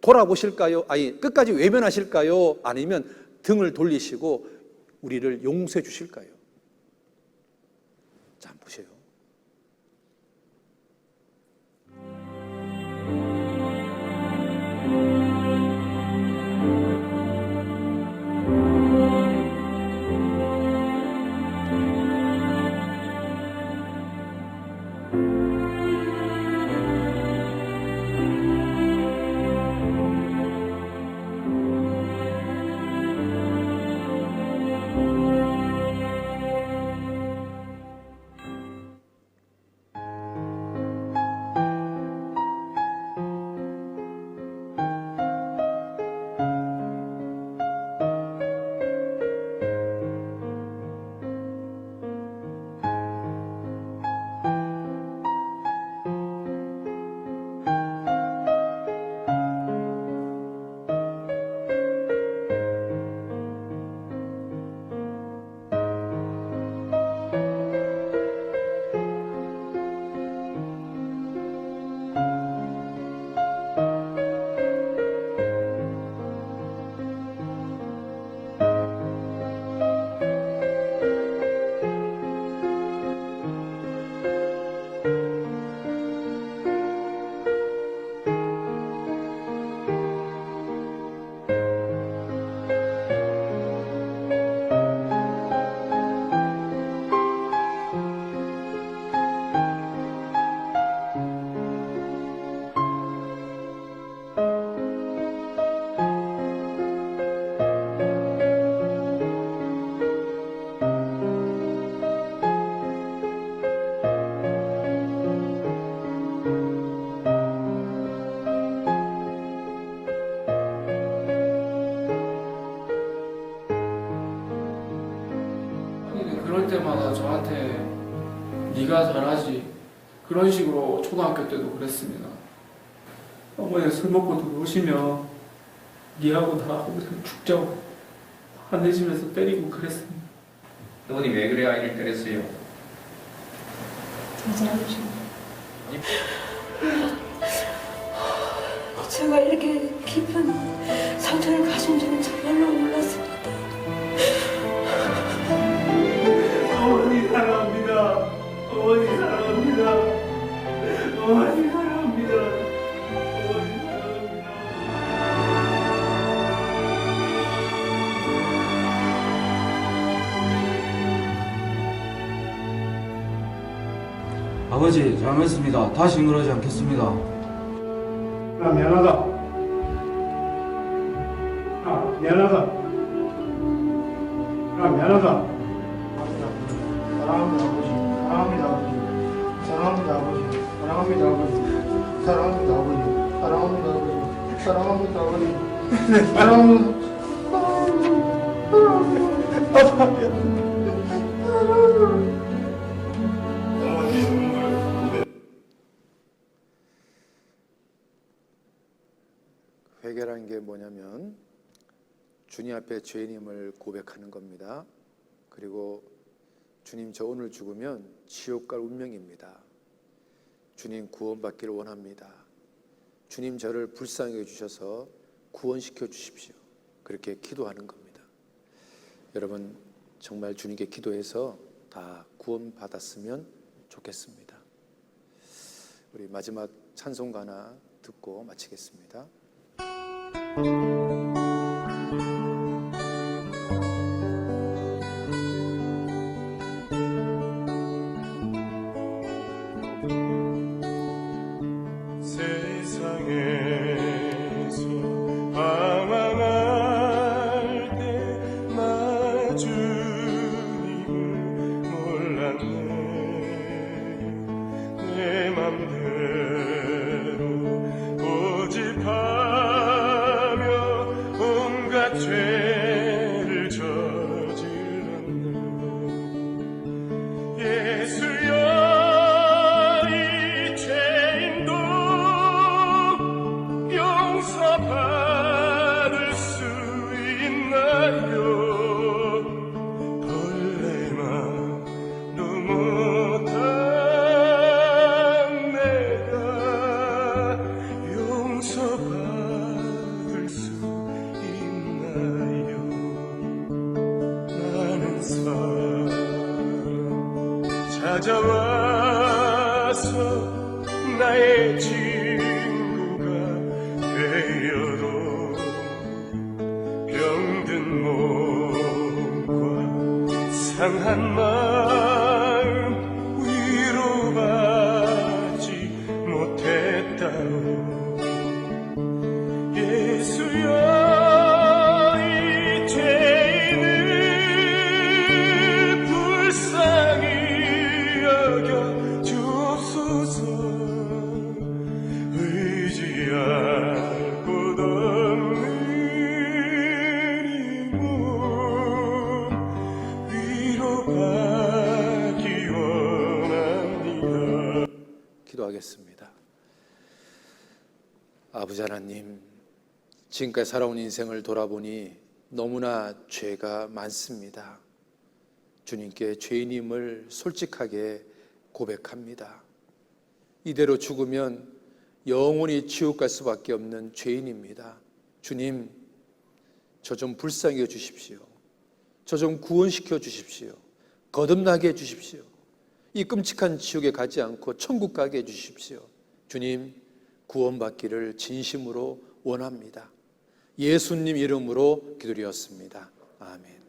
돌아보실까요? 끝까지 외면하실까요? 아니면 등을 돌리시고 우리를 용서해 주실까요? 자, 한번 보세요. 그럴 때마다 저한테 네가 잘하지, 그런 식으로 초등학교 때도 그랬습니다. 어머니 술 먹고 들어오시면 니하고 나하고 죽자고 화내시면서 때리고 그랬습니다. 어머니 왜 그래 아이를 때렸어요? 제가 이렇게 깊은 상처를 가진 줄은 정말로 몰랐습니다. 어머니 사랑합니다. 어머니 사랑합니다. 어머니 사랑합니다. 어머니 사랑합니다. 아버지 잘못했습니다. 다시는 그러지 않겠습니다. 미안하다. 미안하다. 미안하다. 사랑합니다 아버지. 사랑합니다 아버지. 사랑합니다 아버지. 사랑합니다 아버지. 사랑합니다 아버지. 사랑합니다 아버지. 사랑합니다 아버지. 게 뭐냐면 주님 앞에 죄인임을 고백하는 겁니다. 그리고 주님, 저 오늘 죽으면 지옥 갈 운명입니다. 주님, 구원받기를 원합니다. 주님, 저를 불쌍히 해주셔서 구원시켜 주십시오. 그렇게 기도하는 겁니다. 여러분, 정말 주님께 기도해서 다 구원받았으면 좋겠습니다. 우리 마지막 찬송가 하나 듣고 마치겠습니다. 세상에서 방황할 때 나 주님을 몰랐네. 내 맘대로 고집하며 온갖 죄를 저질렀네. 예수여, 이 죄인도 용서받을 수 있나요? 벌레만도 못한 내가 용서받을 수 있나요? 나는 사랑 찾아와서 나의 친구가 되어도 병든 몸과 상한 마음 위로받지 못했다오. 예수여, 이 죄인을 불쌍히 여겨 주옵소서. 의지할 곳 없는 이 몸 위로받기 원합니다. 기도하겠습니다. 아버지 하나님, 지금까지 살아온 인생을 돌아보니 너무나 죄가 많습니다. 주님께 죄인임을 솔직하게 고백합니다. 이대로 죽으면 영원히 지옥 갈 수밖에 없는 죄인입니다. 주님, 저 좀 불쌍히 해 주십시오. 저 좀 구원시켜 주십시오. 거듭나게 해 주십시오. 이 끔찍한 지옥에 가지 않고 천국 가게 해 주십시오. 주님, 구원받기를 진심으로 원합니다. 예수님 이름으로 기도드렸습니다. 아멘.